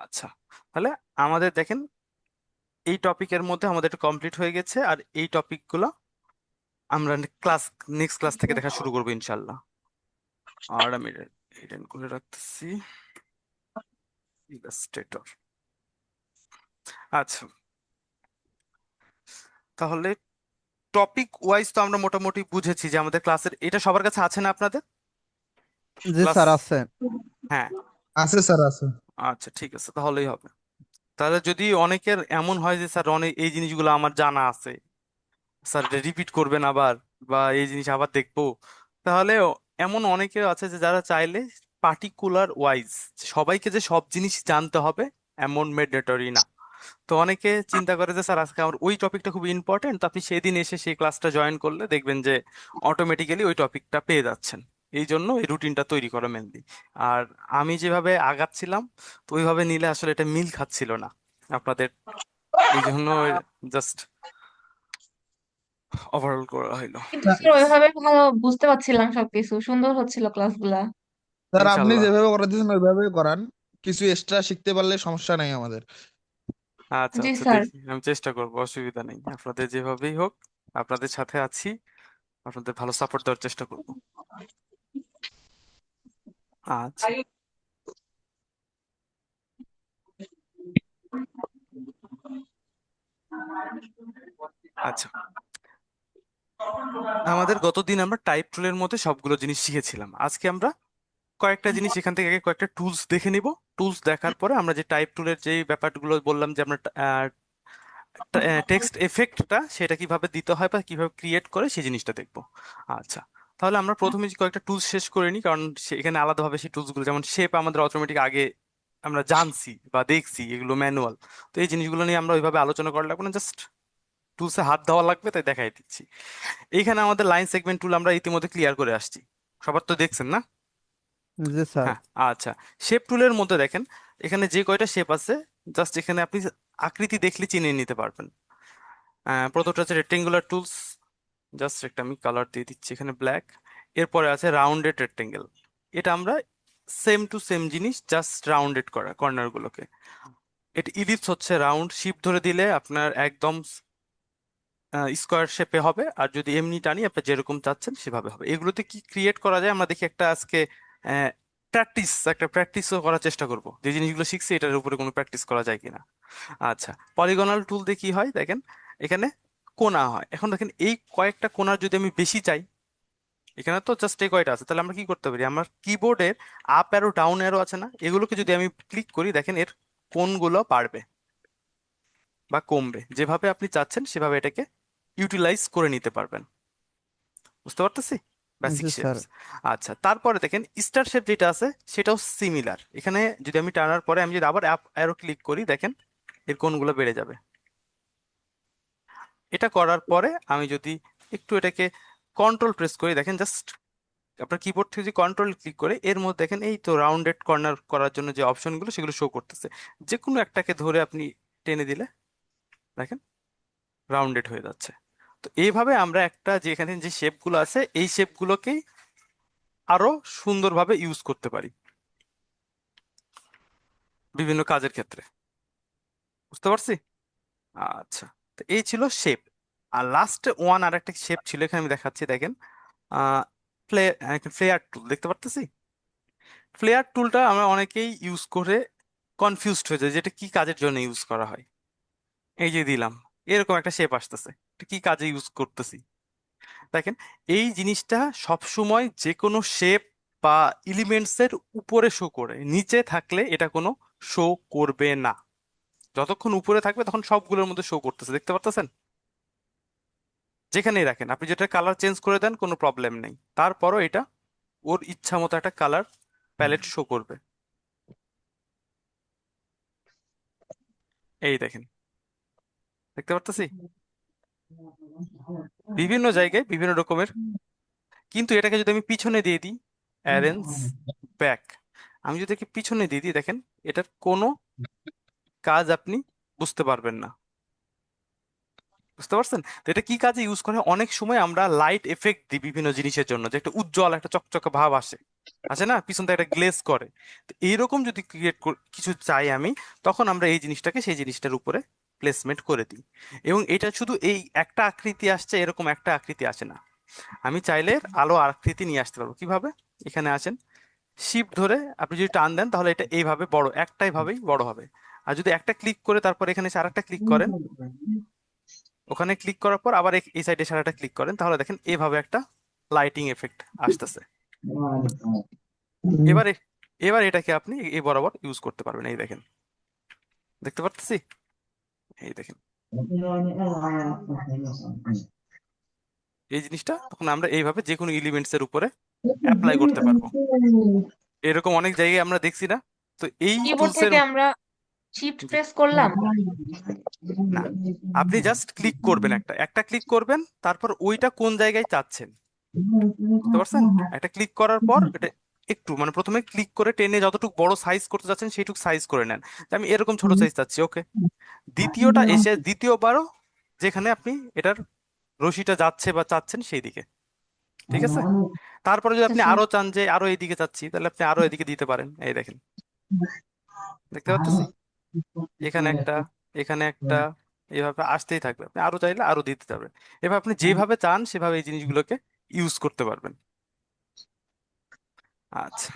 আচ্ছা, তাহলে আমাদের দেখেন এই টপিকের মধ্যে আমাদের এটা কমপ্লিট হয়ে গেছে, আর এই টপিকগুলো আমরা নেক্সট ক্লাস থেকে দেখা শুরু করবো ইনশাল্লাহ। আর আমি রিটার্ন করে রাখতেছি ইলাস্ট্রেটর। আচ্ছা, তাহলে টপিক ওয়াইজ তো আমরা মোটামুটি বুঝেছি যে আমাদের ক্লাসের এটা সবার কাছে আছে না আপনাদের জি ক্লাস? স্যার আছে। হ্যাঁ। আছে স্যার, আছে। আচ্ছা, ঠিক আছে, তাহলেই হবে। তাহলে যদি অনেকের এমন হয় যে স্যার অনেক এই জিনিসগুলো আমার জানা আছে, স্যার রিপিট করবেন আবার, বা এই জিনিস আবার দেখবো, তাহলে এমন অনেকে আছে যে যারা চাইলে পার্টিকুলার ওয়াইজ সবাইকে যে সব জিনিস জানতে হবে এমন ম্যান্ডেটরি না। তো অনেকে চিন্তা করে যে স্যার আজকে আমার ওই টপিকটা খুব ইম্পর্টেন্ট, তো আপনি সেদিন এসে সেই ক্লাসটা জয়েন করলে দেখবেন যে অটোমেটিক্যালি ওই টপিকটা পেয়ে যাচ্ছেন। এই জন্য এই রুটিনটা তৈরি করা মেনলি। আর আমি যেভাবে আগাচ্ছিলাম, তো ওইভাবে নিলে আসলে এটা মিল খাচ্ছিল না আপনাদের, এই জন্য জাস্ট ওভারঅল করা হইলো। কিন্তু ঠিক স্যার আছে, ওইভাবে ভালো বুঝতে পারছিলাম, সবকিছু সুন্দর হচ্ছিল ক্লাসগুলা। স্যার আপনি ইনশাল্লাহ। যেভাবে করাতেছেন ওইভাবেই করান। কিছু এক্সট্রা শিখতে পারলে সমস্যা নাই আমাদের। আচ্ছা জি আচ্ছা, স্যার। দেখি আমি চেষ্টা করবো, অসুবিধা নেই, আপনাদের যেভাবেই হোক আপনাদের সাথে আছি, আপনাদের ভালো সাপোর্ট দেওয়ার চেষ্টা করবো। আচ্ছা। আচ্ছা, আমাদের গতদিন আমরা টাইপ টুলের মধ্যে সবগুলো জিনিস শিখেছিলাম। আজকে আমরা কয়েকটা জিনিস এখান থেকে আগে কয়েকটা টুলস দেখে নিব। টুলস দেখার পরে আমরা যে টাইপ টুলের যে ব্যাপারগুলো বললাম যে আমরা টেক্সট এফেক্টটা সেটা কিভাবে দিতে হয় বা কিভাবে ক্রিয়েট করে সেই জিনিসটা দেখবো। আচ্ছা, তাহলে আমরা প্রথমে যে কয়েকটা টুলস শেষ করে নিই, কারণ এখানে আলাদাভাবে সেই টুলসগুলো যেমন শেপ আমাদের অটোমেটিক আগে আমরা জানছি বা দেখছি, এগুলো ম্যানুয়াল। তো এই জিনিসগুলো নিয়ে আমরা ওইভাবে আলোচনা করা লাগবে না, জাস্ট টুলসে হাত দেওয়া লাগবে, তাই দেখাই দিচ্ছি। এইখানে আমাদের লাইন সেগমেন্ট টুল আমরা ইতিমধ্যে ক্লিয়ার করে আসছি, সবার তো দেখছেন না? জি স্যার। হ্যাঁ। আচ্ছা, শেপ টুলের মধ্যে দেখেন এখানে যে কয়টা শেপ আছে, জাস্ট এখানে আপনি আকৃতি দেখলে চিনে নিতে পারবেন। প্রথমটা হচ্ছে রেক্টেঙ্গুলার টুলস, জাস্ট একটা আমি কালার দিয়ে দিচ্ছি এখানে ব্ল্যাক। এরপরে আছে রাউন্ডেড রেক্টেঙ্গেল, এটা আমরা সেম টু সেম জিনিস, জাস্ট রাউন্ডেড করা কর্নার গুলোকে। এটা ইলিপস হচ্ছে রাউন্ড, শিপ ধরে দিলে আপনার একদম স্কোয়ার শেপে হবে, আর যদি এমনি টানি আপনি যেরকম চাচ্ছেন সেভাবে হবে। এগুলোতে কি ক্রিয়েট করা যায় আমরা দেখি একটা আজকে একটা প্র্যাকটিসও করার চেষ্টা করব, যে জিনিসগুলো শিখছি এটার উপরে কোনো প্র্যাকটিস করা যায় কিনা। আচ্ছা, পলিগনাল টুল দিয়ে কি হয় দেখেন, এখানে কোণা হয়। এখন দেখেন এই কয়েকটা কোণার যদি আমি বেশি চাই, এখানে তো জাস্ট এই কয়টা আছে, তাহলে আমরা কি করতে পারি, আমার কিবোর্ডের আপ অ্যারো ডাউন অ্যারো আছে না, এগুলোকে যদি আমি ক্লিক করি দেখেন এর কোণগুলো বাড়বে বা কমবে, যেভাবে আপনি চাচ্ছেন সেভাবে এটাকে ইউটিলাইজ করে নিতে পারবেন। বুঝতে পারতেছি বেসিক জি স্যার। শেপস। আচ্ছা, তারপরে দেখেন স্টার শেপ যেটা আছে সেটাও সিমিলার। এখানে যদি আমি টানার পরে আমি যদি আবার অ্যাপ অ্যারো ক্লিক করি দেখেন এর কোণগুলো বেড়ে যাবে। এটা করার পরে আমি যদি একটু এটাকে কন্ট্রোল প্রেস করি দেখেন, জাস্ট আপনার কিবোর্ড থেকে যদি কন্ট্রোল ক্লিক করে এর মধ্যে দেখেন এই তো রাউন্ডেড কর্নার করার জন্য যে অপশনগুলো সেগুলো শো করতেছে। যে কোনো একটাকে ধরে আপনি টেনে দিলে দেখেন রাউন্ডেড হয়ে যাচ্ছে। তো এইভাবে আমরা একটা যে এখানে যে শেপগুলো আছে এই শেপগুলোকেই আরো সুন্দরভাবে ইউজ করতে পারি বিভিন্ন কাজের ক্ষেত্রে। বুঝতে পারছি? আচ্ছা, তো এই ছিল শেপ। আর লাস্টে আর একটা শেপ ছিল, এখানে আমি দেখাচ্ছি দেখেন, আহ ফ্লেয়ার টুল দেখতে পারতেছি। ফ্লেয়ার টুলটা আমরা অনেকেই ইউজ করে কনফিউজড হয়ে যায় যে এটা কি কাজের জন্য ইউজ করা হয়। এই যে দিলাম এরকম একটা শেপ আসতেছে, এটা কি কাজে ইউজ করতেছি। দেখেন এই জিনিসটা সব সময় যে কোনো শেপ বা এলিমেন্টস এর উপরে শো করে, নিচে থাকলে এটা কোনো শো করবে না। যতক্ষণ উপরে থাকবে তখন সবগুলোর মধ্যে শো করতেছে, দেখতে পারতেছেন? যেখানেই রাখেন আপনি, যেটা কালার চেঞ্জ করে দেন কোনো প্রবলেম নেই, তারপরও এটা ওর ইচ্ছা মতো একটা কালার প্যালেট শো করবে। এই দেখেন, দেখতে পারতেছি বিভিন্ন জায়গায় বিভিন্ন রকমের। কিন্তু এটাকে যদি আমি পিছনে দিয়ে দিই, অ্যারেঞ্জ ব্যাক, আমি যদি একে পিছনে দিয়ে দিই দেখেন এটার কোনো কাজ আপনি বুঝতে পারবেন না। বুঝতে পারছেন? তো এটা কি কাজে ইউজ করে, অনেক সময় আমরা লাইট এফেক্ট দিই বিভিন্ন জিনিসের জন্য, যে একটা উজ্জ্বল একটা চকচকে ভাব আসে। আছে না, পিছন থেকে একটা গ্লেজ করে। তো এইরকম যদি ক্রিয়েট কিছু চাই আমি, তখন আমরা এই জিনিসটাকে সেই জিনিসটার উপরে প্লেসমেন্ট করে দিই। এবং এটা শুধু এই একটা আকৃতি আসছে এরকম একটা আকৃতি আসে না, আমি চাইলে আলো আকৃতি নিয়ে আসতে পারবো। কিভাবে? এখানে আসেন, শিফট ধরে আপনি যদি টান দেন তাহলে এটা এইভাবে বড়, একটাই ভাবেই বড় হবে। আর যদি একটা ক্লিক করে তারপর এখানে এসে আরেকটা ক্লিক করেন, ওখানে ক্লিক করার পর আবার এই সাইডে সারাটা ক্লিক করেন, তাহলে দেখেন এইভাবে একটা লাইটিং এফেক্ট আসতেছে। এবারে এবার এটাকে আপনি এই বরাবর ইউজ করতে পারবেন। এই দেখেন, দেখতে পারতেছি, এই দেখেন এই জিনিসটা তখন আমরা এইভাবে যে কোনো এলিমেন্টস এর উপরে অ্যাপ্লাই করতে পারবো। এরকম অনেক জায়গায় আমরা দেখছি না? তো এই কিবোর্ড টুলসের, থেকে আমরা শিফট প্রেস করলাম। না, আপনি জাস্ট ক্লিক করবেন, একটা একটা ক্লিক করবেন, তারপর ওইটা কোন জায়গায় চাচ্ছেন, বুঝতে পারছেন? একটা ক্লিক করার পর এটা একটু মানে প্রথমে ক্লিক করে টেনে যতটুকু বড় সাইজ করতে চাচ্ছেন সেইটুকু সাইজ করে নেন, যে আমি এরকম ছোট সাইজ চাচ্ছি, ওকে। দ্বিতীয়টা এসে দ্বিতীয়বারও যেখানে আপনি এটার রশিটা যাচ্ছে বা চাচ্ছেন সেই দিকে, ঠিক আছে। তারপরে যদি আপনি আচ্ছা। আরো চান যে আরো এইদিকে চাচ্ছি, তাহলে আপনি আরো এদিকে দিতে পারেন। এই দেখেন, দেখতে পাচ্ছেন, এখানে একটা, এখানে একটা, এভাবে আসতেই থাকবে। আপনি আরো চাইলে আরো দিতে পারবেন। এভাবে আপনি যেভাবে চান সেভাবে এই জিনিসগুলোকে ইউজ করতে পারবেন। আচ্ছা,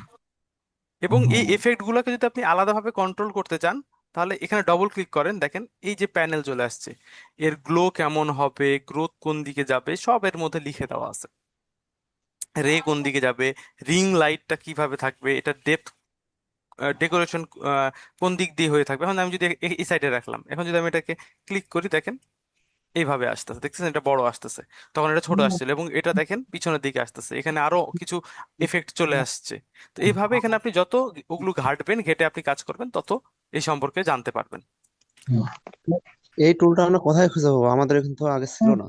এবং এই এফেক্ট গুলোকে যদি আপনি আলাদাভাবে কন্ট্রোল করতে চান, তাহলে এখানে ডবল ক্লিক করেন, দেখেন এই যে প্যানেল চলে আসছে, এর গ্লো কেমন হবে, গ্রোথ কোন দিকে যাবে, সব এর মধ্যে লিখে দেওয়া আছে। রে কোন দিকে যাবে, রিং লাইটটা কিভাবে থাকবে, এটা ডেপথ ডেকোরেশন কোন দিক দিয়ে হয়ে থাকবে। এখন আমি যদি এই সাইডে রাখলাম, এখন যদি আমি এটাকে ক্লিক করি, দেখেন এইভাবে আসতেছে, দেখছেন এটা বড় আসতেছে, তখন এটা ছোট আসছিল, এবং এটা দেখেন পিছনের দিকে আসতেছে, এখানে আরো কিছু এফেক্ট চলে আসছে। তো এইভাবে এখানে আপনি যত ওগুলো ঘাটবেন, ঘেটে আপনি কাজ করবেন, তত এই সম্পর্কে জানতে পারবেন। এই টুলটা আমরা কোথায় খুঁজে পাবো? আমাদের কিন্তু আগে ছিল না।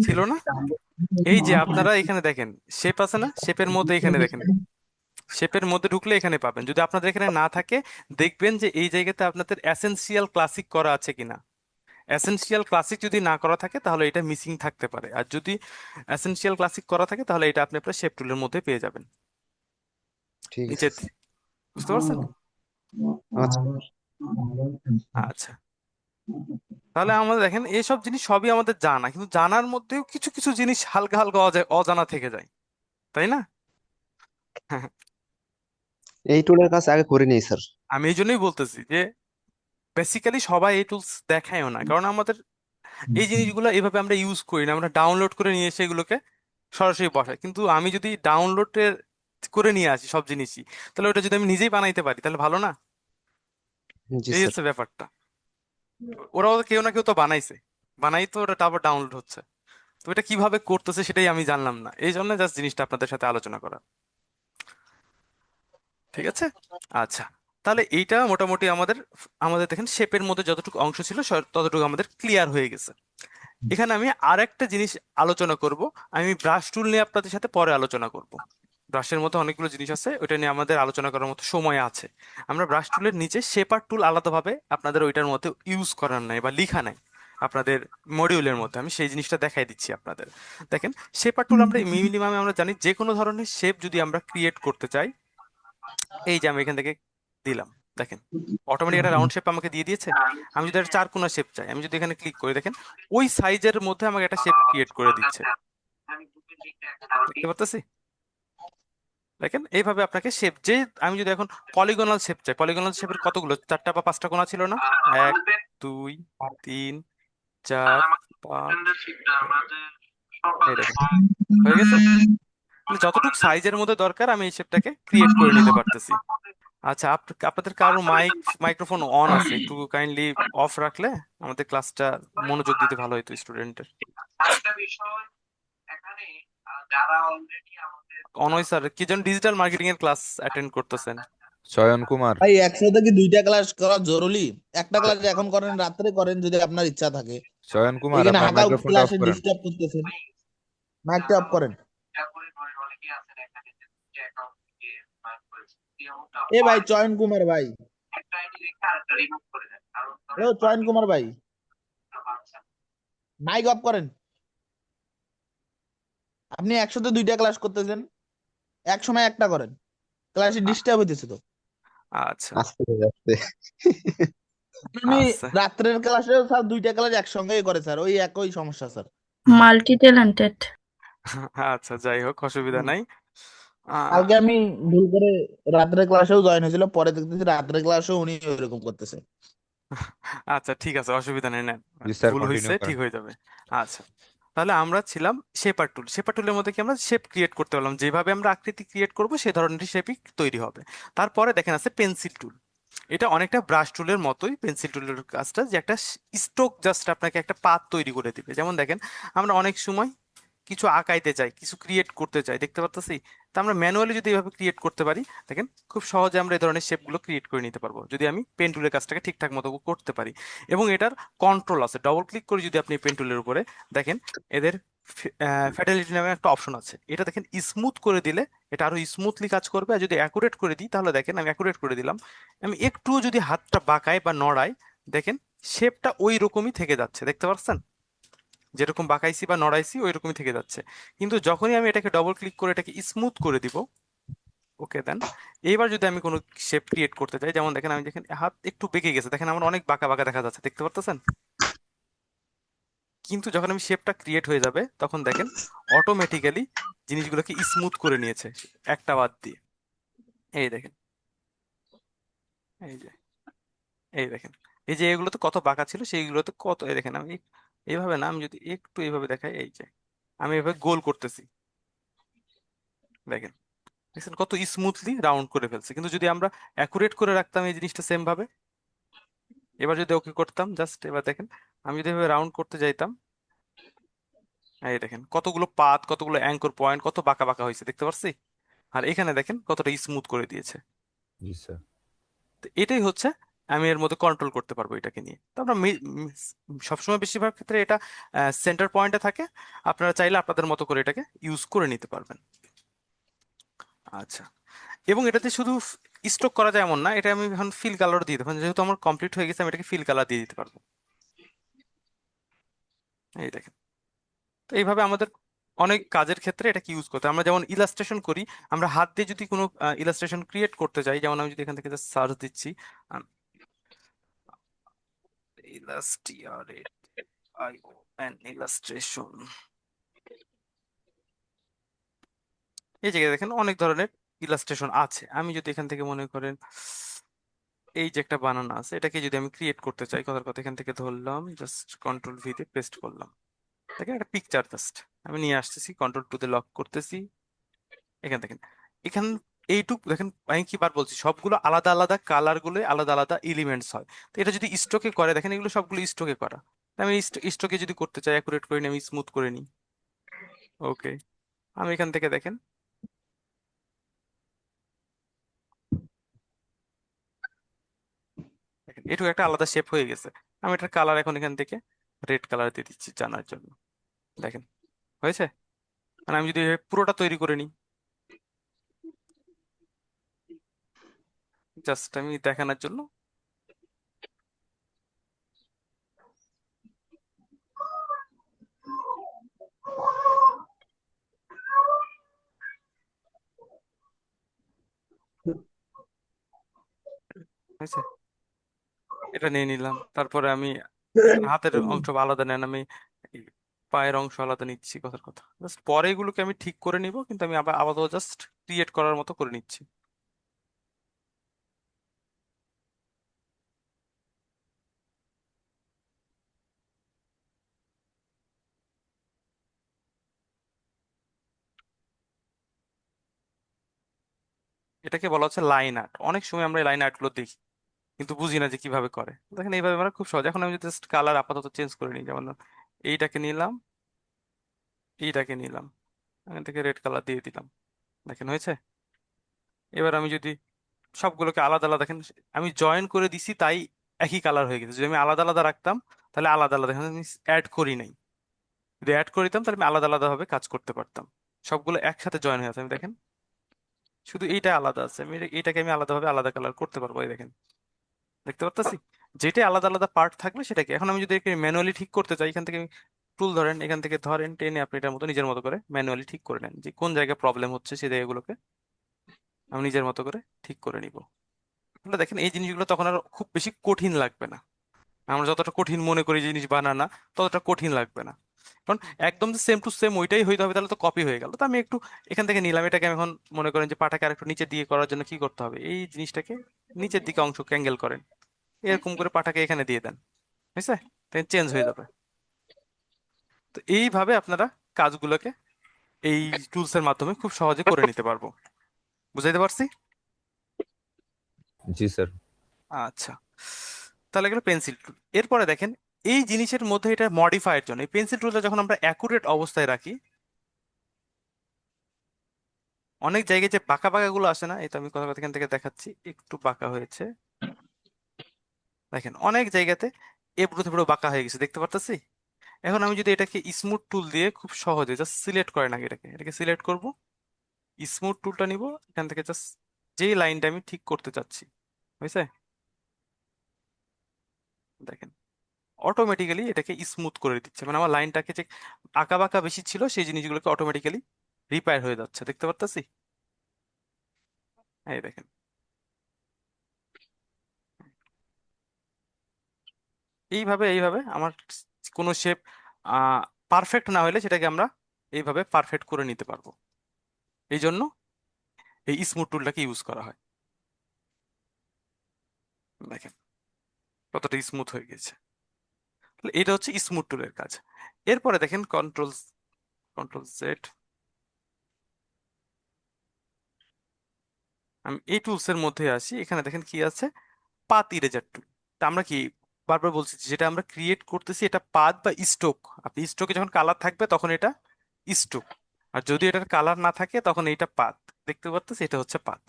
ছিল না? এই যে আপনারা এখানে দেখেন, শেপ আছে না, শেপের মধ্যে এখানে দেখেন, শেপের মধ্যে ঢুকলে এখানে পাবেন। যদি আপনাদের এখানে না থাকে, দেখবেন যে এই জায়গাতে আপনাদের অ্যাসেনসিয়াল ক্লাসিক করা আছে কিনা। অ্যাসেনশিয়াল ক্লাসিক যদি না করা থাকে তাহলে এটা মিসিং থাকতে পারে, আর যদি অ্যাসেনশিয়াল ক্লাসিক করা থাকে তাহলে এটা আপনি আপনার শেপ টুলের মধ্যে পেয়ে যাবেন, ঠিক আছে। নিচে। বুঝতে পারছেন? আচ্ছা, আচ্ছা, তাহলে আমাদের দেখেন এইসব জিনিস সবই আমাদের জানা, কিন্তু জানার মধ্যেও কিছু কিছু জিনিস হালকা হালকা অজানা থেকে যায়, তাই না? এই টুলের কাজ আগে করিনি স্যার। আমি এই জন্যই বলতেছি যে বেসিক্যালি সবাই এই টুলস দেখায়ও না, কারণ আমাদের এই জিনিসগুলো এভাবে আমরা ইউজ করি না, আমরা ডাউনলোড করে নিয়ে এসে এগুলোকে সরাসরি বসাই। কিন্তু আমি যদি ডাউনলোডের করে নিয়ে আসি সব জিনিসই, তাহলে ওটা যদি আমি নিজেই বানাইতে পারি তাহলে ভালো না? জি এই স্যার। হচ্ছে ব্যাপারটা। ওরাও কেউ না কেউ তো বানাইছে, বানাই তো ওটা তারপর ডাউনলোড হচ্ছে। তো এটা কিভাবে করতেছে সেটাই আমি জানলাম না, এই জন্য জাস্ট জিনিসটা আপনাদের সাথে আলোচনা করা। ঠিক আছে, আচ্ছা। তাহলে এইটা মোটামুটি আমাদের আমাদের দেখেন শেপের মধ্যে যতটুকু অংশ ছিল ততটুকু আমাদের ক্লিয়ার হয়ে গেছে। এখানে আমি আরেকটা জিনিস আলোচনা করব, আমি ব্রাশ টুল নিয়ে আপনাদের সাথে পরে আলোচনা করব। ব্রাশের মধ্যে অনেকগুলো জিনিস আছে, ওইটা নিয়ে আমাদের আলোচনা করার মতো সময় আছে। আমরা ব্রাশ টুলের নিচে শেপার টুল আলাদাভাবে আপনাদের ওইটার মধ্যে ইউজ করার নাই বা লিখা নাই আপনাদের মডিউলের মধ্যে, আমি সেই জিনিসটা দেখাই দিচ্ছি আপনাদের। দেখেন, শেপার টুল আমরা মিনিমাম আমরা জানি যে কোনো ধরনের শেপ যদি আমরা ক্রিয়েট করতে চাই, এই যে আমি এখান থেকে দিলাম, দেখেন অটোমেটিক একটা রাউন্ড শেপ আমাকে দিয়ে দিয়েছে। আমি যদি একটা চারকোনা শেপ চাই, আমি যদি এখানে ক্লিক করি, দেখেন ওই সাইজের মধ্যে আমাকে একটা শেপ ক্রিয়েট করে দিচ্ছে, দেখতে পাচ্ছি। দেখেন এইভাবে আপনাকে শেপ যে, আমি যদি এখন পলিগনাল শেপ চাই, পলিগনাল শেপের কতগুলো, চারটা বা পাঁচটা কোণা ছিল না, এক, দুই, তিন, চার, পাঁচ, এই দেখেন হয়ে গেছে। তাহলে যতটুকু সাইজের মধ্যে দরকার আমি এই শেপটাকে ক্রিয়েট করে নিতে পারতেছি। আচ্ছা, আপনাদের কারো মাইক্রোফোন অন আছে, একটু কাইন্ডলি অফ রাখলে আমাদের ক্লাসটা মনোযোগ দিতে ভালো হতো স্টুডেন্টের। অনয় স্যার কি যেন ডিজিটাল মার্কেটিং এর ক্লাস অ্যাটেন্ড করতেছেন। চয়ন কুমার। ভাই একসাথে কি দুইটা ক্লাস করা জরুরি? একটা ক্লাস এখন করেন, রাত্রে করেন যদি আপনার ইচ্ছা থাকে। চয়ন কুমার, এখানে আপনার হাঁকা মাইক্রোফোনটা অফ ক্লাসে করেন। ডিস্টার্ব করতেছেন, মাইকটা অফ করেন। এ ভাই চয়ন কুমার ভাই, ও চয়ন কুমার ভাই, মাইক অফ করেন। আপনি একসাথে দুইটা ক্লাস করতেছেন, এক সময় একটা করেন। ক্লাসে ডিস্টার্ব হইতেছে তো। আচ্ছা আস্তে আস্তে। আমি আচ্ছা রাত্রের ক্লাসেও স্যার দুইটা ক্লাস একসঙ্গেই করে স্যার, ওই একই সমস্যা স্যার। Multi talented. আচ্ছা, যাই হোক, অসুবিধা হুম। নাই। আহ, কালকে আমি ভুল করে রাত্রের ক্লাসেও জয়েন হয়েছিল, পরে দেখতেছি রাত্রের ক্লাসেও উনি এরকম করতেছে। আচ্ছা ঠিক আছে, অসুবিধা নেই, না জি স্যার, ভুল হয়েছে, কন্টিনিউ ঠিক করেন। হয়ে যাবে। আচ্ছা, তাহলে আমরা ছিলাম শেপার টুল। শেপার টুলের মধ্যে কি আমরা শেপ ক্রিয়েট করতে পারলাম, যেভাবে আমরা আকৃতি ক্রিয়েট করব সেই ধরনের শেপই তৈরি হবে। তারপরে দেখেন আছে পেন্সিল টুল। এটা অনেকটা ব্রাশ টুলের মতোই পেন্সিল টুলের কাজটা, যে একটা স্ট্রোক জাস্ট আপনাকে একটা পাত তৈরি করে দিবে। যেমন দেখেন, আমরা অনেক সময় কিছু আঁকাইতে চাই, কিছু ক্রিয়েট করতে চাই, দেখতে পারতেছি। তা আমরা ম্যানুয়ালি যদি এভাবে ক্রিয়েট করতে পারি, দেখেন খুব সহজে আমরা এই ধরনের শেপগুলো ক্রিয়েট করে নিতে পারবো, যদি আমি পেন টুলের কাজটাকে ঠিকঠাক মতো করতে পারি। এবং এটার কন্ট্রোল আছে, ডবল ক্লিক করে যদি আপনি পেন টুলের উপরে দেখেন, এদের ফ্যাটালিটি নামে একটা অপশন আছে, এটা দেখেন স্মুথ করে দিলে এটা আরো স্মুথলি কাজ করবে। আর যদি অ্যাকুরেট করে দিই, তাহলে দেখেন আমি অ্যাকুরেট করে দিলাম, আমি একটুও যদি হাতটা বাঁকাই বা নড়াই, দেখেন শেপটা ওই রকমই থেকে যাচ্ছে, দেখতে পাচ্ছেন? যেরকম বাঁকাইছি বা নড়াইছি ওই রকমই থেকে যাচ্ছে। কিন্তু যখনই আমি এটাকে ডবল ক্লিক করে এটাকে স্মুথ করে দিব, ওকে দেন, এইবার যদি আমি কোনো শেপ ক্রিয়েট করতে চাই, যেমন দেখেন আমি দেখেন হাত একটু বেঁকে গেছে, দেখেন আমার অনেক বাঁকা বাঁকা দেখা যাচ্ছে, দেখতে পারতেছেন? কিন্তু যখন আমি শেপটা ক্রিয়েট হয়ে যাবে, তখন দেখেন অটোমেটিক্যালি জিনিসগুলোকে স্মুথ করে নিয়েছে, একটা বাদ দিয়ে। এই দেখেন, এই যে, এই দেখেন, এই যে এগুলোতে কত বাঁকা ছিল সেইগুলোতে কত, এই দেখেন আমি এইভাবে না, আমি যদি একটু এইভাবে দেখাই, এই যে আমি এভাবে গোল করতেছি, দেখেন দেখছেন কত স্মুথলি রাউন্ড করে ফেলছে। কিন্তু যদি আমরা অ্যাকুরেট করে রাখতাম এই জিনিসটা সেম ভাবে, এবার যদি ওকে করতাম জাস্ট, এবার দেখেন আমি যদি এভাবে রাউন্ড করতে যাইতাম, এই দেখেন কতগুলো পাত, কতগুলো অ্যাঙ্কর পয়েন্ট, কত বাঁকা বাঁকা হয়েছে, দেখতে পাচ্ছি? আর এখানে দেখেন কতটা স্মুথ করে দিয়েছে। জি স্যার। তো এটাই হচ্ছে, আমি এর মধ্যে কন্ট্রোল করতে পারবো এটাকে নিয়ে। তো আমরা সবসময় বেশিরভাগ ক্ষেত্রে এটা সেন্টার পয়েন্টে থাকে, আপনারা চাইলে আপনাদের মতো করে এটাকে ইউজ করে নিতে পারবেন। আচ্ছা, এবং এটাতে শুধু স্ট্রোক করা যায় এমন না, এটা আমি এখন ফিল কালার দিয়ে দেবো, যেহেতু আমার কমপ্লিট হয়ে গেছে আমি এটাকে ফিল কালার দিয়ে দিতে পারবো। এই দেখেন, তো এইভাবে আমাদের অনেক কাজের ক্ষেত্রে এটাকে ইউজ করতে হয়। আমরা যেমন ইলাস্ট্রেশন করি, আমরা হাত দিয়ে যদি কোনো ইলাস্ট্রেশন ক্রিয়েট করতে চাই, যেমন আমি যদি এখান থেকে সার্চ দিচ্ছি ইলাস্ট্রেশন, এই জায়গায় দেখেন অনেক ধরনের ইলাস্ট্রেশন আছে। আমি যদি এখান থেকে মনে করেন এই যে একটা বানানা আছে, এটাকে যদি আমি ক্রিয়েট করতে চাই, কথার কথা এখান থেকে ধরলাম, জাস্ট কন্ট্রোল ভি তে পেস্ট করলাম, দেখেন একটা পিকচার জাস্ট আমি নিয়ে আসতেছি, কন্ট্রোল টু তে লক করতেছি, এখান দেখেন, এখান এইটুক দেখেন, আমি কি বার বলছি, সবগুলো আলাদা আলাদা কালার গুলো আলাদা আলাদা এলিমেন্টস হয়। তো এটা যদি স্ট্রোকে করে, দেখেন এগুলো সবগুলো স্ট্রোকে করা। তো আমি স্ট্রোকে যদি করতে চাই, অ্যাকুরেট করে নিই, আমি স্মুথ করে নিই, ওকে, আমি এখান থেকে দেখেন, দেখেন এটুকু একটা আলাদা শেপ হয়ে গেছে। আমি এটার কালার এখন এখান থেকে রেড কালার দিয়ে দিচ্ছি জানার জন্য, দেখেন হয়েছে। মানে আমি যদি এভাবে পুরোটা তৈরি করে নিই, জাস্ট আমি দেখানোর জন্য, হয়েছে, এটা নিয়ে নিলাম। তারপরে আমি এখানে হাতের অংশ আলাদা নেন, আমি এই পায়ের অংশ আলাদা নিচ্ছি, কথার কথা জাস্ট পরে এগুলোকে আমি ঠিক করে নিব, কিন্তু আমি আবার আপাতত জাস্ট ক্রিয়েট করার মতো করে নিচ্ছি। এটাকে বলা হচ্ছে লাইন আর্ট। অনেক সময় আমরা এই লাইন আর্ট গুলো দেখি কিন্তু বুঝি না যে কিভাবে করে। দেখেন এইভাবে আমরা খুব সহজ, এখন আমি জাস্ট কালার আপাতত চেঞ্জ করে নিই, যেমন এইটাকে নিলাম, এইটাকে নিলাম, এখান থেকে রেড কালার দিয়ে দিলাম, দেখেন হয়েছে। এবার আমি যদি সবগুলোকে আলাদা আলাদা, দেখেন আমি জয়েন করে দিছি তাই একই কালার হয়ে গেছে। যদি আমি আলাদা আলাদা রাখতাম তাহলে আলাদা আলাদা, এখানে আমি অ্যাড করি নাই, যদি অ্যাড করে দিতাম তাহলে আমি আলাদা আলাদা ভাবে কাজ করতে পারতাম। সবগুলো একসাথে জয়েন হয়ে আছে, আমি দেখেন শুধু এইটা আলাদা আছে, আমি এইটাকে আমি আলাদাভাবে আলাদা কালার করতে পারবো, এই দেখেন দেখতে পারতাছি। যেটাই আলাদা আলাদা পার্ট থাকবে সেটাকে, এখন আমি যদি একে ম্যানুয়ালি ঠিক করতে চাই, এখান থেকে টুল ধরেন, এখান থেকে ধরেন টেনে আপনি এটার মতো নিজের মতো করে ম্যানুয়ালি ঠিক করে নেন যে কোন জায়গায় প্রবলেম হচ্ছে সেই জায়গাগুলোকে আমি নিজের মতো করে ঠিক করে নিব। তাহলে দেখেন এই জিনিসগুলো তখন আর খুব বেশি কঠিন লাগবে না। আমরা যতটা কঠিন মনে করি জিনিস বানানা, ততটা কঠিন লাগবে না। কারণ একদম যে সেম টু সেম ওইটাই হইতে হবে তাহলে তো কপি হয়ে গেল। তো আমি একটু এখান থেকে নিলাম, এটাকে আমি এখন মনে করেন যে পাটাকে আরেকটু নিচের দিকে করার জন্য কি করতে হবে, এই জিনিসটাকে নিচের দিকে অংশ অ্যাঙ্গেল করেন, এরকম করে পাটাকে এখানে দিয়ে দেন, বুঝছে? চেঞ্জ হয়ে যাবে। তো এইভাবে আপনারা কাজগুলোকে এই টুলস এর মাধ্যমে খুব সহজে করে নিতে পারবো। বুঝাইতে পারছি? জি স্যার। আচ্ছা, তাহলে গেলো পেন্সিল টুল। এরপরে দেখেন এই জিনিসের মধ্যে এটা মডিফাইয়ের জন্য এই পেন্সিল টুলটা যখন আমরা অ্যাকুরেট অবস্থায় রাখি, অনেক জায়গায় যে বাঁকা বাঁকা গুলো আসে না, এটা আমি কথা কথা এখান থেকে দেখাচ্ছি, একটু বাঁকা হয়েছে। দেখেন অনেক জায়গাতে এবড়ো থেবড়ো বাঁকা হয়ে গেছে, দেখতে পারতেছি। এখন আমি যদি এটাকে স্মুথ টুল দিয়ে খুব সহজে জাস্ট সিলেক্ট করেন, আগে এটাকে সিলেক্ট করব, স্মুথ টুলটা নিব, এখান থেকে জাস্ট যেই লাইনটা আমি ঠিক করতে চাচ্ছি, বুঝছে? দেখেন অটোমেটিক্যালি এটাকে স্মুথ করে দিচ্ছে, মানে আমার লাইনটাকে যে আঁকা বাঁকা বেশি ছিল সেই জিনিসগুলোকে অটোমেটিক্যালি রিপেয়ার হয়ে যাচ্ছে, দেখতে পারতেছি। এই দেখেন এইভাবে এইভাবে আমার কোনো শেপ পারফেক্ট না হলে সেটাকে আমরা এইভাবে পারফেক্ট করে নিতে পারবো। এই জন্য এই স্মুথ টুলটাকে ইউজ করা হয়। দেখেন কতটা স্মুথ হয়ে গেছে। তাহলে এটা হচ্ছে স্মুথ টুলের কাজ। এরপরে দেখেন কন্ট্রোল কন্ট্রোল জেড, আমি এই টুলস এর মধ্যে আসি, এখানে দেখেন কি আছে, পাথ ইরেজার টুল। তা আমরা কি বারবার বলছি যে যেটা আমরা ক্রিয়েট করতেছি এটা পাথ বা স্ট্রোক। আপনি স্ট্রোকে যখন কালার থাকবে তখন এটা স্ট্রোক, আর যদি এটার কালার না থাকে তখন এইটা পাথ। দেখতে পাচ্ছেন এটা হচ্ছে পাথ।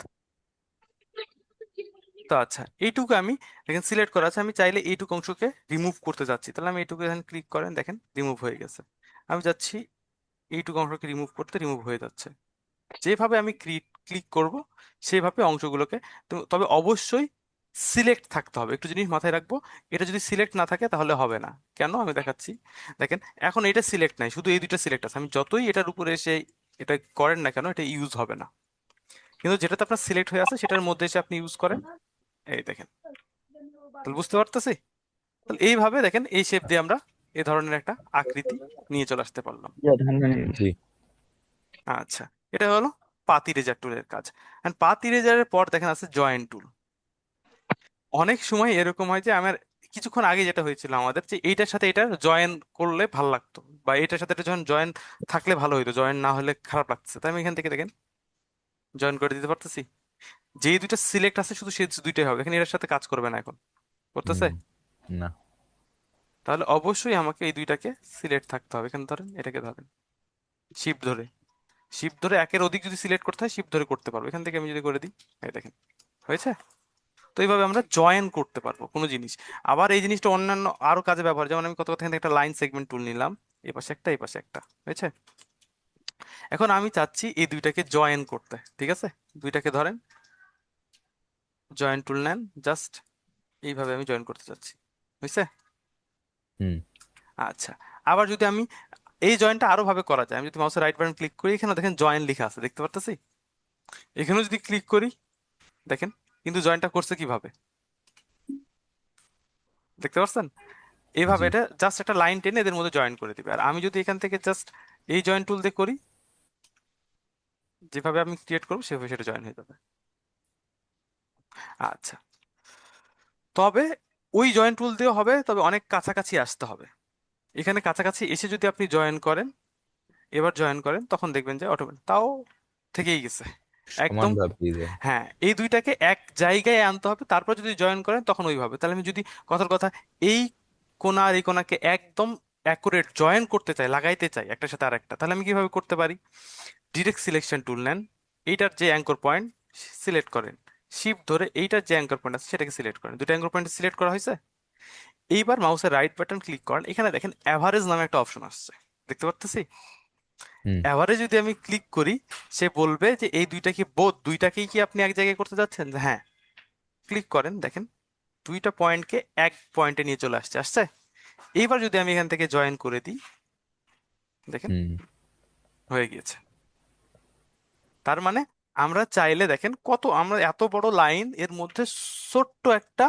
তো আচ্ছা, এইটুকু আমি দেখেন সিলেক্ট করা আছে, আমি চাইলে এইটুকু অংশকে রিমুভ করতে যাচ্ছি, তাহলে আমি এইটুকু এখানে ক্লিক করেন, দেখেন রিমুভ হয়ে গেছে। আমি যাচ্ছি এইটুকু অংশকে রিমুভ করতে, রিমুভ হয়ে যাচ্ছে। যেভাবে আমি ক্লিক করব সেভাবে অংশগুলোকে, তবে অবশ্যই সিলেক্ট থাকতে হবে। একটু জিনিস মাথায় রাখবো, এটা যদি সিলেক্ট না থাকে তাহলে হবে না। কেন আমি দেখাচ্ছি, দেখেন এখন এটা সিলেক্ট নাই, শুধু এই দুইটা সিলেক্ট আছে। আমি যতই এটার উপরে এসে এটা করেন না কেন এটা ইউজ হবে না। কিন্তু যেটাতে আপনার সিলেক্ট হয়ে আছে সেটার মধ্যে এসে আপনি ইউজ করেন, এই দেখেন, তাহলে বুঝতে পারতেছি। তাহলে এইভাবে দেখেন এই শেপ দিয়ে আমরা এই ধরনের একটা আকৃতি নিয়ে চলে আসতে পারলাম। জি আচ্ছা, এটা হলো পাথ ইরেজার টুলের কাজ। এন্ড পাথ ইরেজারের পর দেখেন আছে জয়েন টুল। অনেক সময় এরকম হয় যে আমার কিছুক্ষণ আগে যেটা হয়েছিল আমাদের, যে এইটার সাথে এটা জয়েন করলে ভালো লাগতো, বা এটার সাথে এটা যখন জয়েন থাকলে ভালো হইতো, জয়েন না হলে খারাপ লাগছে, তাই আমি এখান থেকে দেখেন জয়েন করে দিতে পারতেছি। যেই দুইটা সিলেক্ট আছে শুধু সেই দুইটাই হবে, এখানে এটার সাথে কাজ করবে না এখন, করতেছে? না। তাহলে অবশ্যই আমাকে এই দুইটাকে সিলেক্ট থাকতে হবে। এখানে ধরেন এটাকে ধরেন, শিফট ধরে, শিফট ধরে একের অধিক যদি সিলেক্ট করতে হয় শিফট ধরে করতে পারবো। এখান থেকে আমি যদি করে দিই, এই দেখেন হয়েছে। তো এইভাবে আমরা জয়েন করতে পারবো কোনো জিনিস। আবার এই জিনিসটা অন্যান্য আরো কাজে ব্যবহার, যেমন আমি কত কথা এখান থেকে একটা লাইন সেগমেন্ট টুল নিলাম, এই পাশে একটা এই পাশে একটা, হয়েছে। এখন আমি চাচ্ছি এই দুইটাকে জয়েন করতে, ঠিক আছে? দুইটাকে ধরেন, জয়েন টুল নেন, জাস্ট এইভাবে আমি জয়েন করতে চাচ্ছি, হয়েছে। হুম। আচ্ছা, আবার যদি আমি এই জয়েনটা আরো ভাবে করা যায়, আমি যদি মাউসের রাইট বাটন ক্লিক করি, এখানে দেখেন জয়েন লেখা আছে, দেখতে পারতেছি। এখানেও যদি ক্লিক করি দেখেন, কিন্তু জয়েনটা করছে কিভাবে, দেখতে পাচ্ছেন? এইভাবে জি এটা জাস্ট একটা লাইন টেনে এদের মধ্যে জয়েন করে দিবে। আর আমি যদি এখান থেকে জাস্ট এই জয়েন টুল দিয়ে করি, যেভাবে আমি ক্রিয়েট করবো সেভাবে সেটা জয়েন হয়ে যাবে। আচ্ছা, তবে ওই জয়েন টুল দিয়েও হবে, তবে অনেক কাছাকাছি আসতে হবে। এখানে কাছাকাছি এসে যদি আপনি জয়েন করেন, এবার জয়েন করেন, তখন দেখবেন যে অটোমেটিক তাও থেকেই গেছে সমান একদম। ভাব দিয়ে দেয়। হ্যাঁ, এই দুইটাকে এক জায়গায় আনতে হবে, তারপর যদি জয়েন করেন তখন ওইভাবে। তাহলে আমি যদি কথার কথা এই কোণা আর এই কোণাকে একদম অ্যাকুরেট জয়েন করতে চাই, লাগাইতে চাই একটার সাথে আরেকটা, তাহলে আমি কিভাবে করতে পারি? ডিরেক্ট সিলেকশন টুল নেন, এইটার যে অ্যাঙ্কর পয়েন্ট সিলেক্ট করেন, শিফট ধরে এইটার যে অ্যাঙ্কর পয়েন্ট আছে সেটাকে সিলেক্ট করেন। দুটো অ্যাঙ্কর পয়েন্ট সিলেক্ট করা হয়েছে। এইবার মাউসের রাইট বাটন ক্লিক করেন, এখানে দেখেন অ্যাভারেজ নামে একটা অপশন আসছে, দেখতে পারতেছি। হুম। অ্যাভারেজ যদি আমি ক্লিক করি, সে বলবে যে এই দুইটা কি বোধ, দুইটাকেই কি আপনি এক জায়গায় করতে যাচ্ছেন? হ্যাঁ, ক্লিক করেন, দেখেন দুইটা পয়েন্টকে এক পয়েন্টে নিয়ে চলে আসছে, আসছে। এইবার যদি আমি এখান থেকে জয়েন করে দিই, দেখেন হুম। হয়ে গিয়েছে। তার মানে আমরা চাইলে দেখেন আমরা এত বড় লাইন এর মধ্যে ছোট্ট একটা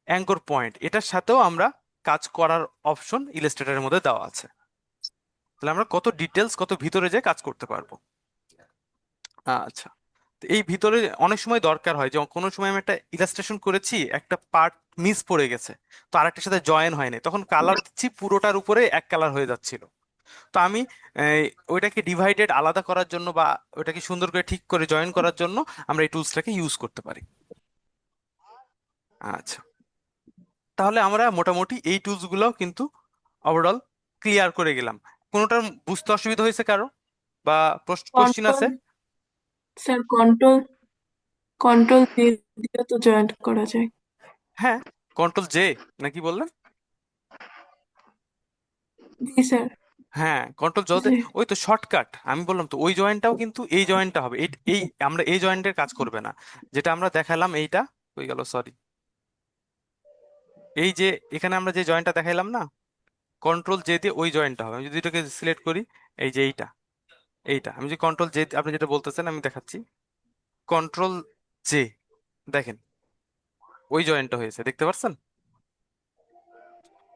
অ্যাঙ্কর পয়েন্ট, এটার সাথেও আমরা কাজ করার অপশন ইলাস্ট্রেটরের মধ্যে দেওয়া আছে। তাহলে আমরা কত ডিটেলস, কত ভিতরে যে কাজ করতে পারবো। আচ্ছা, তো এই ভিতরে অনেক সময় দরকার হয় যে কোনো সময় আমি একটা ইলাস্ট্রেশন করেছি, একটা পার্ট মিস পড়ে গেছে, তো আরেকটার সাথে জয়েন হয়নি, তখন কালার দিচ্ছি পুরোটার উপরে এক কালার হয়ে যাচ্ছিল। তো আমি ওইটাকে ডিভাইডেড আলাদা করার জন্য বা ওইটাকে সুন্দর করে ঠিক করে জয়েন করার জন্য আমরা এই টুলসটাকে ইউজ করতে পারি। আচ্ছা, তাহলে আমরা মোটামুটি এই টুলস গুলো কিন্তু ওভারঅল ক্লিয়ার করে গেলাম। কোনোটার বুঝতে অসুবিধা হয়েছে কারো, বা কোশ্চিন কন্ট্রোল আছে? স্যার কন্ট্রোল দিয়ে তো জয়েন্ট করা যায়। হ্যাঁ, কন্ট্রোল জে নাকি বললেন? জি স্যার। হ্যাঁ, কন্ট্রোল জতে, জি ওই তো শর্টকাট। আমি বললাম তো ওই জয়েন্টটাও কিন্তু এই জয়েন্টটা হবে, এই আমরা এই জয়েন্টের কাজ করবে না, যেটা আমরা দেখালাম এইটা হয়ে গেল, সরি, এই যে এখানে আমরা যে জয়েন্টটা দেখাইলাম না, কন্ট্রোল জে দিয়ে ওই জয়েন্টটা হবে। আমি যদি এটাকে সিলেক্ট করি, এই যে এইটা আমি যদি কন্ট্রোল জে, আপনি যেটা বলতেছেন আমি দেখাচ্ছি, কন্ট্রোল জে, দেখেন ওই জয়েন্টটা হয়েছে, দেখতে পাচ্ছেন?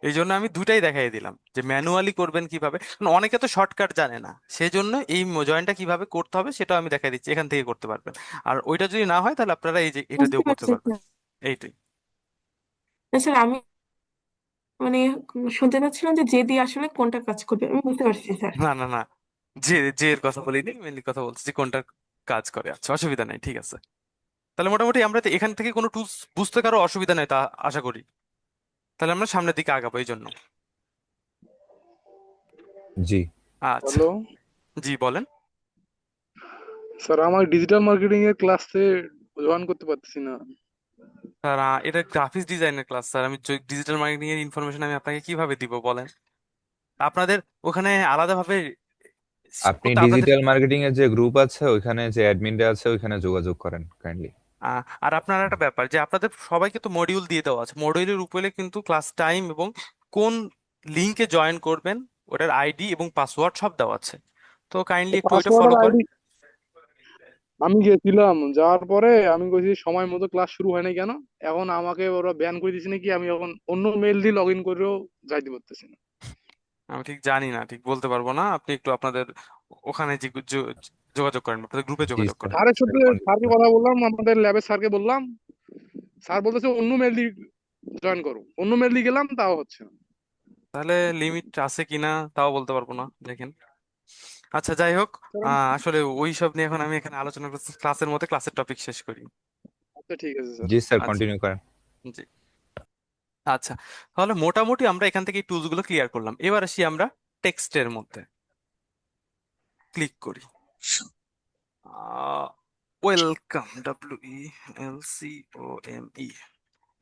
এই জন্য আমি দুটাই দেখাই দিলাম যে ম্যানুয়ালি করবেন কিভাবে, কারণ অনেকে তো শর্টকাট জানে না, সেই জন্য এই জয়েন্টটা কিভাবে করতে হবে সেটাও আমি দেখাই দিচ্ছি, এখান থেকে করতে পারবেন। আর ওইটা যদি না হয় তাহলে আপনারা এই যে এটা বুঝতে দিয়েও করতে পারছি পারবেন। স্যার। এইটাই। না স্যার, আমি মানে শুনতে চাচ্ছিলাম যে দিয়ে আসলে কোনটা কাজ করবে, আমি বুঝতে পারছি স্যার। না না না, যে এর কথা বলিনি, মেনলি কথা বলছি যে কোনটা কাজ করে। আচ্ছা, অসুবিধা নাই, ঠিক আছে। তাহলে মোটামুটি আমরা তো এখান থেকে কোনো টুলস বুঝতে কারো অসুবিধা নেই তা আশা করি। তাহলে আমরা সামনের দিকে আগাবো এই জন্য। জি। আচ্ছা, হ্যালো জি বলেন। স্যার, আমার ডিজিটাল মার্কেটিং এর ক্লাসে জয়েন করতে পারতেছি না। স্যার এটা গ্রাফিক্স ডিজাইনের ক্লাস স্যার, আমি ডিজিটাল মার্কেটিং এর ইনফরমেশন আমি আপনাকে কিভাবে দিব বলেন? আপনাদের ওখানে আলাদাভাবে আপনি করতে আপনাদের ডিজিটাল মার্কেটিং এর যে গ্রুপ আছে ওইখানে যে অ্যাডমিনরা আছে ওইখানে যোগাযোগ করেন কাইন্ডলি। আর আপনার একটা ব্যাপার যে আপনাদের সবাইকে তো মডিউল দিয়ে দেওয়া আছে, মডিউলের উপরে কিন্তু ক্লাস টাইম এবং কোন লিংকে জয়েন করবেন ওটার আইডি এবং পাসওয়ার্ড সব দেওয়া আছে, তো কাইন্ডলি একটু ওইটা পাসওয়ার্ড ফলো আর করেন। আইডি আমি গেছিলাম, যাওয়ার পরে আমি কইছি সময় মতো ক্লাস শুরু হয় নাই কেন, এখন আমাকে ওরা ব্যান করে দিয়েছে নাকি, আমি এখন অন্য মেল দিয়ে লগ ইন করেও যাইতে পারতেছি না। আমি ঠিক জানি না, ঠিক বলতে পারবো না, আপনি একটু আপনাদের ওখানে যোগাযোগ করেন, আপনাদের গ্রুপে জি যোগাযোগ স্যার। করেন। স্যারের সাথে স্যারকে কথা বললাম, আমাদের ল্যাবের স্যারকে বললাম, স্যার বলতেছে অন্য মেল দিয়ে জয়েন করো, অন্য মেল দিয়ে গেলাম তাও হচ্ছে না। তাহলে লিমিট আছে কিনা তাও বলতে পারবো না, দেখেন। আচ্ছা, যাই হোক, স্যার আসলে ওই সব নিয়ে এখন আমি এখানে আলোচনা করছি, ক্লাসের মধ্যে ক্লাসের টপিক শেষ করি। আচ্ছা ঠিক আছে স্যার। জি স্যার, আচ্ছা, কন্টিনিউ করেন। জি। আচ্ছা, তাহলে মোটামুটি আমরা এখান থেকে এই টুলস গুলো ক্লিয়ার করলাম। এবার আসি আমরা টেক্সটের মধ্যে, ক্লিক করি। Welcome, WELCOME।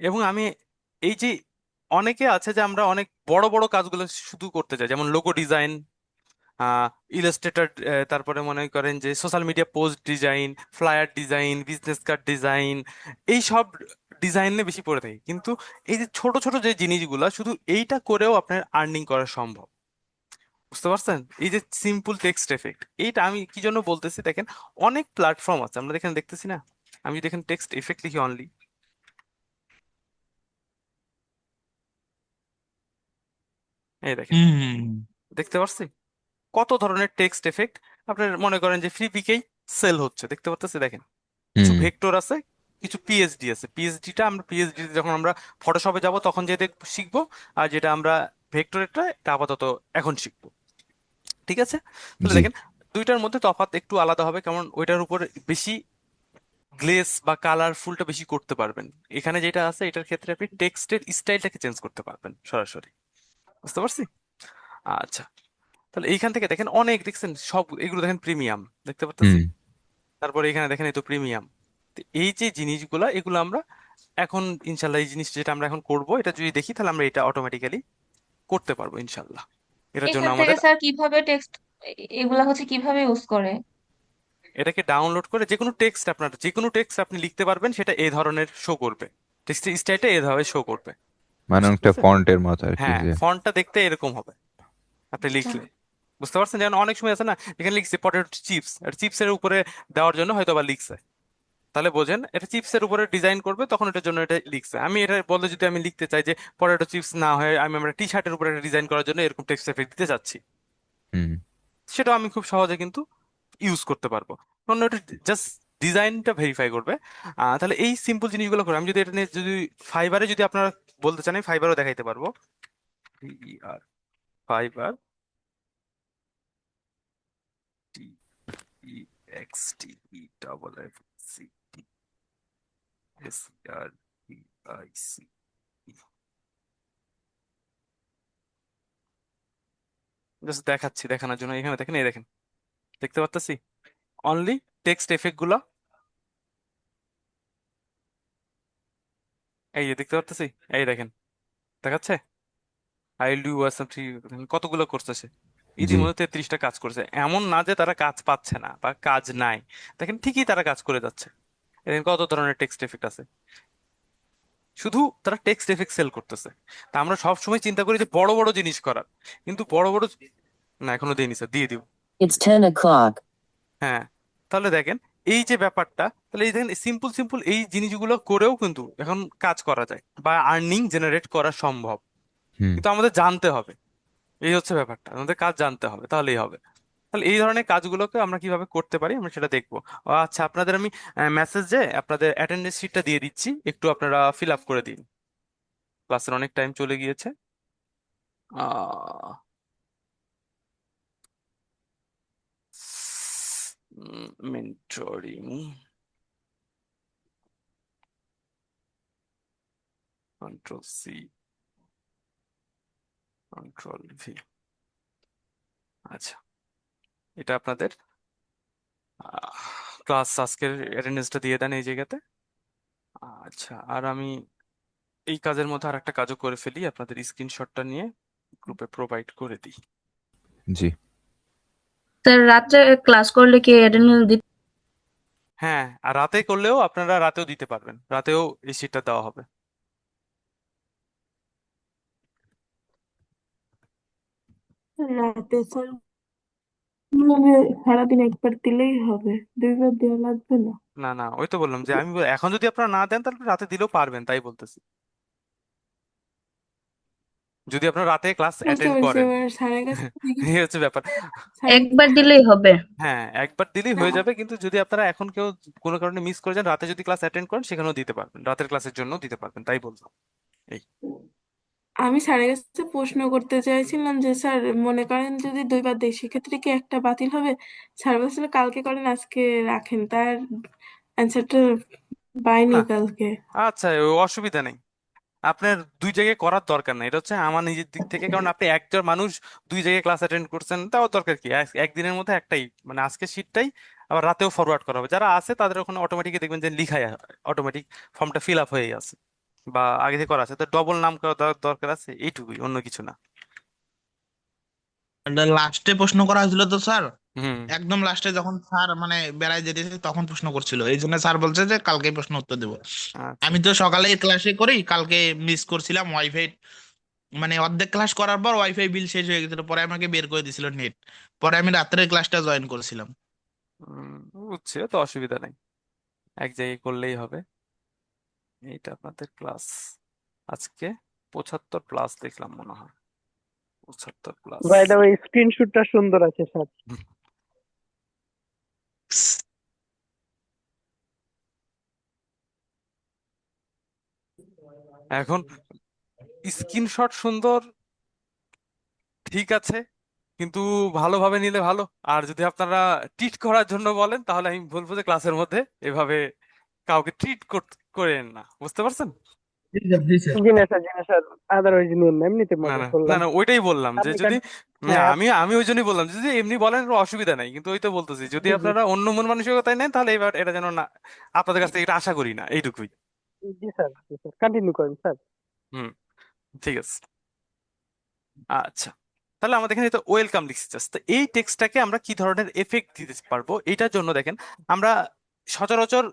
এবং আমি এই যে অনেকে আছে যে আমরা অনেক বড় বড় কাজগুলো শুধু করতে চাই, যেমন লোগো ডিজাইন, ইলাস্ট্রেটর, তারপরে মনে করেন যে social media post design, flyer design, business card design, এই সব ডিজাইনে বেশি পড়ে থাকি। কিন্তু এই যে ছোট ছোট যে জিনিসগুলো, শুধু এইটা করেও আপনার আর্নিং করা সম্ভব, বুঝতে পারছেন? এই যে সিম্পল টেক্সট এফেক্ট, এইটা আমি কি জন্য বলতেছি দেখেন, অনেক প্ল্যাটফর্ম আছে, আমরা এখানে দেখতেছি না, আমি যদি এখানে টেক্সট এফেক্ট লিখি অনলি, এই দেখেন, দেখতে পাচ্ছি কত ধরনের টেক্সট এফেক্ট আপনার মনে করেন যে ফ্রি পিকেই সেল হচ্ছে, দেখতে পাচ্ছেছি দেখেন। কিছু হুম। ভেক্টর আছে, কিছু পিএইচডি আছে, পিএইচডিটা আমরা পিএইচডি যখন আমরা ফটোশপে যাব তখন যেটা শিখবো, আর যেটা আমরা ভেক্টরেরটা এটা আপাতত এখন শিখবো, ঠিক আছে? তাহলে জি। দেখেন দুইটার মধ্যে তফাৎ একটু আলাদা হবে, কারণ ওইটার উপর বেশি গ্লেস বা কালারফুলটা বেশি করতে পারবেন। এখানে যেটা আছে এটার ক্ষেত্রে আপনি টেক্সটের স্টাইলটাকে চেঞ্জ করতে পারবেন সরাসরি, বুঝতে পারছি? আচ্ছা, তাহলে এইখান থেকে দেখেন অনেক, দেখছেন সব এগুলো দেখেন প্রিমিয়াম, দেখতে পাচ্ছি। হুম। তারপরে এখানে দেখেন এই তো প্রিমিয়াম। এই যে জিনিসগুলা এগুলো আমরা এখন ইনশাল্লাহ, এই জিনিসটা যেটা আমরা এখন করব এটা যদি দেখি তাহলে আমরা এটা অটোমেটিক্যালি করতে পারবো ইনশাল্লাহ। এটার জন্য এখান থেকে আমাদের স্যার কিভাবে টেক্সট এগুলা হচ্ছে কিভাবে ইউজ করে? এটাকে ডাউনলোড করে যে কোনো টেক্সট আপনি লিখতে পারবেন, সেটা এই ধরনের শো করবে, টেক্সটের স্টাইলটা এভাবে শো করবে, মানে বুঝতে একটা পারছেন? ফন্টের মতো আর কি হ্যাঁ, যে। ফন্টটা দেখতে এরকম হবে আপনি আচ্ছা। লিখলে। বুঝতে পারছেন? যেমন অনেক সময় আছে না, এখানে লিখছে পটেটো চিপস, আর চিপসের উপরে দেওয়ার জন্য হয়তো বা লিখছে, তাহলে বোঝেন এটা চিপসের উপরে ডিজাইন করবে, তখন এটার জন্য এটা লিখছে। আমি এটা বলতে যদি আমি লিখতে চাই যে পটেটো চিপস না হয়ে আমি আমরা টি শার্টের উপরে ডিজাইন করার জন্য এরকম টেক্সট এফেক্ট দিতে চাচ্ছি, হুম। সেটাও আমি খুব সহজে কিন্তু ইউজ করতে পারবো, কারণ ওটা জাস্ট ডিজাইনটা ভেরিফাই করবে। তাহলে এই সিম্পল জিনিসগুলো করে আমি যদি এটা নিয়ে যদি ফাইবারে যদি আপনারা বলতে চান, আমি ফাইবারও দেখাইতে পারবো। আর Fiverr, T E X T E double F C T S R E I C, just দেখাচ্ছি দেখানোর জন্য। এখানে দেখেন, এই দেখেন, দেখতে পাচ্ছি অনলি টেক্সট এফেক্ট গুলা, এই যে দেখতে পাচ্ছি, এই দেখেন দেখাচ্ছে। আই ডু কতগুলো করছে সে, জি। ইতিমধ্যে 33টা কাজ করেছে। এমন না যে তারা কাজ পাচ্ছে না বা কাজ নাই, দেখেন ঠিকই তারা কাজ করে যাচ্ছে। এখানে কত ধরনের টেক্সট এফেক্ট আছে, শুধু তারা টেক্সট এফেক্ট সেল করতেছে। তা আমরা সব সময় চিন্তা করি যে বড় বড় জিনিস করার, কিন্তু বড় বড়, না এখনো দিইনি স্যার, দিয়ে দিব। It's 10 o'clock. হ্যাঁ, তাহলে দেখেন এই যে ব্যাপারটা, তাহলে এই দেখেন সিম্পল সিম্পল এই জিনিসগুলো করেও কিন্তু এখন কাজ করা যায় বা আর্নিং জেনারেট করা সম্ভব, হুম। কিন্তু আমাদের জানতে হবে। এই হচ্ছে ব্যাপারটা, আমাদের কাজ জানতে হবে, তাহলেই হবে। তাহলে এই ধরনের কাজগুলোকে আমরা কিভাবে করতে পারি আমরা সেটা দেখবো। আচ্ছা, আপনাদের আমি মেসেজে আপনাদের অ্যাটেন্ডেন্স শিটটা দিয়ে দিচ্ছি, একটু আপনারা ফিল আপ করে দিন। ক্লাসের অনেক টাইম চলে গিয়েছে। আহ mentoring, control C, control V. আচ্ছা, এটা আপনাদের ক্লাস আজকের অ্যাটেন্ডেন্সটা দিয়ে দেন এই জায়গাতে। আচ্ছা, আর আমি এই কাজের মধ্যে আর একটা কাজও করে ফেলি, আপনাদের স্ক্রিনশটটা নিয়ে গ্রুপে প্রোভাইড করে দিই। জি। স্যার রাত্রে ক্লাস করলে কি অ্যাটেন্ডেন্স দিতে? হ্যাঁ, আর রাতে করলেও আপনারা রাতেও দিতে পারবেন, রাতেও এই শিটটা দেওয়া হবে। রাতে স্যার মানে সারাদিন একবার দিলেই হবে, দুইবার দেওয়া লাগবে না? না না, ওই তো বললাম যে আমি এখন যদি আপনারা না দেন তাহলে রাতে দিলেও পারবেন, তাই বলতেছি, যদি আপনারা রাতে ক্লাস বুঝতে অ্যাটেন্ড পারছি, করেন। এবার স্যারের কাছে এই হচ্ছে ব্যাপার। স্যার একবার দিলেই হবে? হ্যাঁ, একবার দিলেই হয়ে যাবে, কিন্তু যদি আপনারা এখন কেউ কোনো কারণে মিস করে যান, রাতে যদি ক্লাস অ্যাটেন্ড করেন সেখানেও দিতে পারবেন, রাতের ক্লাসের জন্য দিতে পারবেন, তাই বললাম। এই আমি স্যারের কাছে প্রশ্ন করতে চাইছিলাম যে স্যার মনে করেন যদি দুইবার দেই সেক্ষেত্রে কি একটা বাতিল হবে? স্যার বলছিল কালকে করেন আজকে রাখেন, তার অ্যান্সারটা পাইনি না, কালকে। আচ্ছা, অসুবিধা নেই, আপনার দুই জায়গায় করার দরকার নেই, এটা হচ্ছে আমার নিজের দিক থেকে, কারণ আপনি একজন মানুষ দুই জায়গায় ক্লাস অ্যাটেন্ড করছেন, তাও দরকার কি, একদিনের মধ্যে একটাই, মানে আজকে শীটটাই আবার রাতেও ফরওয়ার্ড করা হবে। যারা আছে তাদের ওখানে অটোমেটিকই দেখবেন যে লিখাই, অটোমেটিক ফর্মটা ফিল আপ হয়েই আছে বা আগে থেকে করা আছে, তো ডবল নাম করা দরকার আছে, এইটুকুই, অন্য কিছু না। লাস্টে প্রশ্ন করা হয়েছিল তো স্যার, হুম। একদম লাস্টে যখন স্যার মানে বেড়ায় যেতেছে তখন প্রশ্ন করছিল, এই জন্য স্যার বলছে যে কালকে প্রশ্ন উত্তর দেবো। আচ্ছা। আমি তো সকালে ক্লাসে করি, কালকে মিস করছিলাম ওয়াইফাই, মানে অর্ধেক ক্লাস করার পর ওয়াইফাই বিল শেষ হয়ে গেছিল, পরে আমাকে বের করে দিছিল নেট, পরে আমি রাত্রে ক্লাসটা জয়েন করেছিলাম। বুঝছি, তো অসুবিধা নেই, এক জায়গায় করলেই হবে। এইটা আপনাদের ক্লাস আজকে 75+ দেখলাম মনে হয়, 75+। বাই দ্য ওয়ে স্ক্রিনশটটা সুন্দর আছে স্যার। এখন স্ক্রিনশট সুন্দর, ঠিক আছে, কিন্তু ভালোভাবে নিলে ভালো। আর যদি আপনারা ট্রিট করার জন্য বলেন তাহলে আমি বলবো যে ক্লাসের মধ্যে এভাবে কাউকে ট্রিট করেন না, বুঝতে পারছেন? জি না স্যার, জি না স্যার, আদারওয়াইজ নিয়ম না, এমনিতে না মজা না না করলাম। না, ওইটাই বললাম যে আপনি যদি, না, হ্যাঁ আমি ওই জন্যই বললাম যদি এমনি বলেন কোনো অসুবিধা নাই, কিন্তু ওই তো বলতেছি যদি জি জি আপনারা অন্য মন মানসিকতায় নেন তাহলে এবার এটা যেন না, আপনাদের কাছ থেকে এটা আশা করি না, এইটুকুই। জি স্যার, জি স্যার, কন্টিনিউ করেন স্যার। হুম, ঠিক আছে। আচ্ছা, তাহলে আমাদের এখানে তো ওয়েলকাম লিখছি জাস্ট, তো এই টেক্সটটাকে আমরা কি ধরনের এফেক্ট দিতে পারবো এটার জন্য দেখেন, আমরা সচরাচর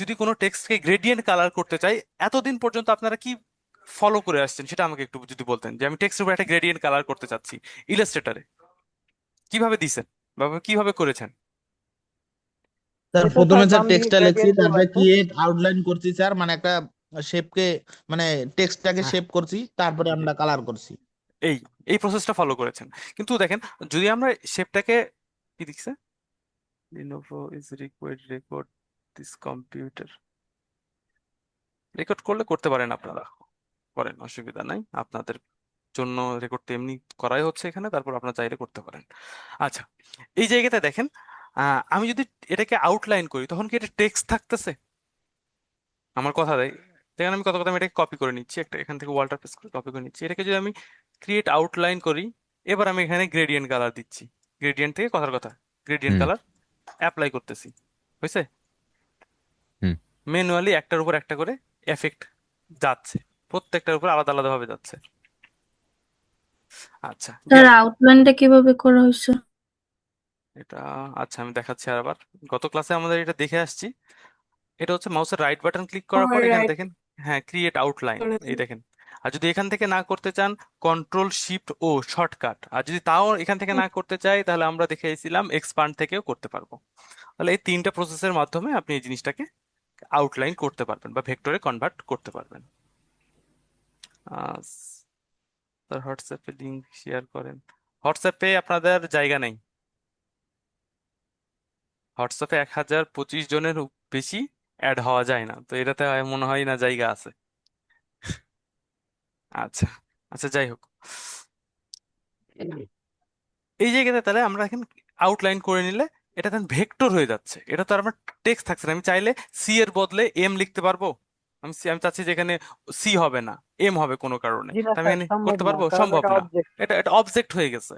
যদি কোনো টেক্সটকে গ্রেডিয়েন্ট কালার করতে চাই, এতদিন পর্যন্ত আপনারা কি ফলো করে আসছেন সেটা আমাকে একটু যদি বলতেন, যে আমি টেক্সটের উপর একটা গ্রেডিয়েন্ট কালার করতে চাচ্ছি ইলাস্ট্রেটরে, কিভাবে দিছেন বা কিভাবে করেছেন? স্যার এই তো প্রথমে স্যার স্যার বাম দিকে টেক্সটটা লিখছি, গ্রেডিয়েন্ট টুল তারপরে আছে। ক্রিয়েট আউটলাইন করছি স্যার, মানে একটা শেপকে, মানে টেক্সটটাকে হ্যাঁ, শেপ করছি, তারপরে আমরা কালার করছি। এই এই প্রসেসটা ফলো করেছেন। কিন্তু দেখেন, যদি আমরা শেপটাকে কি দিচ্ছে, Lenovo is required record this computer, record করলে করতে পারেন আপনারা, করেন, অসুবিধা নাই, আপনাদের জন্য রেকর্ড তো এমনি করাই হচ্ছে এখানে, তারপর আপনারা চাইলে করতে পারেন। আচ্ছা, এই জায়গাতে দেখেন, আমি যদি এটাকে আউটলাইন করি তখন কি এটা টেক্সট থাকতেছে? আমার কথা দেয়, দেখেন আমি কথা আমি এটাকে কপি করে নিচ্ছি, একটা এখান থেকে ওয়ালটা পেস্ট করে কপি করে নিচ্ছি। এটাকে যদি আমি ক্রিয়েট আউটলাইন করি, এবার আমি এখানে গ্রেডিয়েন্ট কালার দিচ্ছি, গ্রেডিয়েন্ট থেকে কথার কথা গ্রেডিয়েন্ট হুম কালার অ্যাপ্লাই করতেছি, হয়েছে? হুম ম্যানুয়ালি একটার উপর একটা করে এফেক্ট যাচ্ছে, প্রত্যেকটার উপর আলাদা আলাদা ভাবে যাচ্ছে। আচ্ছা, স্যার গেল আউটলাইনটা কিভাবে করা হয়েছে? এটা। আচ্ছা, আমি দেখাচ্ছি আর আবার, গত ক্লাসে আমাদের এটা দেখে আসছি। এটা হচ্ছে মাউসের রাইট বাটন ক্লিক করার পর এখানে রাইট দেখেন, হ্যাঁ, ক্রিয়েট আউটলাইন, করে এই দিন। দেখেন। আর যদি এখান থেকে না করতে চান, কন্ট্রোল শিফট ও শর্টকাট। আর যদি তাও এখান থেকে না করতে চাই, তাহলে আমরা দেখিয়েছিলাম এক্সপান্ড থেকেও করতে পারবো। তাহলে এই তিনটা প্রসেসের মাধ্যমে আপনি এই জিনিসটাকে আউটলাইন করতে পারবেন বা ভেক্টরে কনভার্ট করতে পারবেন। স্যার হোয়াটসঅ্যাপে লিঙ্ক শেয়ার করেন, হোয়াটসঅ্যাপে আপনাদের জায়গা নেই, হোয়াটসঅ্যাপে 1025 জনের বেশি অ্যাড হওয়া যায় না, তো এটাতে মনে হয় না জায়গা আছে। আচ্ছা, আচ্ছা, যাই হোক, এই জায়গাতে তাহলে আমরা এখন আউটলাইন করে নিলে এটা তখন ভেক্টর হয়ে যাচ্ছে, এটা তো আর আমার টেক্সট থাকছে না। আমি চাইলে সি এর বদলে এম লিখতে পারবো, আমি চাচ্ছি যে এখানে সি হবে না, এম হবে কোনো কারণে, জি না তো আমি স্যার, এখানে সম্ভব করতে না, পারবো? কারণ সম্ভব এটা না, অবজেক্ট। এটা এটা অবজেক্ট হয়ে গেছে।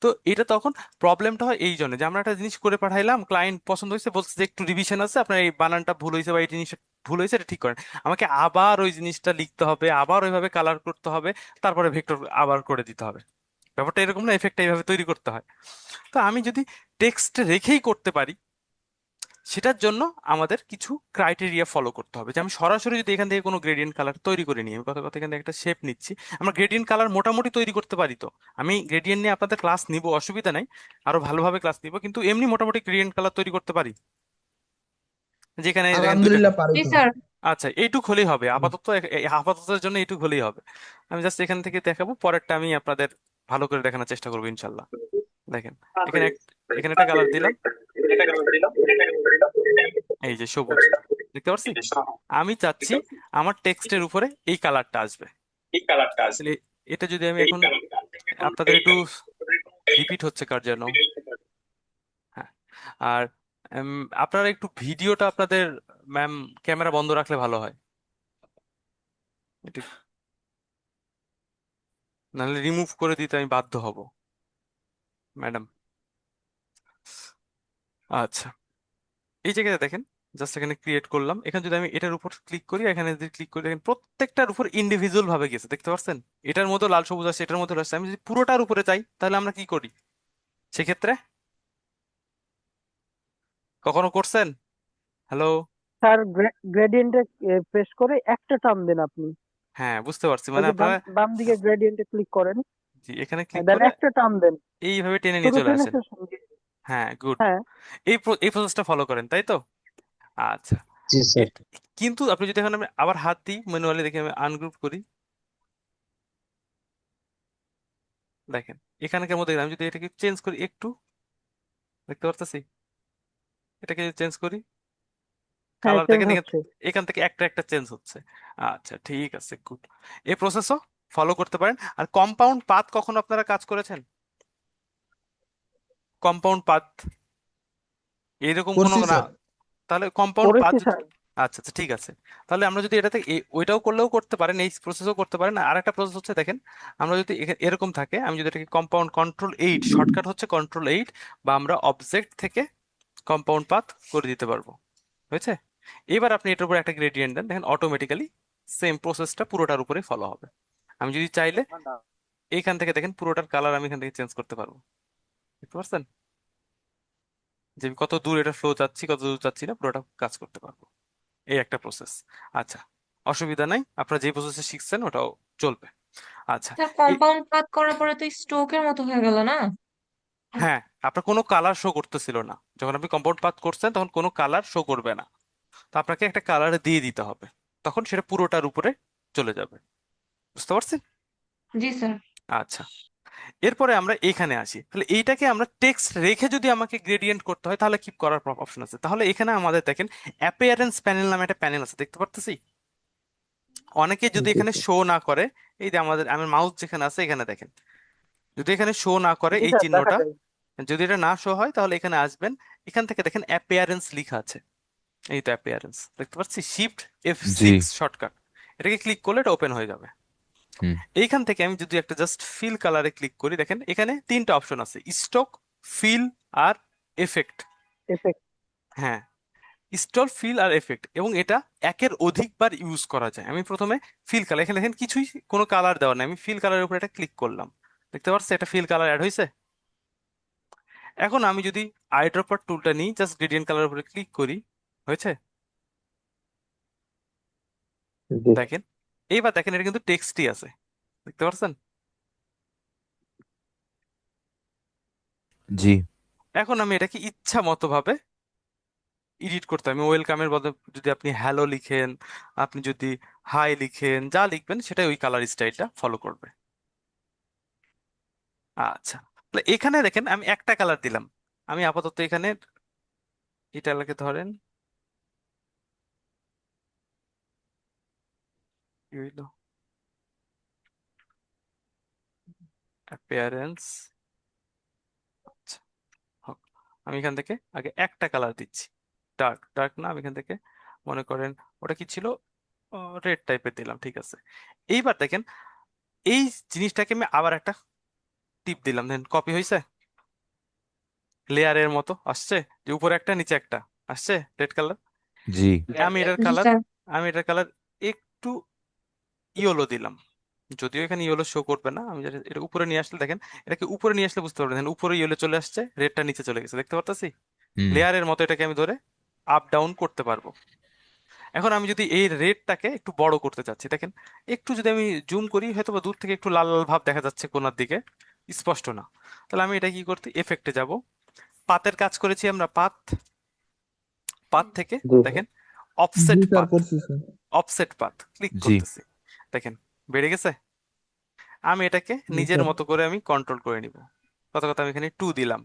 তো এটা তখন প্রবলেমটা হয় এই জন্য যে আমরা একটা জিনিস করে পাঠাইলাম, ক্লায়েন্ট পছন্দ হয়েছে, বলছে যে একটু রিভিশন আছে, আপনার এই বানানটা ভুল হয়েছে বা এই জিনিসটা ভুল হয়েছে, এটা ঠিক করেন। আমাকে আবার ওই জিনিসটা লিখতে হবে, আবার ওইভাবে কালার করতে হবে, তারপরে ভেক্টর আবার করে দিতে হবে। ব্যাপারটা এরকম না, এফেক্টটা এইভাবে তৈরি করতে হয়। তো আমি যদি টেক্সট রেখেই করতে পারি, সেটার জন্য আমাদের কিছু ক্রাইটেরিয়া ফলো করতে হবে। যে আমি সরাসরি যদি এখান থেকে কোনো গ্রেডিয়েন্ট কালার তৈরি করে নিই, আমি কথা কথা এখান থেকে একটা শেপ নিচ্ছি, আমরা গ্রেডিয়েন্ট কালার মোটামুটি তৈরি করতে পারি। তো আমি গ্রেডিয়েন্ট নিয়ে আপনাদের ক্লাস নিব, অসুবিধা নাই, আরো ভালোভাবে ক্লাস নিব, কিন্তু এমনি মোটামুটি গ্রেডিয়েন্ট কালার তৈরি করতে পারি, যেখানে দেখেন দুইটা আলহামদুলিল্লাহ পারি জি স্যার। স্যার। আচ্ছা, এইটুক হলেই হবে আপাতত, আপাততের জন্য এইটুক হলেই হবে। আমি জাস্ট এখান থেকে দেখাবো, পরেরটা আমি আপনাদের ভালো করে দেখানোর চেষ্টা করবো ইনশাল্লাহ। দেখেন, এখানে এখানে একটা কালার দিলাম, এই যে সবুজ, দেখতে পাচ্ছি। আমি চাচ্ছি আমার টেক্সটের উপরে এই কালারটা আসবে, তাহলে এটা যদি আমি এখন আপনাদের একটু রিপিট হচ্ছে কার যেন, হ্যাঁ। আর আপনারা একটু ভিডিওটা আপনাদের, ম্যাম, ক্যামেরা বন্ধ রাখলে ভালো হয়, একটু, নাহলে রিমুভ করে দিতে আমি বাধ্য হব, ম্যাডাম। আচ্ছা, এই জায়গায় দেখেন, জাস্ট এখানে ক্রিয়েট করলাম, এখানে যদি আমি এটার উপর ক্লিক করি, এখানে যদি ক্লিক করি, দেখেন প্রত্যেকটার উপর ইন্ডিভিজুয়াল ভাবে গেছে, দেখতে পাচ্ছেন? এটার মধ্যে লাল সবুজ আছে, এটার মধ্যে আছে। আমি যদি পুরোটার উপরে চাই, তাহলে আমরা কি করি সেক্ষেত্রে? কখনো করছেন? হ্যালো? স্যার গ্রেডিয়েন্টে প্রেস করে একটা টার্ম দেন আপনি। হ্যাঁ, বুঝতে পারছি, ওই মানে যে আপনারা, বাম দিকে গ্রেডিয়েন্টে ক্লিক করেন, জি, এখানে ক্লিক দেন করে একটা টার্ম দেন, এইভাবে টেনে নিয়ে শুরু চলে থেকে আসেন। শেষ অবধি। হ্যাঁ, গুড, হ্যাঁ এই প্রসেসটা ফলো করেন, তাই তো? আচ্ছা, জি স্যার। কিন্তু আপনি যদি এখন আমি আবার হাত দিই ম্যানুয়ালি, দেখে আমি আনগ্রুপ করি, দেখেন এখানকার মধ্যে আমি যদি এটাকে চেঞ্জ করি একটু, দেখতে পারতেছি, এটাকে চেঞ্জ করি, হ্যাঁ, কালার চেঞ্জ দেখেন, হচ্ছে। এখান থেকে একটা একটা চেঞ্জ হচ্ছে। আচ্ছা, ঠিক আছে, গুড। এই প্রসেসও ফলো করতে পারেন। আর কম্পাউন্ড পাথ কখনো আপনারা কাজ করেছেন? কম্পাউন্ড পাথ এরকম কোনো করছি না, স্যার। তাহলে কম্পাউন্ড পাথ করেছি যদি, স্যার। আচ্ছা আচ্ছা, ঠিক আছে। তাহলে আমরা যদি এটাতে ওইটাও করলেও করতে পারেন, এই প্রসেসও করতে পারেন। আর একটা প্রসেস হচ্ছে, দেখেন, আমরা যদি এরকম থাকে, আমি যদি এটাকে কম্পাউন্ড কন্ট্রোল 8, শর্টকাট হচ্ছে কন্ট্রোল 8, বা আমরা অবজেক্ট থেকে কম্পাউন্ড পাথ করে দিতে পারবো, হয়েছে? এবার আপনি এটার উপর একটা গ্রেডিয়েন্ট দেন, দেখেন অটোমেটিক্যালি সেম প্রসেসটা পুরোটার উপরে ফলো হবে। আমি যদি চাইলে এইখান থেকে দেখেন পুরোটার কালার আমি এখান থেকে চেঞ্জ করতে পারবো, দেখতে পাচ্ছেন? যে আমি কত দূর এটা ফ্লো চাচ্ছি, কত দূর চাচ্ছি না, পুরোটা কাজ করতে পারবো। এই একটা প্রসেস। আচ্ছা, অসুবিধা নাই, আপনারা যে প্রসেসে শিখছেন ওটাও চলবে। আচ্ছা, স্যার এই, কম্পাউন্ড পাথ করার পরে তো স্ট্রোকের মতো হয়ে গেল না? হ্যাঁ, আপনার কোনো কালার শো করতেছিল না, যখন আপনি কম্পাউন্ড পাথ করছেন তখন কোনো কালার শো করবে না। তো আপনাকে একটা কালার দিয়ে দিতে হবে, তখন সেটা পুরোটার উপরে চলে যাবে। বুঝতে পারছেন? জি স্যার। আচ্ছা, এরপরে আমরা এখানে আসি। তাহলে এইটাকে আমরা টেক্সট রেখে যদি আমাকে গ্রেডিয়েন্ট করতে হয় তাহলে কি করার অপশন আছে? তাহলে এখানে আমাদের দেখেন অ্যাপিয়ারেন্স প্যানেল নামে একটা প্যানেল আছে, দেখতে পারতেছি। অনেকে যদি জি এখানে স্যার। শো না করে, এই যে আমাদের আমার মাউস যেখানে আছে এখানে দেখেন, যদি এখানে শো না করে জি এই স্যার, দেখা চিহ্নটা, যায়। যদি এটা না শো হয় তাহলে এখানে আসবেন, এখান থেকে দেখেন অ্যাপিয়ারেন্স লেখা আছে, এই তো অ্যাপিয়ারেন্স দেখতে পাচ্ছি, শিফট জি। F6 শর্টকাট, এটাকে ক্লিক করলে এটা ওপেন হয়ে যাবে। হুম। এইখান থেকে আমি যদি একটা জাস্ট ফিল কালারে ক্লিক করি, দেখেন এখানে তিনটা অপশন আছে, স্টক, ফিল আর এফেক্ট। এফেক্ট। হ্যাঁ, স্টল, ফিল আর এফেক্ট, এবং এটা একের অধিকবার ইউজ করা যায়। আমি প্রথমে ফিল কালার, এখানে দেখেন কিছুই কোনো কালার দেওয়া নেই, আমি ফিল কালারের উপরে এটা ক্লিক করলাম, দেখতে পাচ্ছি এটা ফিল কালার অ্যাড হয়েছে। এখন আমি যদি আইড্রপার টুলটা নিই, জাস্ট গ্রেডিয়েন্ট কালারের উপরে ক্লিক করি, হয়েছে? জি দেখেন, এইবার দেখেন এটা কিন্তু টেক্সটই আছে, দেখতে পাচ্ছেন? জি। এখন আমি এটাকে ইচ্ছা মতো ভাবে এডিট করতে, আমি ওয়েলকামের বদলে যদি আপনি হ্যালো লিখেন, আপনি যদি হাই লিখেন, যা লিখবেন সেটাই ওই কালার স্টাইলটা ফলো করবে। আচ্ছা, তাহলে এখানে দেখেন আমি একটা কালার দিলাম, আমি আপাতত এখানে এটা লাগে ধরেন, কি হইলো, অ্যাপিয়ারেন্স। আচ্ছা, হোক। আমি এখান থেকে আগে একটা কালার দিচ্ছি, ডার্ক ডার্ক না, আমি এখান থেকে মনে করেন ওটা কি ছিল, রেড টাইপের দিলাম, ঠিক আছে। এইবার দেখেন এই জিনিসটাকে আমি আবার একটা টিপ দিলাম, দেন কপি হয়েছে, লেয়ারের মতো আসছে, যে উপরে একটা নিচে একটা আসছে রেড কালার। জি। আমি এটার জি কালার স্যার। আমি এটার কালার একটু ইয়েলো দিলাম, যদিও এখানে ইয়েলো শো করবে না, আমি যেটা এটা উপরে নিয়ে আসলে দেখেন, এটাকে উপরে নিয়ে আসলে বুঝতে পারবেন, দেখেন উপরে ইয়েলো চলে আসছে, রেডটা নিচে চলে গেছে, দেখতে পারতাছি। হুম। লেয়ারের মতো এটাকে আমি ধরে আপ ডাউন করতে পারবো। এখন আমি যদি এই রেডটাকে একটু বড় করতে চাচ্ছি, দেখেন একটু যদি আমি জুম করি, হয়তো বা দূর থেকে একটু লাল লাল ভাব দেখা যাচ্ছে কোনার দিকে, স্পষ্ট না। তাহলে আমি এটা কি করতে, এফেক্টে যাব, পাতের কাজ করেছি আমরা, পাত, পাত থেকে জি দেখেন জি অফসেট স্যার, পাত, করছি স্যার। অফসেট পাত ক্লিক জি। করতেছি, দেখেন বেড়ে গেছে। আমি এটাকে জি নিজের স্যার। মতো করে আমি কন্ট্রোল করে নিব। কথা কথা আমি এখানে 2 দিলাম,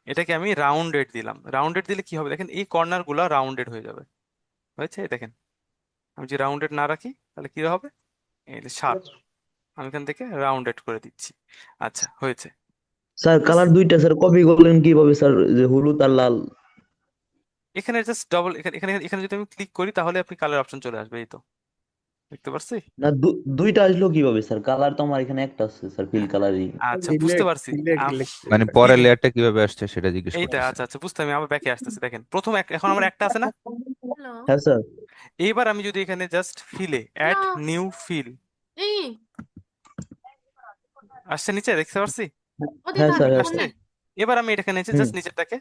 এটাকে আমি রাউন্ডেড দিলাম, রাউন্ডেড দিলে কি হবে দেখেন, এই কর্নার গুলা রাউন্ডেড হয়ে যাবে, হয়েছে? দেখেন আমি যদি রাউন্ডেড না রাখি তাহলে কি হবে, এই শার্প, আমি এখান থেকে রাউন্ডেড করে দিচ্ছি। আচ্ছা, হয়েছে। স্যার কালার দুইটা স্যার কপি করলেন কিভাবে স্যার, যে হলুদ আর লাল? এখানে জাস্ট ডবল, এখানে এখানে এখানে যদি আমি ক্লিক করি তাহলে আপনি কালার অপশন চলে আসবে, এই তো দেখতে পাচ্ছি। না দুইটা আসলো কিভাবে স্যার? কালার তো আমার এখানে একটা আছে স্যার, ফিল কালারই। আচ্ছা, বুঝতে পারছি। মানে কি পরের রে- লেয়ারটা কিভাবে আসছে সেটা জিজ্ঞেস এইটা, করতেছে। আচ্ছা আচ্ছা, বুঝতে, আমি আবার ব্যাকে আসতেছি, দেখেন প্রথম এখন আমার একটা আছে না, হ্যালো, হ্যাঁ স্যার। এইবার আমি যদি এখানে জাস্ট ফিলে অ্যাড হ্যালো, নিউ ফিল এই আসছে নিচে, দেখতে পারছি হ্যাঁ অতীতা স্যার, হ্যাঁ আসছে। স্যার। এবার আমি এটাকে নিচে হুম। জাস্ট নিচেরটাকে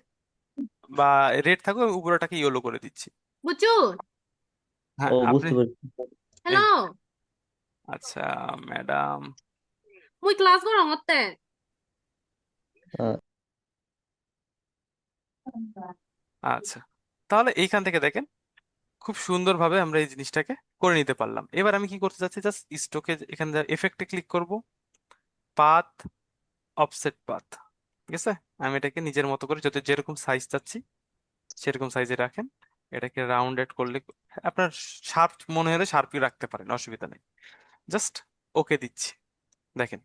বা রেড থাকবে, আমি উপরেটাকে ইয়েলো করে দিচ্ছি। বুচু, হ্যাঁ ও আপনি, বুঝতে পারছি। এই, হ্যালো, আচ্ছা ম্যাডাম, মুই ক্লাস করঙতে। আহ, আচ্ছা, তাহলে এইখান থেকে দেখেন খুব সুন্দরভাবে আমরা এই জিনিসটাকে করে নিতে পারলাম। এবার আমি কি করতে চাচ্ছি, জাস্ট স্টোকে এখানে এফেক্টে ক্লিক করব, পাথ, অফসেট পাথ, ঠিক আছে। আমি এটাকে নিজের মতো করে যত যেরকম সাইজ চাচ্ছি সেরকম সাইজে রাখেন, এটাকে রাউন্ডেড করলে আপনার শার্প মনে হলে শার্পই রাখতে পারেন, অসুবিধা নেই। জাস্ট ওকে দিচ্ছি, দেখেন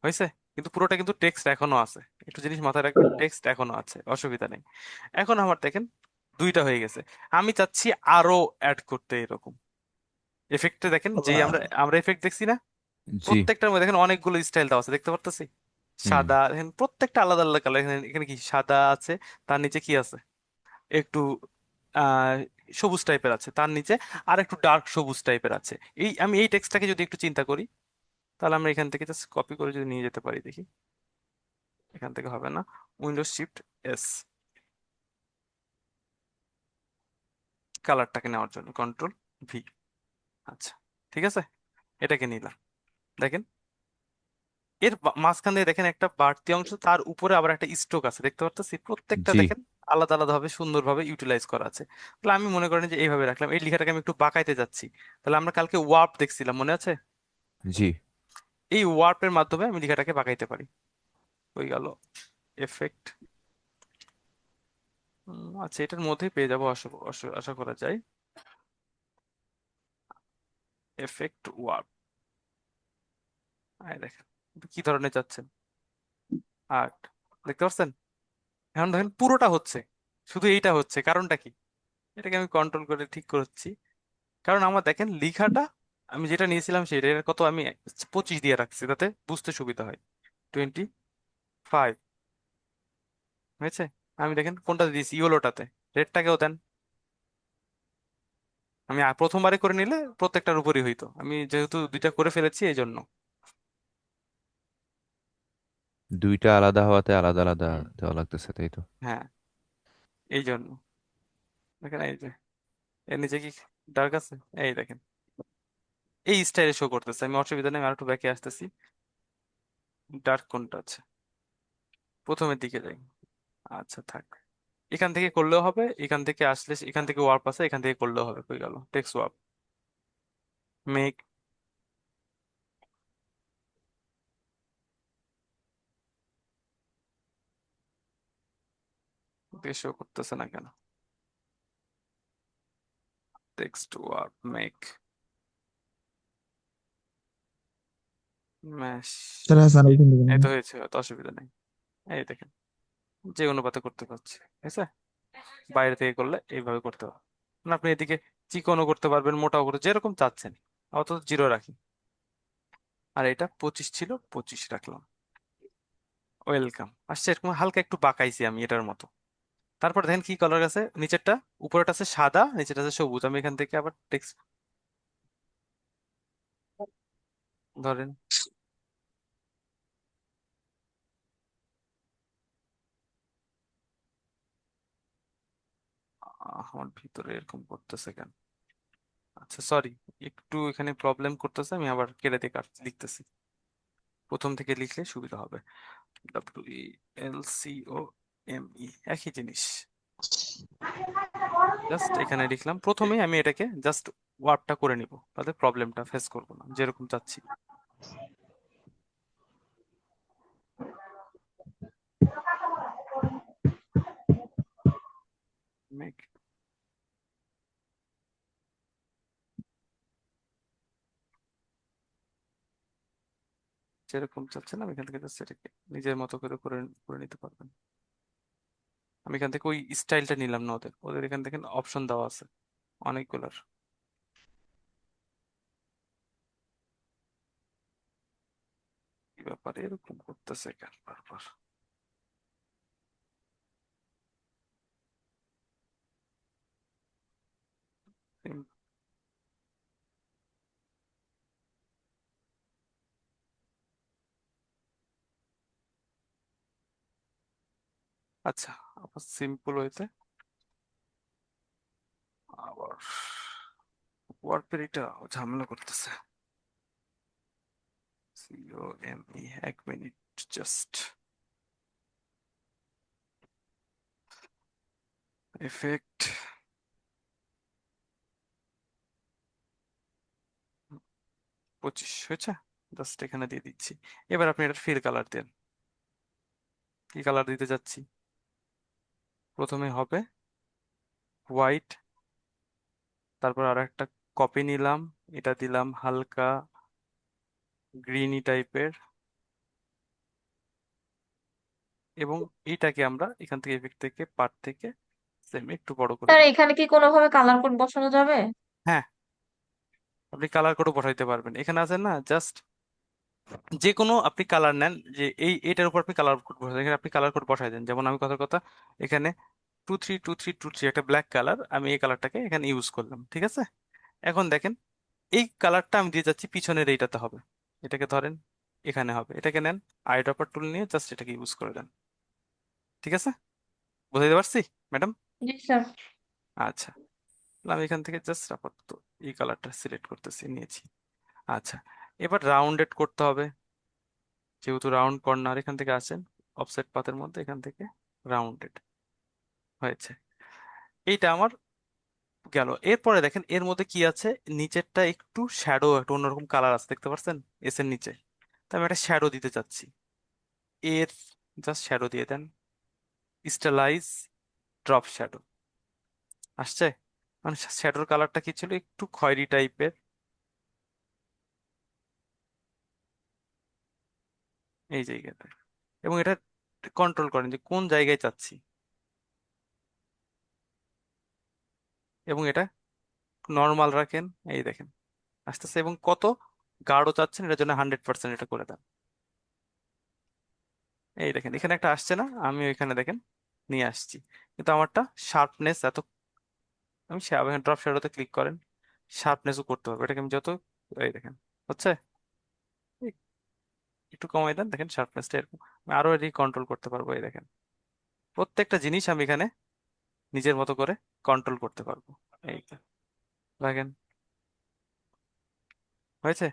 হয়েছে। কিন্তু পুরোটা কিন্তু টেক্সট এখনো আছে, একটু জিনিস মাথায় রাখবেন, টেক্সট এখনো আছে, অসুবিধা নেই। এখন আমার দেখেন দুইটা হয়ে গেছে, আমি চাচ্ছি আরো অ্যাড করতে এরকম এফেক্টে, দেখেন যেই আমরা আমরা এফেক্ট দেখছি না, জি। প্রত্যেকটার মধ্যে দেখেন অনেকগুলো স্টাইল দেওয়া আছে, দেখতে পারতেছি। হুম। সাদা, দেখেন প্রত্যেকটা আলাদা আলাদা কালার, এখানে এখানে কি সাদা আছে, তার নিচে কি আছে, একটু আহ সবুজ টাইপের আছে, তার নিচে আর একটু ডার্ক সবুজ টাইপের আছে। আমি এই টেক্সটটাকে যদি একটু চিন্তা করি, তাহলে আমরা এখান থেকে জাস্ট কপি করে যদি নিয়ে যেতে পারি, দেখি এখান থেকে হবে না, উইন্ডোজ শিফট এস, কালারটাকে নেওয়ার জন্য কন্ট্রোল ভি। আচ্ছা, ঠিক আছে, এটাকে নিলাম, দেখেন এর মাঝখান দিয়ে দেখেন একটা বাড়তি অংশ, তার উপরে আবার একটা স্ট্রোক আছে, দেখতে পাচ্ছি প্রত্যেকটা জি দেখেন আলাদা আলাদা ভাবে সুন্দরভাবে ইউটিলাইজ করা আছে। তাহলে আমি মনে করেন যে এইভাবে রাখলাম, এই লেখাটাকে আমি একটু বাঁকাইতে যাচ্ছি। তাহলে আমরা কালকে ওয়ার্প দেখছিলাম, মনে আছে? জি এই ওয়ার্পের মাধ্যমে আমি লেখাটাকে বাঁকাইতে পারি। হয়ে গেল এফেক্ট। আচ্ছা, এটার মধ্যেই পেয়ে যাবো আশা আশা করা যায়। এফেক্ট ওয়ার্প, দেখেন এটা কি ধরনের চাচ্ছেন আর্ট, দেখতে পাচ্ছেন? এখন দেখেন পুরোটা হচ্ছে, শুধু এইটা হচ্ছে, কারণটা কি? এটাকে আমি কন্ট্রোল করে ঠিক করছি। কারণ আমার দেখেন লেখাটা আমি যেটা নিয়েছিলাম সেটা এর কত আমি 25 দিয়ে রাখছি, তাতে বুঝতে সুবিধা হয়। 25 হয়েছে। আমি দেখেন কোনটা দিয়েছি, ইয়েলোটাতে। রেডটাকেও দেন। আমি প্রথমবারে করে নিলে প্রত্যেকটার উপরই হইতো, আমি যেহেতু দুইটা করে ফেলেছি এই জন্য। দুইটা আলাদা হওয়াতে আলাদা আলাদা দেওয়া লাগতেছে, তাই তো? হ্যাঁ, এই জন্য দেখেন, এই যে এর নিচে কি ডার্ক আছে, এই দেখেন এই স্টাইলে শো করতেছে। আমি অসুবিধা নেই, আমি আরেকটু ব্যাকে আসতেছি। ডার্ক কোনটা আছে, প্রথমের দিকে যাই। আচ্ছা থাক, এখান থেকে করলেও হবে, এখান থেকে আসলে এখান থেকে ওয়ার্প আছে, এখান থেকে করলেও হবে। হয়ে গেল টেক্সট ওয়ার্প, মেক। শো করতেছে না কেন? Text warp make mash. এই তো হয়েছে, হয়তো অসুবিধা নেই। এই দেখেন যে অনুপাতে করতে পারছি, ঠিক আছে? বাইরে থেকে করলে এইভাবে করতে হবে। মানে আপনি এদিকে চিকনও করতে পারবেন, মোটাও করতে, যেরকম চাচ্ছেন। অত 0 রাখি। আর এটা 25 ছিল, 25 রাখলাম। ওয়েলকাম আসছে, এরকম হালকা একটু বাঁকাইছি আমি এটার মতো। তারপর দেখেন কি কালার আছে, নিচেরটা উপরেটা আছে সাদা, নিচেরটা আছে সবুজ। আমি এখান থেকে আবার টেক্সট ধরেন, আমার ভিতরে এরকম করতেছে কেন? আচ্ছা সরি, একটু এখানে প্রবলেম করতেছে, আমি আবার কেটে দিয়ে লিখতেছি। প্রথম থেকে লিখলে সুবিধা হবে। WELCOME, একই জিনিস। জাস্ট এখানে লিখলাম, প্রথমেই আমি এটাকে জাস্ট ওয়ার্ডটা করে নিব, তাহলে প্রবলেমটা ফেস করবো না, যেরকম চাচ্ছি। Make যেরকম চাচ্ছেন আমি এখান থেকে জাস্ট এটাকে নিজের মতো করে করে করে নিতে পারবেন। আমি এখান থেকে ওই স্টাইলটা নিলাম না, ওদের ওদের এখান থেকে অপশন দেওয়া আছে অনেকগুলার। কি ব্যাপার, এরকম করতেছে কেন বারবার? হুম, আচ্ছা, আবার সিম্পল ওয়েতে আবার ওয়ার্ডপের এটা ঝামেলা করতেছে। COME, 1 minute just. এফেক্ট 25 হয়েছে, জাস্ট এখানে দিয়ে দিচ্ছি। এবার আপনি এটা ফিল কালার দেন। কি কালার দিতে যাচ্ছি? প্রথমে হবে হোয়াইট, তারপর আর একটা কপি নিলাম, এটা দিলাম হালকা গ্রিনি টাইপের, এবং এইটাকে আমরা এখান থেকে এফেক্ট থেকে পার্ট থেকে সেম একটু বড় করে স্যার দিই। এখানে কি কোনোভাবে কালার কোড বসানো যাবে? হ্যাঁ, আপনি কালার কোডও বসাইতে পারবেন, এখানে আছে না, জাস্ট যে কোনো আপনি কালার নেন, যে এইটার উপর আপনি কালার কোড বসাই, এখানে আপনি কালার কোড বসাই দেন। যেমন আমি কথার কথা এখানে 232323, একটা ব্ল্যাক কালার, আমি এই কালারটাকে এখানে ইউজ করলাম, ঠিক আছে? এখন দেখেন এই কালারটা আমি দিয়ে যাচ্ছি পিছনের এইটাতে হবে, এটাকে ধরেন এখানে হবে, এটাকে নেন, আই ড্রপার টুল নিয়ে জাস্ট এটাকে ইউজ করে দেন। ঠিক আছে, বুঝাইতে পারছি ম্যাডাম? জি স্যার। আচ্ছা, তাহলে আমি এখান থেকে জাস্ট আপাতত এই কালারটা সিলেক্ট করতেছি, নিয়েছি। আচ্ছা, এবার রাউন্ডেড করতে হবে। যেহেতু রাউন্ড কর্নার, এখান থেকে আসেন অফসেট পাথের মধ্যে, এখান থেকে রাউন্ডেড হয়েছে। এইটা আমার গেল। এরপরে দেখেন এর মধ্যে কি আছে, নিচেরটা একটু শ্যাডো, একটা অন্যরকম কালার আছে, দেখতে পাচ্ছেন এস এর নিচে। তো আমি একটা শ্যাডো দিতে চাচ্ছি, এর জাস্ট শ্যাডো দিয়ে দেন, স্টাইলাইজ ড্রপ শ্যাডো আসছে। মানে শ্যাডোর কালারটা কি ছিল, একটু খয়েরি টাইপের, এই জায়গাটা। এবং এটা কন্ট্রোল করেন যে কোন জায়গায় চাচ্ছি, এবং এটা নর্মাল রাখেন, এই দেখেন আস্তে আস্তে। এবং কত গাঢ় চাচ্ছেন এটার জন্য 100% এটা করে দেন। এই দেখেন এখানে একটা আসছে না, আমি এখানে দেখেন নিয়ে আসছি, কিন্তু আমারটা শার্পনেস এত, আমি ড্রপ শ্যাডোতে ক্লিক করেন, শার্পনেসও করতে হবে, এটাকে আমি যত, এই দেখেন হচ্ছে, এই একটু কমাই দেন, দেখেন শার্পনেসটা এরকম। আমি আরো এদিকে কন্ট্রোল করতে পারবো, এই দেখেন প্রত্যেকটা জিনিস আমি এখানে নিজের মতো করে কন্ট্রোল করতে পারবো। এই তো, দেখেন হয়েছে।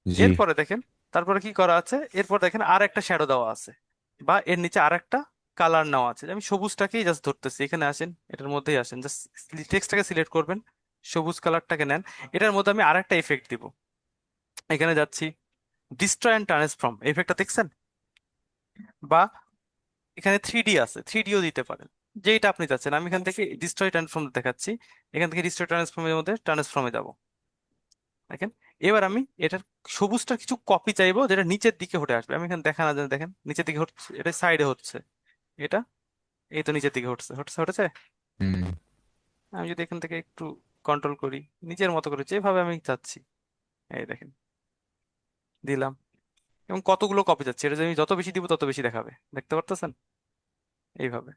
জি এরপরে দেখেন তারপরে কি করা আছে, এরপর দেখেন আর একটা শ্যাডো দেওয়া আছে, বা এর নিচে আর একটা কালার নেওয়া আছে। আমি সবুজটাকেই জাস্ট ধরতেছি, এখানে আসেন, এটার মধ্যেই আসেন, জাস্ট টেক্সটটাকে সিলেক্ট করবেন, সবুজ কালারটাকে নেন। এটার মধ্যে আমি আরেকটা ইফেক্ট দিব, এখানে যাচ্ছি, ডিস্ট্রয় অ্যান্ড ট্রান্সফর্ম ইফেক্টটা দেখছেন, বা এখানে 3D আছে, 3Dও দিতে পারেন, যেটা আপনি চাচ্ছেন। আমি এখান থেকে ডিস্ট্রয় ট্রান্সফর্ম দেখাচ্ছি, এখান থেকে ডিস্ট্রয় ট্রান্সফর্মের মধ্যে ট্রান্সফর্মে যাব। দেখেন এবার আমি এটার সবুজটা কিছু কপি চাইবো যেটা নিচের দিকে হটে আসবে। আমি এখানে দেখা না যায়, দেখেন নিচের দিকে হচ্ছে, এটা সাইডে হচ্ছে, এটা এই তো নিচের দিকে হচ্ছে, হটেছে। হুম আমি যদি এখান থেকে একটু কন্ট্রোল করি নিজের মতো করে যেভাবে আমি চাচ্ছি, এই দেখেন দিলাম, এবং কতগুলো কপি চাচ্ছি, এটা যদি আমি যত বেশি দিব তত বেশি দেখাবে, দেখতে পারতেছেন এইভাবে।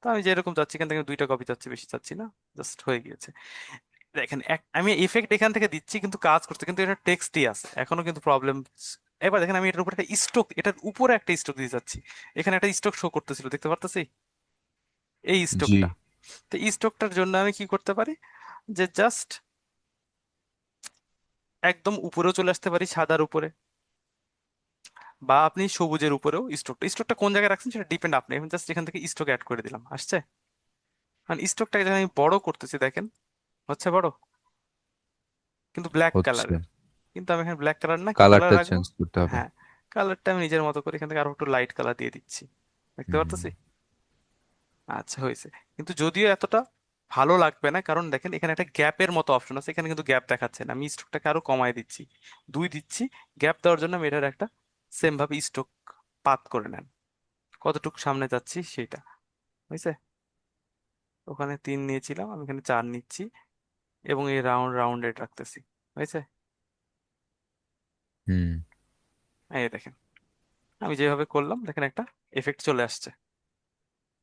তো আমি যেরকম চাচ্ছি, এখান থেকে 2টা কপি চাচ্ছি, বেশি চাচ্ছি না, জাস্ট হয়ে গিয়েছে। দেখেন আমি ইফেক্ট এখান থেকে দিচ্ছি কিন্তু কাজ করছে, কিন্তু এটা টেক্সটই আছে এখনো, কিন্তু প্রবলেম। এবার দেখেন আমি এটার উপরে একটা স্ট্রোক, এটার উপরে একটা স্ট্রোক দিতে চাচ্ছি, এখানে একটা স্ট্রোক শো করতেছিল, দেখতে পারতেছি এই জি স্ট্রোকটা। তো এই স্ট্রোকটার জন্য আমি কি করতে পারি, যে জাস্ট একদম উপরেও চলে আসতে পারি, সাদার উপরে, বা আপনি সবুজের উপরেও স্ট্রোকটা কোন জায়গায় রাখছেন সেটা ডিপেন্ড আপনি। আমি জাস্ট এখান থেকে স্ট্রোক অ্যাড করে দিলাম, আসছে। মানে স্ট্রোকটাকে যখন আমি বড় করতেছি, দেখেন হচ্ছে বড়, কিন্তু ব্ল্যাক হচ্ছে, কালারের। কিন্তু আমি এখানে ব্ল্যাক কালার না, কি কালার কালারটা রাখবো, চেঞ্জ করতে হবে। হ্যাঁ কালারটা আমি নিজের মতো করে এখান থেকে আরো একটু লাইট কালার দিয়ে দিচ্ছি, দেখতে হুম পারতেছি। আচ্ছা হয়েছে। কিন্তু যদিও এতটা ভালো লাগবে না, কারণ দেখেন এখানে একটা গ্যাপের মতো অপশন আছে, এখানে কিন্তু গ্যাপ দেখাচ্ছে না। আমি স্ট্রোকটাকে আরো কমায় দিচ্ছি, 2 দিচ্ছি। গ্যাপ দেওয়ার জন্য আমি এটার একটা সেম ভাবে স্ট্রোক পাত করে নেন, কতটুকু সামনে যাচ্ছি সেটা, হয়েছে। ওখানে 3 নিয়েছিলাম, আমি এখানে 4 নিচ্ছি, এবং এই রাউন্ড রাউন্ডেড রাখতেছি, হয়েছে। হুম এই দেখেন আমি যেভাবে করলাম, দেখেন একটা এফেক্ট চলে আসছে,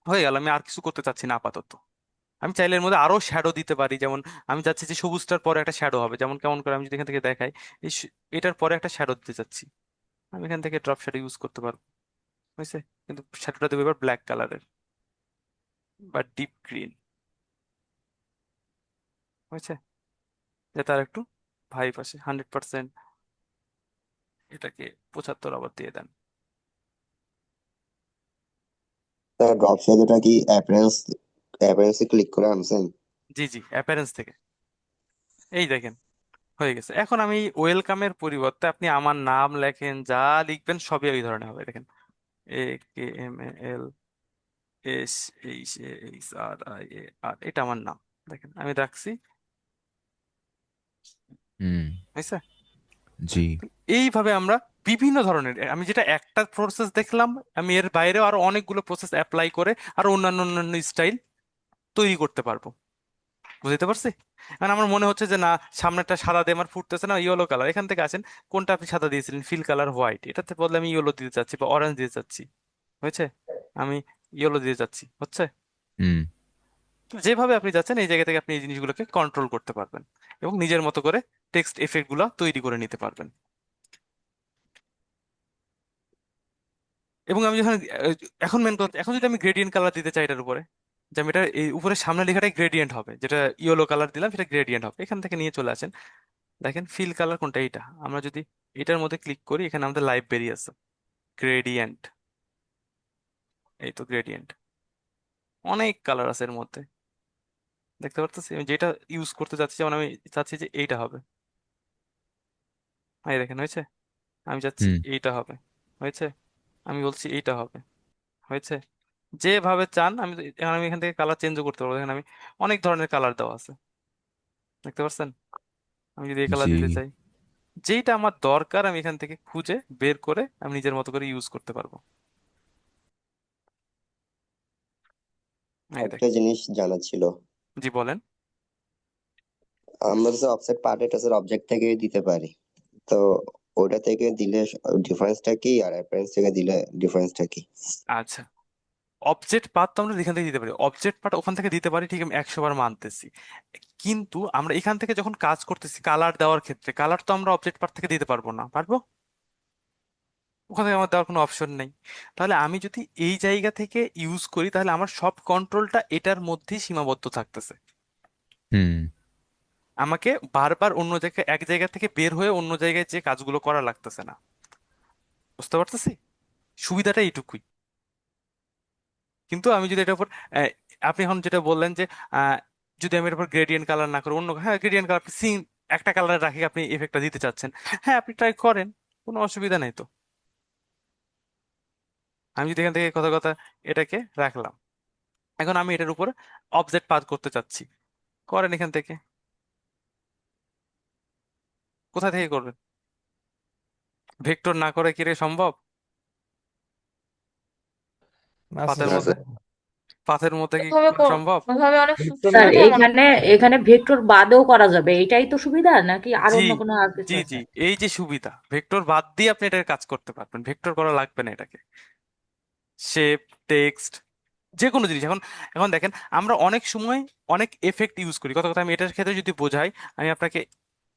হয়ে গেল। আমি আর কিছু করতে চাচ্ছি না আপাতত। আমি চাইলে এর মধ্যে আরো শ্যাডো দিতে পারি, যেমন আমি চাচ্ছি যে সবুজটার পরে একটা শ্যাডো হবে, যেমন কেমন করে আমি যদি এখান থেকে দেখাই, এটার পরে একটা শ্যাডো দিতে চাচ্ছি, আমি এখান থেকে ড্রপ শ্যাডো ইউজ করতে পারবো, বুঝছে। কিন্তু শ্যাডোটা দেবো এবার ব্ল্যাক কালারের বা ডিপ গ্রিন, বুঝছে, যাতে আর একটু ভাইব আসে। 100% এটাকে 75 আবার দিয়ে দেন। স্যার ড্রপ শ্যাডোটা কি অ্যাপিয়ারেন্সে ক্লিক করে আনছেন? জি জি, অ্যাপিয়ারেন্স থেকে, এই দেখেন হয়ে গেছে। এখন আমি ওয়েলকামের পরিবর্তে আপনি আমার নাম লেখেন, যা লিখবেন সবই ওই ধরনের হবে, দেখেন AKMLSHAR এটা আমার নাম, দেখেন আমি রাখছি, হুম হয়েছে। জি এইভাবে আমরা বিভিন্ন ধরনের, আমি যেটা একটা প্রসেস দেখলাম, আমি এর বাইরেও আরো অনেকগুলো প্রসেস অ্যাপ্লাই করে আরো অন্যান্য অন্যান্য স্টাইল তৈরি করতে পারবো, বুঝতে পারছি। কারণ আমার মনে হচ্ছে যে না, সামনেটা সাদা দিয়ে আমার ফুটতেছে না, ইয়েলো কালার, এখান থেকে আসেন, কোনটা আপনি সাদা দিয়েছিলেন, ফিল কালার হোয়াইট, এটাতে বদলে আমি ইয়েলো দিতে চাচ্ছি বা অরেঞ্জ দিতে চাচ্ছি, হয়েছে, আমি ইয়েলো দিতে চাচ্ছি, হচ্ছে। হুম তো যেভাবে আপনি যাচ্ছেন এই জায়গা থেকে আপনি এই জিনিসগুলোকে কন্ট্রোল করতে পারবেন, এবং নিজের মতো করে টেক্সট এফেক্ট গুলা তৈরি করে নিতে পারবেন। এবং আমি যখন এখন মেন কথা, এখন যদি আমি গ্রেডিয়েন্ট কালার দিতে চাই এটার উপরে, যে আমি এটা এই উপরে সামনে লেখাটাই গ্রেডিয়েন্ট হবে, যেটা ইয়েলো কালার দিলাম সেটা গ্রেডিয়েন্ট হবে, এখান থেকে নিয়ে চলে আসেন। দেখেন ফিল কালার কোনটা, এইটা আমরা যদি এটার মধ্যে ক্লিক করি, এখানে আমাদের লাইব্রেরি আছে, গ্রেডিয়েন্ট, এই তো গ্রেডিয়েন্ট, অনেক কালার আছে এর মধ্যে, দেখতে পারতেছি আমি যেটা ইউজ করতে চাচ্ছি, যেমন আমি চাচ্ছি যে এইটা হবে, এই দেখেন হয়েছে, আমি চাচ্ছি হুম। এইটা হবে, হয়েছে, আমি বলছি এইটা হবে, হয়েছে, যেভাবে চান আমি এখন আমি এখান থেকে কালার চেঞ্জও করতে পারবো, দেখেন আমি অনেক ধরনের কালার দেওয়া আছে, দেখতে পাচ্ছেন, আমি যদি এই কালার জি। দিতে চাই, যেইটা আমার দরকার আমি এখান থেকে খুঁজে বের করে আমি নিজের মতো করে ইউজ করতে পারবো, এই একটা দেখেন। জিনিস জানার ছিল, জি বলেন। আমরা যে অফসেট পার্ট এটা অবজেক্ট থেকে দিতে পারি, তো ওটা থেকে দিলে ডিফারেন্সটা কি, আর অ্যাপারেন্স থেকে দিলে ডিফারেন্সটা কি? আচ্ছা, অবজেক্ট পার্ট তো আমরা এখান থেকে দিতে পারি, অবজেক্ট পার্ট ওখান থেকে দিতে পারি, ঠিক আমি 100 বার মানতেছি, কিন্তু আমরা এখান থেকে যখন কাজ করতেছি কালার দেওয়ার ক্ষেত্রে, কালার তো আমরা অবজেক্ট পার্ট থেকে দিতে পারবো না, পারবো? ওখানে আমার দেওয়ার কোনো অপশন নেই। তাহলে আমি যদি এই জায়গা থেকে ইউজ করি তাহলে আমার সব কন্ট্রোলটা এটার মধ্যেই সীমাবদ্ধ থাকতেছে, হুম। আমাকে বারবার অন্য জায়গায়, এক জায়গা থেকে বের হয়ে অন্য জায়গায় যে কাজগুলো করা লাগতেছে না, বুঝতে পারতেছি, সুবিধাটা এইটুকুই। কিন্তু আমি যদি এটার উপর আহ, আপনি এখন যেটা বললেন যে আহ, যদি আমি এর উপর গ্রেডিয়েন্ট কালার না করে অন্য, হ্যাঁ গ্রেডিয়েন্ট কালার আপনি সিন একটা কালার রাখি আপনি এফেক্টটা দিতে চাচ্ছেন, হ্যাঁ আপনি ট্রাই করেন, কোনো অসুবিধা নেই তো। আমি যদি এখান থেকে কথা কথা এটাকে রাখলাম, এখন আমি এটার উপর অবজেক্ট পাস করতে চাচ্ছি, করেন এখান থেকে, কোথা থেকে করবেন? ভেক্টর না করে কি রে সম্ভব? না পাতের স্যার। না মধ্যে, স্যার, পাতের মধ্যে কি ওইভাবে সম্ভব? ওইভাবে অনেক স্যার সুবিধা মনে এখানে এখানে ভেক্টর বাদও করা যাবে, এটাই তো সুবিধা, নাকি আর জি অন্য কোনো আর কিছু জি আছে? জি, এই যে সুবিধা, ভেক্টর বাদ দিয়ে আপনি এটার কাজ করতে পারবেন, ভেক্টর করা লাগবে না এটাকে, শেপ, টেক্সট, যে কোনো জিনিস। এখন এখন দেখেন আমরা অনেক সময় অনেক এফেক্ট ইউজ করি, কথা কথা আমি এটার ক্ষেত্রে যদি বোঝাই, আমি আপনাকে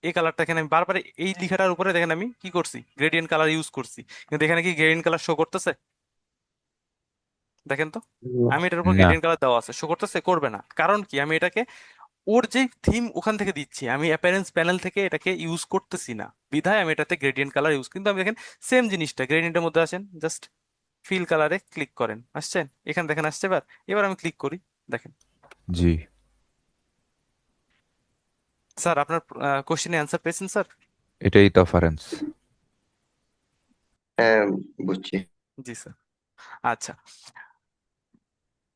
এই কালারটা এখানে আমি বারবার এই লেখাটার উপরে দেখেন আমি কি করছি, গ্রেডিয়েন্ট কালার ইউজ করছি, কিন্তু এখানে কি গ্রেডিয়েন্ট কালার শো করতেছে? দেখেন তো, আমি এটার উপর না। গ্রেডিয়েন্ট কালার দেওয়া আছে, শো করতেছে? করবে না, কারণ কি আমি এটাকে ওর যে থিম ওখান থেকে দিচ্ছি, আমি অ্যাপিয়ারেন্স প্যানেল থেকে এটাকে ইউজ করতেছি না, বিধায় আমি এটাতে গ্রেডিয়েন্ট কালার ইউজ, কিন্তু আমি দেখেন সেম জিনিসটা গ্রেডিয়েন্টের মধ্যে আসেন, জাস্ট ফিল কালারে ক্লিক করেন, আসছেন এখানে দেখেন আসছে, এবার এবার আমি ক্লিক করি, দেখেন। জি। স্যার আপনার কোশ্চেনের অ্যান্সার পেয়েছেন স্যার? এটাই তফারেন্স। হ্যাঁ বুঝছি। জি স্যার। আচ্ছা,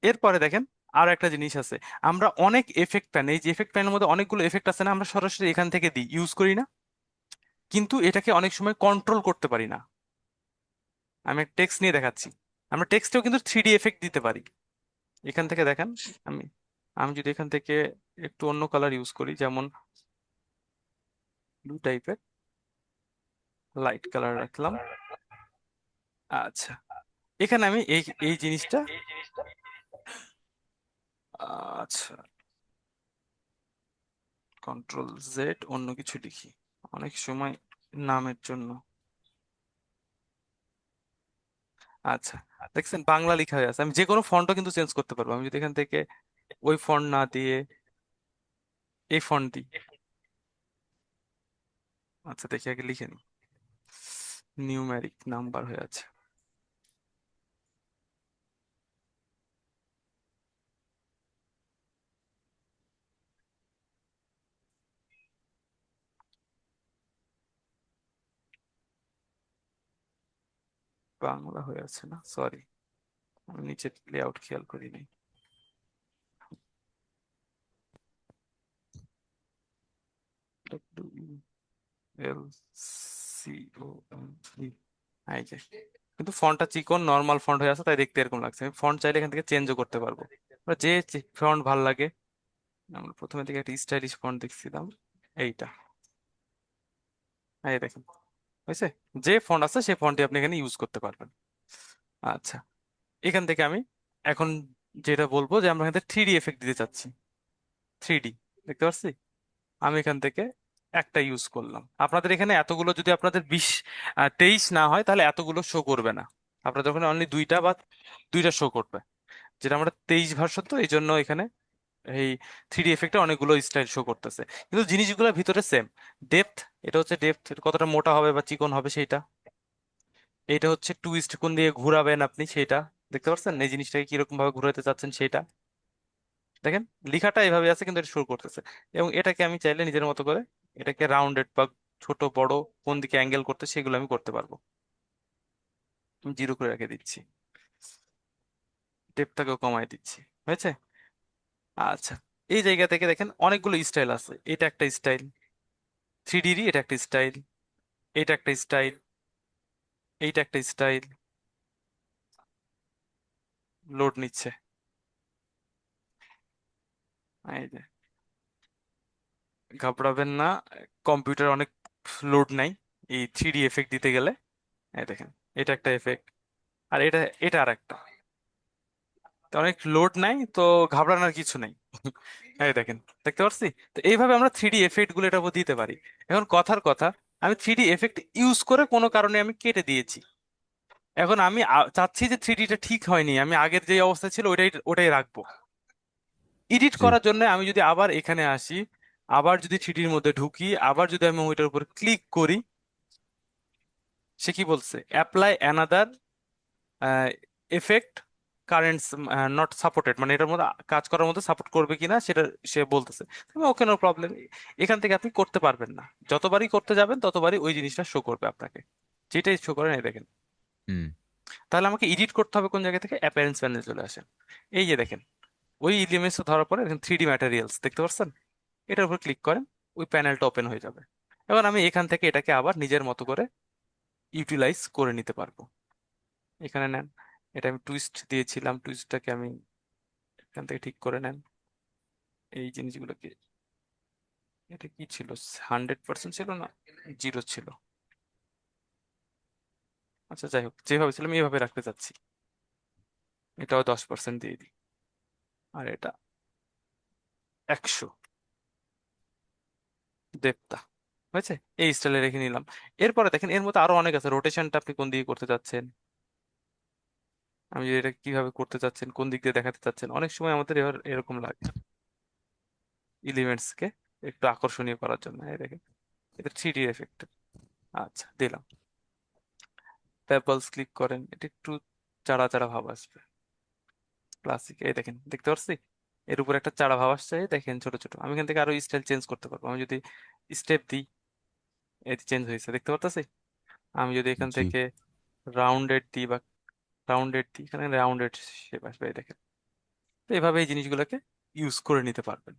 এরপরে দেখেন আরো একটা জিনিস আছে, আমরা অনেক এফেক্ট প্যান, এই যে এফেক্ট প্যানের মধ্যে অনেকগুলো এফেক্ট আছে না, আমরা সরাসরি এখান থেকে দিই, ইউজ করি না, কিন্তু এটাকে অনেক সময় কন্ট্রোল করতে পারি না। আমি টেক্সট নিয়ে দেখাচ্ছি, আমরা টেক্সটেও কিন্তু 3D এফেক্ট দিতে পারি, এখান থেকে দেখেন, আমি আমি যদি এখান থেকে একটু অন্য কালার ইউজ করি, যেমন ব্লু টাইপের, লাইট কালার রাখলাম, আচ্ছা, এখানে আমি এই এই জিনিসটা, আচ্ছা কন্ট্রোল জেড অন্য কিছু লিখি, অনেক সময় নামের জন্য, আচ্ছা দেখছেন বাংলা লেখা হয়ে আছে, আমি যে কোনো ফন্টও কিন্তু চেঞ্জ করতে পারবো, আমি যদি এখান থেকে ওই ফন্ট না দিয়ে এই ফন্ট দিই, আচ্ছা দেখি আগে লিখে নিই, নিউমেরিক নাম্বার হয়ে আছে, বাংলা হয়ে আছে না, সরি, আমি নিচের লেআউট খেয়াল করিনি, এল সি ও এম ই, এই যে, কিন্তু ফন্টটা চিকন নর্মাল ফন্ট হয়ে আছে তাই দেখতে এরকম লাগছে, আমি ফন্ট চাইলে এখান থেকে চেঞ্জও করতে পারবো, এবার যে ফন্ট ভাল লাগে, আমরা প্রথমে থেকে একটা স্টাইলিশ ফন্ট দেখছিলাম, এইটা, এই দেখেন হয়েছে, যে ফন্ট আছে সেই ফন্টটি আপনি এখানে ইউজ করতে পারবেন। আচ্ছা, এখান থেকে আমি এখন যেটা বলবো যে আমরা এখান থেকে 3D এফেক্ট দিতে চাচ্ছি, 3D, দেখতে পাচ্ছি, আমি এখান থেকে একটা ইউজ করলাম, আপনাদের এখানে এতগুলো যদি আপনাদের 23 না হয় তাহলে এতগুলো শো করবে না, আপনাদের ওখানে অনলি দুইটা বা দুইটা শো করবে, যেটা আমরা 23 ভার্সন তো এই জন্য এখানে এই 3D এফেক্টে অনেকগুলো স্টাইল শো করতেছে, কিন্তু জিনিসগুলোর ভিতরে সেম, ডেপথ, এটা হচ্ছে ডেপথ, কতটা মোটা হবে বা চিকন হবে সেইটা, এটা হচ্ছে টুইস্ট কোন দিয়ে ঘোরাবেন আপনি সেটা দেখতে পাচ্ছেন, এই জিনিসটাকে কিরকম ভাবে ঘোরাতে চাচ্ছেন সেটা দেখেন। লেখাটা এভাবে আছে কিন্তু এটা শো করতেছে। এবং এটাকে আমি চাইলে নিজের মতো করে এটাকে রাউন্ডেড বা ছোট বড় কোন দিকে অ্যাঙ্গেল করতে সেগুলো আমি করতে পারবো। আমি জিরো করে রেখে দিচ্ছি, ডেপটাকেও কমাই দিচ্ছি, হয়েছে? আচ্ছা, এই জায়গা থেকে দেখেন অনেকগুলো স্টাইল আছে। এটা একটা স্টাইল, 3D এটা একটা স্টাইল, এটা একটা স্টাইল, এইটা একটা স্টাইল। লোড নিচ্ছে, এই যে, ঘাবড়াবেন না, কম্পিউটার অনেক লোড নাই এই 3D এফেক্ট দিতে গেলে। এই দেখেন, এটা একটা এফেক্ট, আর এটা এটা আর একটা, তো অনেক লোড নাই, তো ঘাবড়ানোর কিছু নেই। এই দেখেন, দেখতে পাচ্ছি? তো এইভাবে আমরা 3D এফেক্ট গুলো এটার উপর দিতে পারি। এখন কথার কথা, আমি 3D এফেক্ট ইউজ করে কোনো কারণে আমি কেটে দিয়েছি। এখন আমি চাচ্ছি যে 3Dটা ঠিক হয়নি, আমি আগের যে অবস্থা ছিল ওটাই ওটাই রাখবো। এডিট জি করার জন্য আমি যদি আবার এখানে আসি, আবার যদি 3Dর মধ্যে ঢুকি, আবার যদি আমি ওইটার উপর ক্লিক করি, সে কি বলছে? Apply another effect current not supported, মানে এটার মধ্যে কাজ করার মধ্যে সাপোর্ট করবে কিনা সেটা সে বলতেছে। ওকে, নো প্রবলেম। এখান থেকে আপনি করতে পারবেন না, যতবারই করতে যাবেন ততবারই ওই জিনিসটা শো করবে আপনাকে, যেটাই শো করে এই দেখেন। হুম তাহলে আমাকে এডিট করতে হবে কোন জায়গা থেকে? অ্যাপিয়ারেন্স প্যানেলে চলে আসেন, এই যে দেখেন ওই ইলিমেন্টস ধরার পরে দেখেন 3D ম্যাটেরিয়ালস দেখতে পাচ্ছেন, এটার উপর ক্লিক করেন, ওই প্যানেলটা ওপেন হয়ে যাবে। এবার আমি এখান থেকে এটাকে আবার নিজের মতো করে ইউটিলাইজ করে নিতে পারবো। এখানে নেন, এটা আমি টুইস্ট দিয়েছিলাম, টুইস্টটাকে আমি এখান থেকে ঠিক করে নেন। এই জিনিসগুলোকে, এটা কি ছিল? 100% ছিল না, জিরো ছিল। আচ্ছা যাই হোক, যেভাবে ছিল আমি এভাবে রাখতে চাচ্ছি। এটাও 10% দিয়ে দিই, আর এটা 100 দেবতা, হয়েছে? এই স্টাইলে রেখে নিলাম। এরপরে দেখেন এর মধ্যে আরো অনেক আছে। রোটেশনটা আপনি কোন দিকে করতে চাচ্ছেন, আমি যদি এটা কিভাবে করতে চাচ্ছেন, কোন দিক দিয়ে দেখাতে চাচ্ছেন, অনেক সময় আমাদের এরকম লাগে এলিমেন্টস কে একটু আকর্ষণীয় করার জন্য। এই দেখেন, এটা 3D এফেক্ট। আচ্ছা, দিলাম। পেপলস ক্লিক করেন, এটা একটু চাড়া চাড়া ভাব আসবে। ক্লাসিক, এই দেখেন, দেখতে পাচ্ছি এর উপর একটা চাড়া ভাব আসছে, এই দেখেন ছোট ছোট। আমি এখান থেকে আরো স্টাইল চেঞ্জ করতে পারবো। আমি যদি স্টেপ দিই, এই চেঞ্জ হয়েছে, দেখতে পারতেছি? আমি যদি এখান জি থেকে রাউন্ডেড দিই বা রাউন্ডেড দিই, এখানে রাউন্ডেড শেপ আসবে, এই দেখেন। তো এইভাবে এই জিনিসগুলোকে ইউজ করে নিতে পারবেন।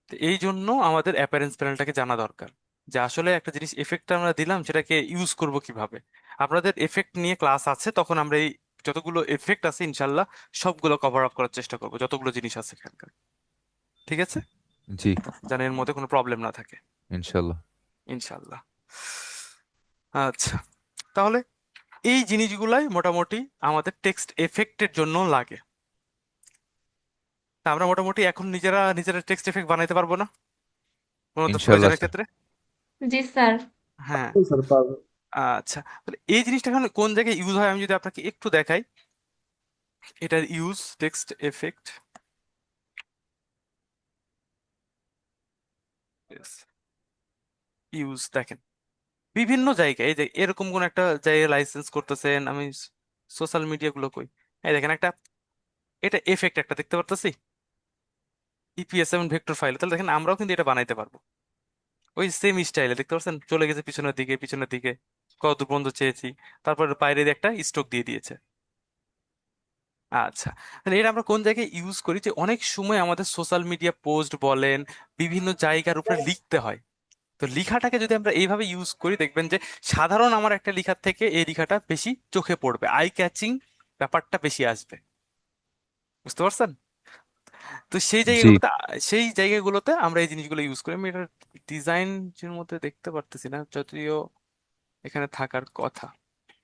তো এই জন্য আমাদের অ্যাপিয়ারেন্স প্যানেলটাকে জানা দরকার, যে আসলে একটা জিনিস এফেক্টটা আমরা দিলাম সেটাকে ইউজ করব কিভাবে। আপনাদের এফেক্ট নিয়ে ক্লাস আছে, তখন আমরা এই যতগুলো এফেক্ট আছে ইনশাল্লাহ সবগুলো কভার আপ করার চেষ্টা করব, যতগুলো জিনিস আছে এখানকার। ঠিক আছে? জি যেন এর মধ্যে কোনো প্রবলেম না থাকে, ইনশাল্লাহ। ইনশাল্লাহ। আচ্ছা, তাহলে এই জিনিসগুলাই মোটামুটি আমাদের টেক্সট এফেক্টের জন্য লাগে। তা আমরা মোটামুটি এখন নিজেরা নিজেরা টেক্সট এফেক্ট বানাইতে পারবো না কোনো তো ইনশাল্লাহ প্রয়োজনের স্যার। ক্ষেত্রে? জি স্যার। হ্যাঁ। স্যার পারবো। আচ্ছা, তাহলে এই জিনিসটা এখন কোন জায়গায় ইউজ হয় আমি যদি আপনাকে একটু দেখাই। এটার ইউজ, টেক্সট এফেক্ট ইউজ দেখেন বিভিন্ন জায়গায়। এই যে এরকম কোন একটা জায়গায় লাইসেন্স করতেছেন, আমি সোশ্যাল মিডিয়া গুলো কই, এই দেখেন একটা, এটা এফেক্ট একটা দেখতে পারতেছি, ইপিএস এবং ভেক্টর ফাইল। তাহলে দেখেন আমরাও কিন্তু এটা বানাইতে পারবো ওই সেম স্টাইলে, দেখতে পাচ্ছেন? চলে গেছে পিছনের দিকে, পিছনের দিকে কত দূর পর্যন্ত চেয়েছি, তারপর বাইরে দিয়ে একটা স্ট্রোক দিয়ে দিয়েছে। আচ্ছা, তাহলে এটা আমরা কোন জায়গায় ইউজ করি? যে অনেক সময় আমাদের সোশ্যাল মিডিয়া পোস্ট বলেন, বিভিন্ন জায়গার উপরে লিখতে হয়। তো লিখাটাকে যদি আমরা এইভাবে ইউজ করি, দেখবেন যে সাধারণ আমার একটা লেখার থেকে এই লেখাটা বেশি চোখে পড়বে, আই ক্যাচিং ব্যাপারটা বেশি আসবে। বুঝতে পারছেন? তো জি সেই জায়গাগুলোতে আমরা এই জিনিসগুলো ইউজ করি। আমি এটা ডিজাইনের মধ্যে দেখতে পারতেছি না, যদিও এখানে থাকার কথা।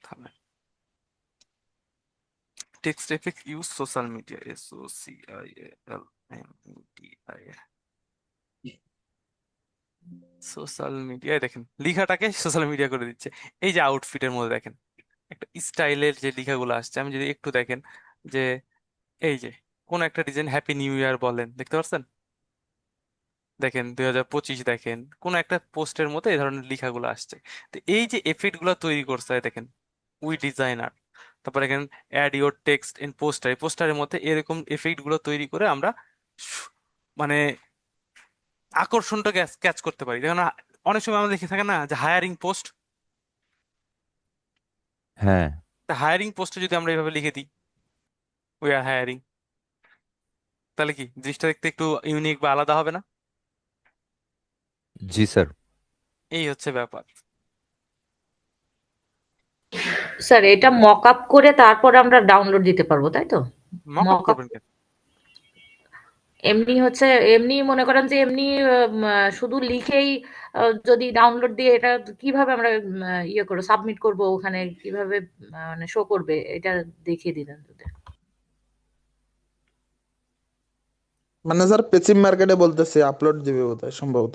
থামেন, text effect use social media, SOCIALMEDIA, social মিডিয়ায় দেখেন লেখাটাকে সোশ্যাল মিডিয়া করে দিচ্ছে। এই যে আউটফিটের মধ্যে দেখেন একটা স্টাইলের যে লেখাগুলো আসছে, আমি যদি একটু দেখেন যে এই যে কোন একটা ডিজাইন হ্যাপি নিউ ইয়ার বলেন, দেখতে পাচ্ছেন? দেখেন 2025 দেখেন কোন একটা পোস্টের মধ্যে এই ধরনের লেখাগুলো আসছে। তো এই যে এফেক্ট গুলো তৈরি করছে, দেখেন উই ডিজাইনার, তারপর এখানে add your text in poster, এই পোস্টারের মধ্যে এরকম এফেক্ট গুলো তৈরি করে আমরা মানে আকর্ষণটা ক্যাচ করতে পারি। যেমন অনেক সময় আমরা দেখে থাকে না যে হায়ারিং পোস্ট, হ্যাঁ, হায়ারিং পোস্টে যদি আমরা এইভাবে লিখে দিই উই আর হায়ারিং, তাহলে কি জিনিসটা দেখতে একটু ইউনিক বা আলাদা হবে না? জি স্যার। এই হচ্ছে ব্যাপার। স্যার এটা মক আপ করে তারপরে আমরা ডাউনলোড দিতে পারবো তাই তো? মক আপ মক আপ করবেন কেন? এমনি হচ্ছে, এমনি মনে করেন যে এমনি শুধু লিখেই যদি ডাউনলোড দিয়ে এটা কিভাবে আমরা ইয়ে করে সাবমিট করব, ওখানে কিভাবে মানে শো করবে এটা দেখিয়ে দিলেন যদি। মানে স্যার পেসিভ মার্কেটে বলতেছে আপলোড দিবে বোধহয় সম্ভবত।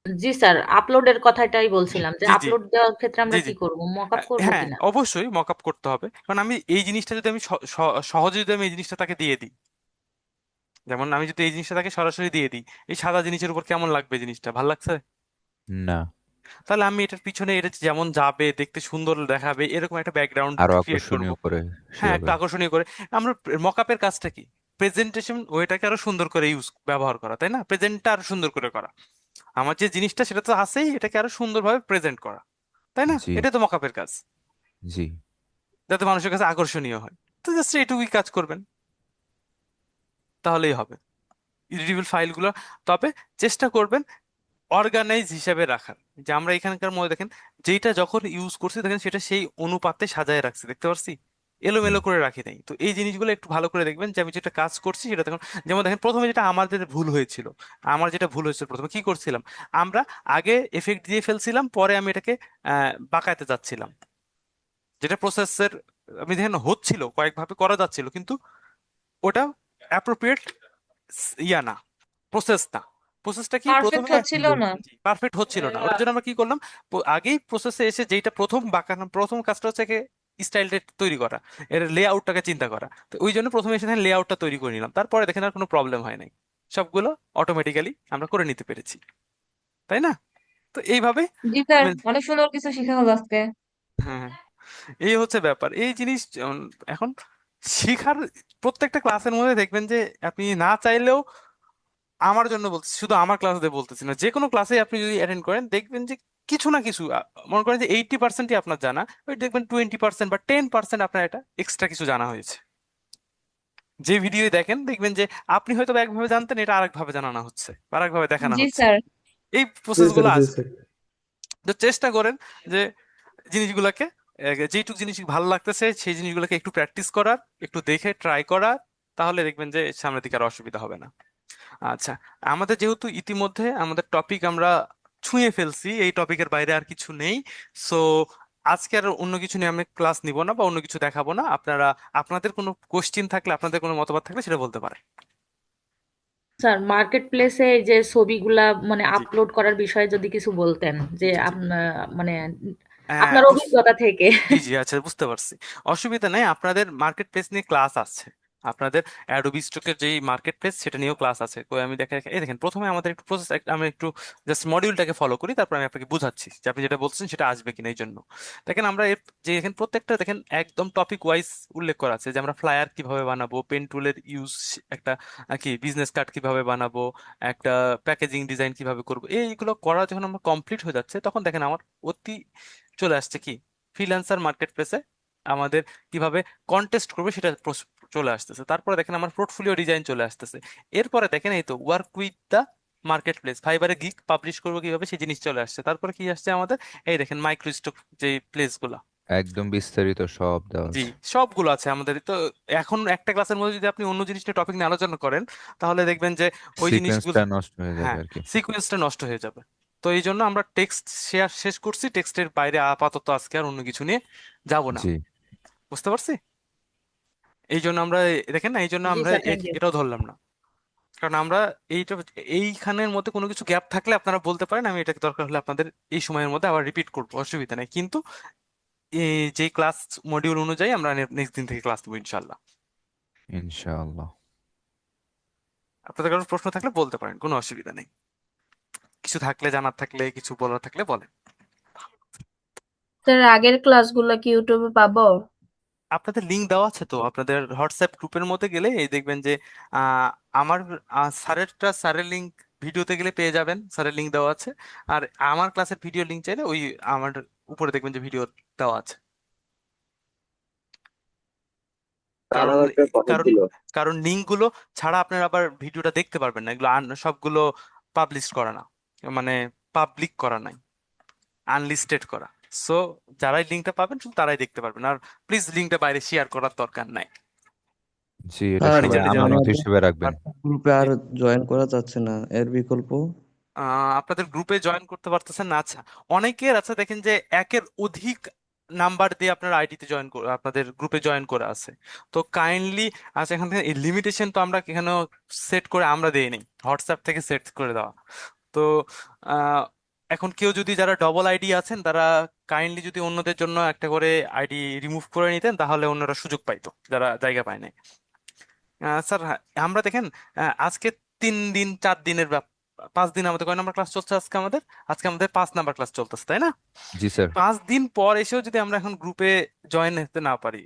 জি স্যার, আপলোডের কথাটাই বলছিলাম যে জি জি আপলোড দেওয়ার ক্ষেত্রে জি আমরা জি কি করব, মক আপ করবো হ্যাঁ, কিনা? অবশ্যই মক আপ করতে হবে, কারণ আমি এই জিনিসটা যদি আমি সহজে যদি আমি এই জিনিসটা তাকে দিয়ে দিই, যেমন আমি যদি এই জিনিসটা তাকে সরাসরি দিয়ে দিই, এই সাদা জিনিসের উপর কেমন লাগবে, জিনিসটা ভাল লাগছে? না, তাহলে আমি এটার পিছনে এটা যেমন যাবে, দেখতে সুন্দর দেখাবে, এরকম একটা ব্যাকগ্রাউন্ড আরো ক্রিয়েট করব। আকর্ষণীয় করে হ্যাঁ, একটু সেভাবে। আকর্ষণীয় করে। আমরা মকআপের কাজটা কি? প্রেজেন্টেশন ওইটাকে আরো সুন্দর করে ব্যবহার করা, তাই না? প্রেজেন্টটা আরো সুন্দর করে করা। আমার যে জিনিসটা সেটা তো আছেই, এটাকে আরো সুন্দরভাবে প্রেজেন্ট করা, তাই না? জি এটা তো মকআপের কাজ, জি। যাতে মানুষের কাছে আকর্ষণীয় হয়। তো জাস্ট এইটুকুই কাজ করবেন, তাহলেই হবে এডিটেবল ফাইলগুলো। তবে চেষ্টা করবেন অর্গানাইজ হিসেবে রাখার, যে আমরা এখানকার মধ্যে দেখেন যেটা যখন ইউজ করছি দেখেন সেটা সেই অনুপাতে সাজায় রাখছি, দেখতে পারছি, হুম এলোমেলো করে রাখি নাই। তো এই জিনিসগুলো একটু ভালো করে দেখবেন যে আমি যেটা কাজ করছি সেটা দেখুন। যেমন দেখেন প্রথমে যেটা আমাদের ভুল হয়েছিল, আমার যেটা ভুল হয়েছিল প্রথমে কি করছিলাম, আমরা আগে এফেক্ট দিয়ে ফেলছিলাম, পরে আমি এটাকে বাঁকাতে যাচ্ছিলাম, যেটা প্রসেসের আমি দেখেন হচ্ছিল, কয়েকভাবে করা যাচ্ছিল, কিন্তু ওটা অ্যাপ্রোপ্রিয়েট ইয়া না, প্রসেস না। প্রসেসটা কি, পারফেক্ট প্রথমে হচ্ছিল না। পারফেক্ট হচ্ছিল না, ওটার জন্য আমরা কি করলাম, আগেই প্রসেসে এসে যেটা প্রথম বাঁকানো, প্রথম কাজটা হচ্ছে স্টাইলটা তৈরি করা, এর লেআউটটাকে চিন্তা করা। তো ওই জন্য প্রথমে এসে লেআউটটা তৈরি করে নিলাম, তারপরে দেখেন আর কোনো প্রবলেম হয় নাই, সবগুলো অটোমেটিক্যালি আমরা করে নিতে পেরেছি, তাই না? তো এইভাবে জি স্যার, মানে, অনেক সুন্দর কিছু শেখা হলো আজকে। হ্যাঁ, এই হচ্ছে ব্যাপার। এই জিনিস এখন শিখার প্রত্যেকটা ক্লাসের মধ্যে দেখবেন যে আপনি না চাইলেও, আমার জন্য বলছি, শুধু আমার ক্লাসে বলতেছি না, যে কোনো ক্লাসে আপনি যদি অ্যাটেন্ড করেন দেখবেন যে কিছু না কিছু মনে করেন যে 80%ই আপনার জানা, ওই দেখবেন 20% বা 10% আপনার এটা এক্সট্রা কিছু জানা হয়েছে। যে ভিডিও দেখেন দেখবেন যে আপনি হয়তো বা একভাবে জানতেন, এটা আরেকভাবে জানানো হচ্ছে বা আরেকভাবে দেখানো জি হচ্ছে, স্যার। এই জি স্যার প্রসেসগুলো জি আসবে। স্যার। তো চেষ্টা করেন যে জিনিসগুলোকে যেইটুক জিনিস ভালো লাগতেছে সেই জিনিসগুলোকে একটু প্র্যাকটিস করার, একটু দেখে ট্রাই করার, তাহলে দেখবেন যে সামনের দিকে আর অসুবিধা হবে না। আচ্ছা, আমাদের যেহেতু ইতিমধ্যে আমাদের টপিক আমরা ছুঁয়ে ফেলছি, এই টপিকের বাইরে আর কিছু নেই। সো আজকে আর অন্য কিছু নিয়ে আমি ক্লাস নিব না বা অন্য কিছু দেখাবো না। আপনারা আপনাদের কোনো কোশ্চিন থাকলে, আপনাদের কোনো মতবাদ থাকলে সেটা বলতে পারেন। স্যার মার্কেট প্লেসে যে ছবিগুলা মানে জি আপলোড করার বিষয়ে যদি কিছু বলতেন, যে জি জি আপনার মানে হ্যাঁ, আপনার অভিজ্ঞতা থেকে। জি জি আচ্ছা, বুঝতে পারছি। অসুবিধা নেই, আপনাদের মার্কেট প্লেস নিয়ে ক্লাস আছে, আপনাদের অ্যাডোবি স্টকের যেই মার্কেট প্লেস সেটা নিয়েও ক্লাস আছে। কই আমি এই দেখেন প্রথমে আমাদের একটু প্রসেস, আমি একটু জাস্ট মডিউলটাকে ফলো করি, তারপর আমি আপনাকে বুঝাচ্ছি যে আপনি যেটা বলছেন সেটা আসবে কিনা। এই জন্য দেখেন আমরা যে এখানে প্রত্যেকটা দেখেন একদম টপিক ওয়াইজ উল্লেখ করা আছে, যে আমরা ফ্লায়ার কিভাবে বানাবো, পেন টুলের ইউজ, একটা কি বিজনেস কার্ড কিভাবে বানাবো, একটা প্যাকেজিং ডিজাইন কিভাবে করবো, এইগুলো করা যখন আমার কমপ্লিট হয়ে যাচ্ছে, তখন দেখেন আমার অতি চলে আসছে কি, ফ্রিল্যান্সার মার্কেট প্লেসে আমাদের কিভাবে কন্টেস্ট করবে সেটা চলে আসতেছে। তারপরে দেখেন আমার পোর্টফোলিও ডিজাইন চলে আসতেছে। এরপরে দেখেন এই তো work with the marketplace, ফাইবারে গিগ পাবলিশ করবো কিভাবে সেই জিনিস চলে আসছে। তারপরে কি আসছে আমাদের, এই দেখেন মাইক্রো স্টক যে প্লেস গুলা, একদম বিস্তারিত সব দেওয়া জি আছে। সবগুলো আছে আমাদের। তো এখন একটা ক্লাসের মধ্যে যদি আপনি অন্য জিনিস নিয়ে টপিক নিয়ে আলোচনা করেন, তাহলে দেখবেন যে ওই জিনিসগুলো, সিকোয়েন্সটা নষ্ট হয়ে যাবে হ্যাঁ, আর কি। সিকোয়েন্সটা নষ্ট হয়ে যাবে। তো এই জন্য আমরা টেক্সট শেয়ার শেষ করছি, টেক্সটের বাইরে আপাতত আজকে আর অন্য কিছু নিয়ে যাব না, জি বুঝতে পারছি? এই জন্য আমরা দেখেন না, এই জন্য জি আমরা স্যার, থ্যাংক ইউ। এটাও ধরলাম না, কারণ আমরা এইটা, এইখানের মধ্যে কোনো কিছু গ্যাপ থাকলে আপনারা বলতে পারেন, আমি এটাকে দরকার হলে আপনাদের এই সময়ের মধ্যে আবার রিপিট করবো, অসুবিধা নেই। কিন্তু এই যে ক্লাস মডিউল অনুযায়ী আমরা নেক্সট দিন থেকে ক্লাস নেবো ইনশাল্লাহ। ইনশাআল্লাহ। আপনাদের কারো প্রশ্ন থাকলে বলতে পারেন, কোনো অসুবিধা নেই। কিছু থাকলে, জানার থাকলে, কিছু বলার থাকলে বলেন। স্যার আগের ক্লাসগুলো কি ইউটিউবে পাবো? আপনাদের লিঙ্ক দেওয়া আছে তো, আপনাদের হোয়াটসঅ্যাপ গ্রুপের মধ্যে গেলে এই দেখবেন যে আহ, আমার স্যারের লিঙ্ক ভিডিওতে গেলে পেয়ে যাবেন, স্যারের লিঙ্ক দেওয়া আছে। আর আমার ক্লাসের ভিডিও লিঙ্ক চাইলে ওই আমার উপরে দেখবেন যে ভিডিও দেওয়া আছে। কারণ আমার একটা কথা কারণ ছিল। কারণ লিঙ্ক গুলো ছাড়া আপনারা আবার ভিডিওটা দেখতে পারবেন না, এগুলো সবগুলো পাবলিশ করা না, মানে পাবলিক করা নাই, আনলিস্টেড করা। সো যারাই লিঙ্কটা পাবেন শুধু তারাই দেখতে পারবেন। আর প্লিজ লিঙ্কটা বাইরে শেয়ার করার দরকার নাই, জি, এটা স্যার আপনারা সবাই নিজের নিজের আমানত আমাদের হিসেবে রাখবেন। আর গ্রুপে আর জয়েন করা যাচ্ছে না, এর বিকল্প? আপনাদের গ্রুপে জয়েন করতে পারতেছেন না? আচ্ছা, অনেকের আছে দেখেন যে একের অধিক নাম্বার দিয়ে আপনার আইডিতে জয়েন করে, আপনাদের গ্রুপে জয়েন করে আছে। তো কাইন্ডলি, আচ্ছা এখান থেকে লিমিটেশন তো আমরা এখানে সেট করে আমরা দেই নাই, হোয়াটসঅ্যাপ থেকে সেট করে দেওয়া। তো আহ, এখন কেউ যদি, যারা ডবল আইডি আছেন তারা কাইন্ডলি যদি অন্যদের জন্য একটা করে আইডি রিমুভ করে নিতেন, তাহলে অন্যরা সুযোগ পাইতো যারা জায়গা পায় নাই। স্যার হ্যাঁ, আমরা দেখেন আজকে 3 দিন 4 দিনের 5 দিন আমাদের কয় নাম্বার ক্লাস চলছে আজকে আমাদের? আজকে আমাদের 5 নাম্বার ক্লাস চলতেছে, তাই না? জি স্যার। 5 দিন পর এসেও যদি আমরা এখন গ্রুপে জয়েন হতে না পারি।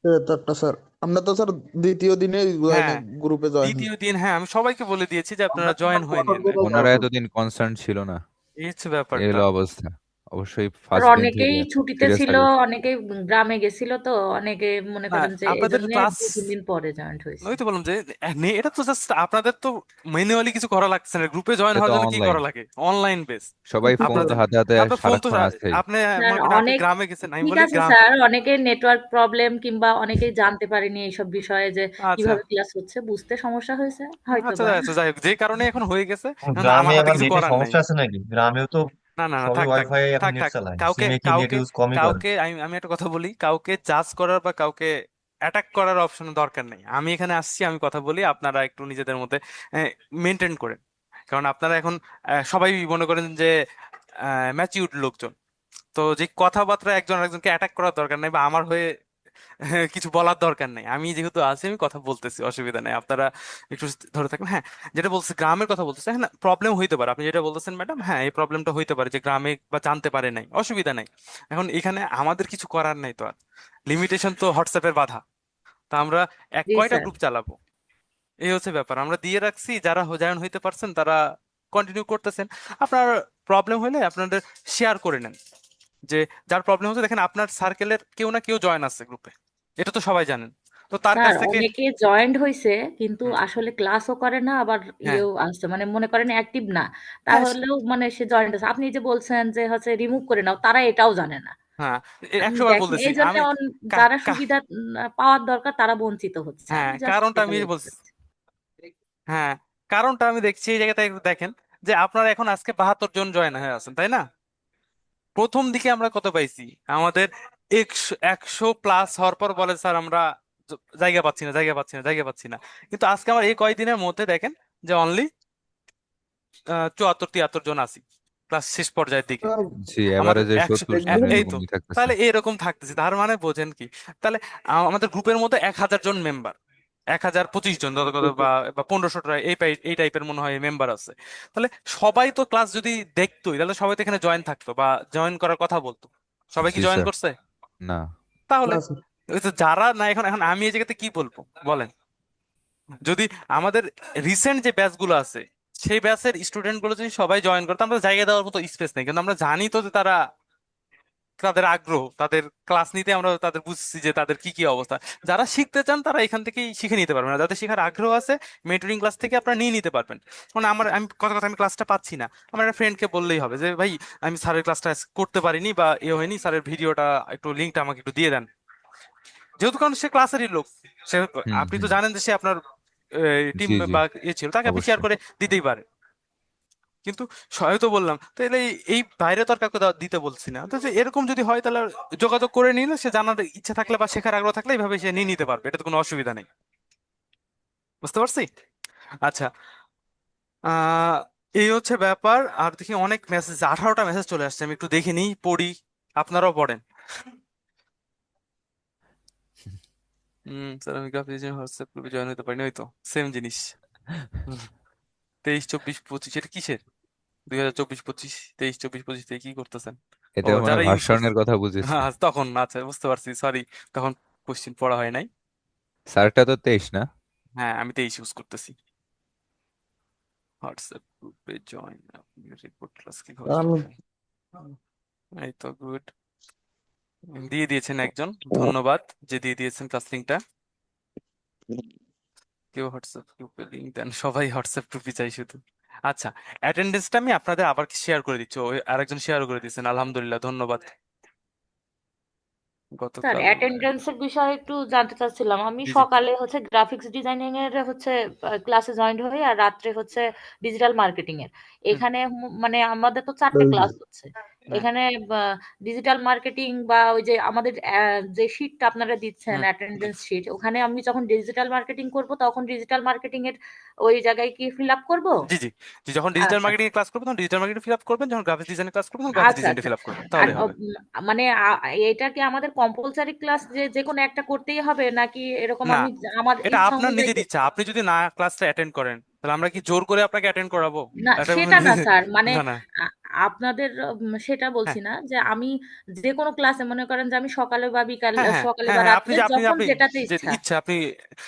তো একটা স্যার, আমরা তো স্যার দ্বিতীয় দিনে হ্যাঁ, গ্রুপে জয়েন দ্বিতীয় হই। দিন, হ্যাঁ আমি সবাইকে বলে দিয়েছি যে আমরা আপনারা তো জয়েন হয়ে কথা নিন বলে এখন। ওনারা যাবো। এতদিন কনসার্ন ছিল না, এই হচ্ছে এই ব্যাপারটা। হলো অবস্থা। অবশ্যই আর ফার্স্ট দিন অনেকেই থেকে ছুটিতে সিরিয়াস ছিল, থাকবে। অনেকেই গ্রামে গেছিল, তো অনেকে মনে না, করেন যে এই আপনাদের জন্য ক্লাস, 2-3 দিন পরে জয়েন্ট হয়েছে। ওই তো বললাম যে এটা তো জাস্ট আপনাদের তো ম্যানুয়ালি কিছু করা লাগছে না, গ্রুপে জয়েন এটা তো হওয়ার জন্য কি অনলাইন, করা লাগে? Online base. সবাই ফোন আপনার তো হাতে হাতে আপনার ফোন তো সারাক্ষণ আছেই। আপনি স্যার মনে করেন আপনি অনেক, গ্রামে গেছেন, আমি ঠিক বলি আছে গ্রাম। স্যার, অনেকের নেটওয়ার্ক প্রবলেম কিংবা অনেকেই জানতে পারেনি এইসব বিষয়ে যে আচ্ছা কিভাবে ক্লাস হচ্ছে, বুঝতে সমস্যা হয়েছে হয়তো আচ্ছা বা। আচ্ছা, যাই হোক, যে কারণে এখন হয়ে গেছে, এখন আমার গ্রামে হাতে আবার কিছু নেটের করার নাই। সমস্যা আছে নাকি? গ্রামেও তো না না না, সবই থাক থাক ওয়াইফাই এখন থাক নেট থাক। চালায়, কাউকে সিমে কি নেট কাউকে ইউজ কমই করে। কাউকে আমি একটা কথা বলি, কাউকে জাজ করার বা কাউকে অ্যাটাক করার অপশন দরকার নেই। আমি এখানে আসছি, আমি কথা বলি, আপনারা একটু নিজেদের মধ্যে মেনটেন করেন। কারণ আপনারা এখন সবাই মনে করেন যে ম্যাচিউরড লোকজন, তো যে কথাবার্তা একজন আরেকজনকে অ্যাটাক করার দরকার নেই, বা আমার হয়ে কিছু বলার দরকার নেই। আমি যেহেতু আছি, আমি কথা বলতেছি, অসুবিধা নেই, আপনারা একটু ধরে থাকবেন। হ্যাঁ, যেটা বলছি গ্রামের কথা বলতেছে, হ্যাঁ প্রবলেম হইতে পারে, আপনি যেটা বলতেছেন ম্যাডাম, হ্যাঁ এই প্রবলেমটা হইতে পারে যে গ্রামে বা জানতে পারে নাই, অসুবিধা নাই। এখন এখানে আমাদের কিছু করার নাই তো আর, লিমিটেশন তো হোয়াটসঅ্যাপের বাধা। তা আমরা জি কয়টা স্যার। গ্রুপ চালাবো? এই হচ্ছে ব্যাপার, আমরা দিয়ে রাখছি, যারা জয়েন হইতে পারছেন তারা কন্টিনিউ করতেছেন। আপনার প্রবলেম হলে আপনাদের শেয়ার করে নেন, যে যার প্রবলেম হচ্ছে, দেখেন আপনার সার্কেলের কেউ না কেউ জয়েন আছে গ্রুপে, এটা তো সবাই জানেন, তো তার কাছ স্যার থেকে। অনেকে জয়েন্ট হয়েছে কিন্তু হুম, আসলে ক্লাসও করে না, আবার হ্যাঁ ইয়েও আসছে, মানে মনে করেন অ্যাক্টিভ না, হ্যাঁ তাহলেও মানে সে জয়েন্ট আছে। আপনি যে বলছেন যে হচ্ছে রিমুভ করে নাও, তারা এটাও জানে না। হ্যাঁ, আপনি 100 বার দেখেন বলতেছি এই জন্য আমি। কা, যারা কা, সুবিধা পাওয়ার দরকার তারা বঞ্চিত হচ্ছে, হ্যাঁ আমি জাস্ট কারণটা সেটা আমি বলতে বলছি, চাচ্ছি। হ্যাঁ কারণটা আমি দেখছি এই জায়গাতে একটু দেখেন, যে আপনারা এখন আজকে 72 জন জয়েন হয়ে আছেন, তাই না? প্রথম দিকে আমরা কত পাইছি? আমাদের 100 প্লাস হওয়ার পর বলে স্যার আমরা জায়গা পাচ্ছি না, জায়গা পাচ্ছি না, জায়গা পাচ্ছি না। কিন্তু আজকে আমার এই কয়দিনের মধ্যে দেখেন যে অনলি 74-73 জন আছি ক্লাস শেষ পর্যায়ের দিকে। স্যার জি, আমাদের এভারেজে 100, 70 জন এই তো, এরকমই থাকতেছে। তাহলে এরকম থাকতেছে, তার মানে বোঝেন কি? তাহলে আমাদের গ্রুপের মধ্যে 1000 জন মেম্বার, 1025 জন বা 1500 এই টাইপের মনে হয় মেম্বার আছে। তাহলে সবাই তো ক্লাস যদি দেখতোই, তাহলে সবাই তো এখানে জয়েন থাকতো বা জয়েন করার কথা বলতো। সবাই কি জি জয়েন স্যার। করছে? না। তাহলে না স্যার। ওই তো যারা না, এখন এখন আমি এই জায়গাতে কি বলবো বলেন? যদি আমাদের রিসেন্ট যে ব্যাচ গুলো আছে, সেই ব্যাচের স্টুডেন্ট গুলো যদি সবাই জয়েন করতো, আমরা জায়গা দেওয়ার মতো স্পেস নেই, কিন্তু আমরা জানি তো যে তারা, তাদের আগ্রহ, তাদের ক্লাস নিতে আমরা তাদের বুঝছি যে তাদের কি কি অবস্থা। যারা শিখতে চান তারা এখান থেকেই শিখে নিতে পারবেন, আর যাদের শেখার আগ্রহ আছে মেন্টরিং ক্লাস থেকে আপনারা নিয়ে নিতে পারবেন। মানে আমি কথা কথা, আমি ক্লাসটা পাচ্ছি না, আমার একটা ফ্রেন্ডকে বললেই হবে যে ভাই আমি স্যারের ক্লাসটা করতে পারিনি বা হয়নি, স্যারের ভিডিওটা একটু লিঙ্কটা আমাকে একটু দিয়ে দেন। যেহেতু কারণ সে ক্লাসেরই লোক, সে, হুম আপনি তো হুম। জানেন যে সে আপনার টিম জি জি, বা ছিল, তাকে আপনি শেয়ার অবশ্যই। করে দিতেই পারে। কিন্তু হয়তো বললাম তাহলে এই বাইরে তো আর কাউকে দিতে বলছি না, তো যে এরকম যদি হয় তাহলে যোগাযোগ করে নিলে, সে জানার ইচ্ছা থাকলে বা শেখার আগ্রহ থাকলে এইভাবে সে নিয়ে নিতে পারবে, এটা তো কোনো অসুবিধা নেই। বুঝতে পারছি? আচ্ছা, আহ এই হচ্ছে ব্যাপার। আর দেখি অনেক মেসেজ, 18টা মেসেজ চলে আসছে, আমি একটু দেখে নিই, পড়ি, আপনারাও পড়েন। স্যার আমি গ্রাফিক ডিজাইন হোয়াটসঅ্যাপ গ্রুপে জয়েন হতে পারিনি, ওই তো সেম জিনিস। 23, 24, 25 এটা কিসের? 2024, 25, 23, 24, 25 থেকে কি করতেছেন? এটা মনে যারা হয় ইউজ করছে ভার্সনের কথা বুঝেছি। হ্যাঁ তখন আচ্ছা বুঝতে পারছি, সরি, তখন কোশ্চিন পড়া হয় নাই। স্যারটা তো 23 না? হ্যাঁ আমি 23 ইউজ করতেছি। হোয়াটসঅ্যাপ গ্রুপে জয়েন, আপনি রিপোর্ট ক্লাস কিভাবে আমি করবেন? এই তো গুড, দিয়ে দিয়েছেন একজন, ধন্যবাদ যে দিয়ে দিয়েছেন ক্লাস লিঙ্কটা। কেউ হোয়াটসঅ্যাপ গ্রুপে লিঙ্ক দেন, সবাই হোয়াটসঅ্যাপ গ্রুপে চাই শুধু। আচ্ছা, অ্যাটেন্ডেন্সটা আমি আপনাদের আবার শেয়ার করে দিচ্ছি, ওই আরেকজন শেয়ার করে দিয়েছেন, আলহামদুলিল্লাহ, ধন্যবাদ। স্যার গতকাল অ্যাটেন্ডেন্সের বিষয়ে একটু জানতে চাচ্ছিলাম। আমি জি জি সকালে হচ্ছে গ্রাফিক্স ডিজাইনিং এর হচ্ছে ক্লাসে জয়েন হই, আর রাত্রে হচ্ছে ডিজিটাল মার্কেটিং এর। হুম এখানে মানে আমাদের তো 4টে ক্লাস হচ্ছে হ্যাঁ এখানে। ডিজিটাল মার্কেটিং বা ওই যে আমাদের যে শিটটা আপনারা দিচ্ছেন হুম অ্যাটেন্ডেন্স শিট, ওখানে আমি যখন ডিজিটাল মার্কেটিং করব তখন ডিজিটাল মার্কেটিং এর ওই জায়গায় কি ফিল আপ করবো? জি জি জি, যখন ডিজিটাল আচ্ছা মার্কেটিং এর ক্লাস করবেন তখন ডিজিটাল মার্কেটিং ফিল আপ করবেন, যখন গ্রাফিক্স ডিজাইনের ক্লাস করবেন তখন গ্রাফিক্স আচ্ছা ডিজাইনটা আচ্ছা। ফিল আপ করবেন, আর তাহলেই হবে। মানে এটা কি আমাদের কম্পালসারি ক্লাস যে যে কোনো একটা করতেই হবে, নাকি এরকম না, আমি আমার এটা ইচ্ছা আপনার অনুযায়ী নিজের ইচ্ছা, আপনি যদি না ক্লাসটা অ্যাটেন্ড করেন তাহলে আমরা কি জোর করে আপনাকে অ্যাটেন্ড করাবো? না, এটা সেটা না স্যার, মানে না না, আ- আপনাদের সেটা হ্যাঁ বলছি না যে আমি যে কোনো ক্লাসে মনে করেন যে আমি সকালে বা বিকাল হ্যাঁ হ্যাঁ সকালে হ্যাঁ বা হ্যাঁ, আপনি রাত্রে যে আপনি যখন আপনি যেটাতে যে ইচ্ছা। ইচ্ছা আপনি,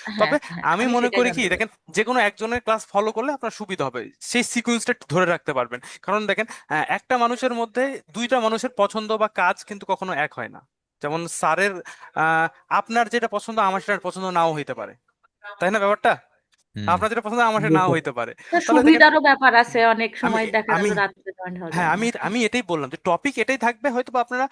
হ্যাঁ তবে হ্যাঁ, আমি আমি মনে সেটাই করি কি জানতে চাই। দেখেন, যে কোনো একজনের ক্লাস ফলো করলে আপনার সুবিধা হবে, সেই সিকুয়েন্সটা ধরে রাখতে পারবেন। কারণ দেখেন, একটা মানুষের মধ্যে দুইটা মানুষের পছন্দ বা কাজ কিন্তু কখনো এক হয় না। যেমন স্যারের আহ আপনার যেটা পছন্দ আমার সেটা পছন্দ নাও হইতে পারে, তাই না ব্যাপারটা? হুম। আপনার যেটা পছন্দ আমার সেটা নাও হইতে পারে। তা তাহলে দেখেন, সুবিধারও ব্যাপার আছে, অনেক আমি সময় দেখা আমি গেল রাত্রে জয়েন হওয়া হ্যাঁ যায় না। আমি আমি এটাই বললাম যে টপিক এটাই থাকবে, হয়তো বা আপনারা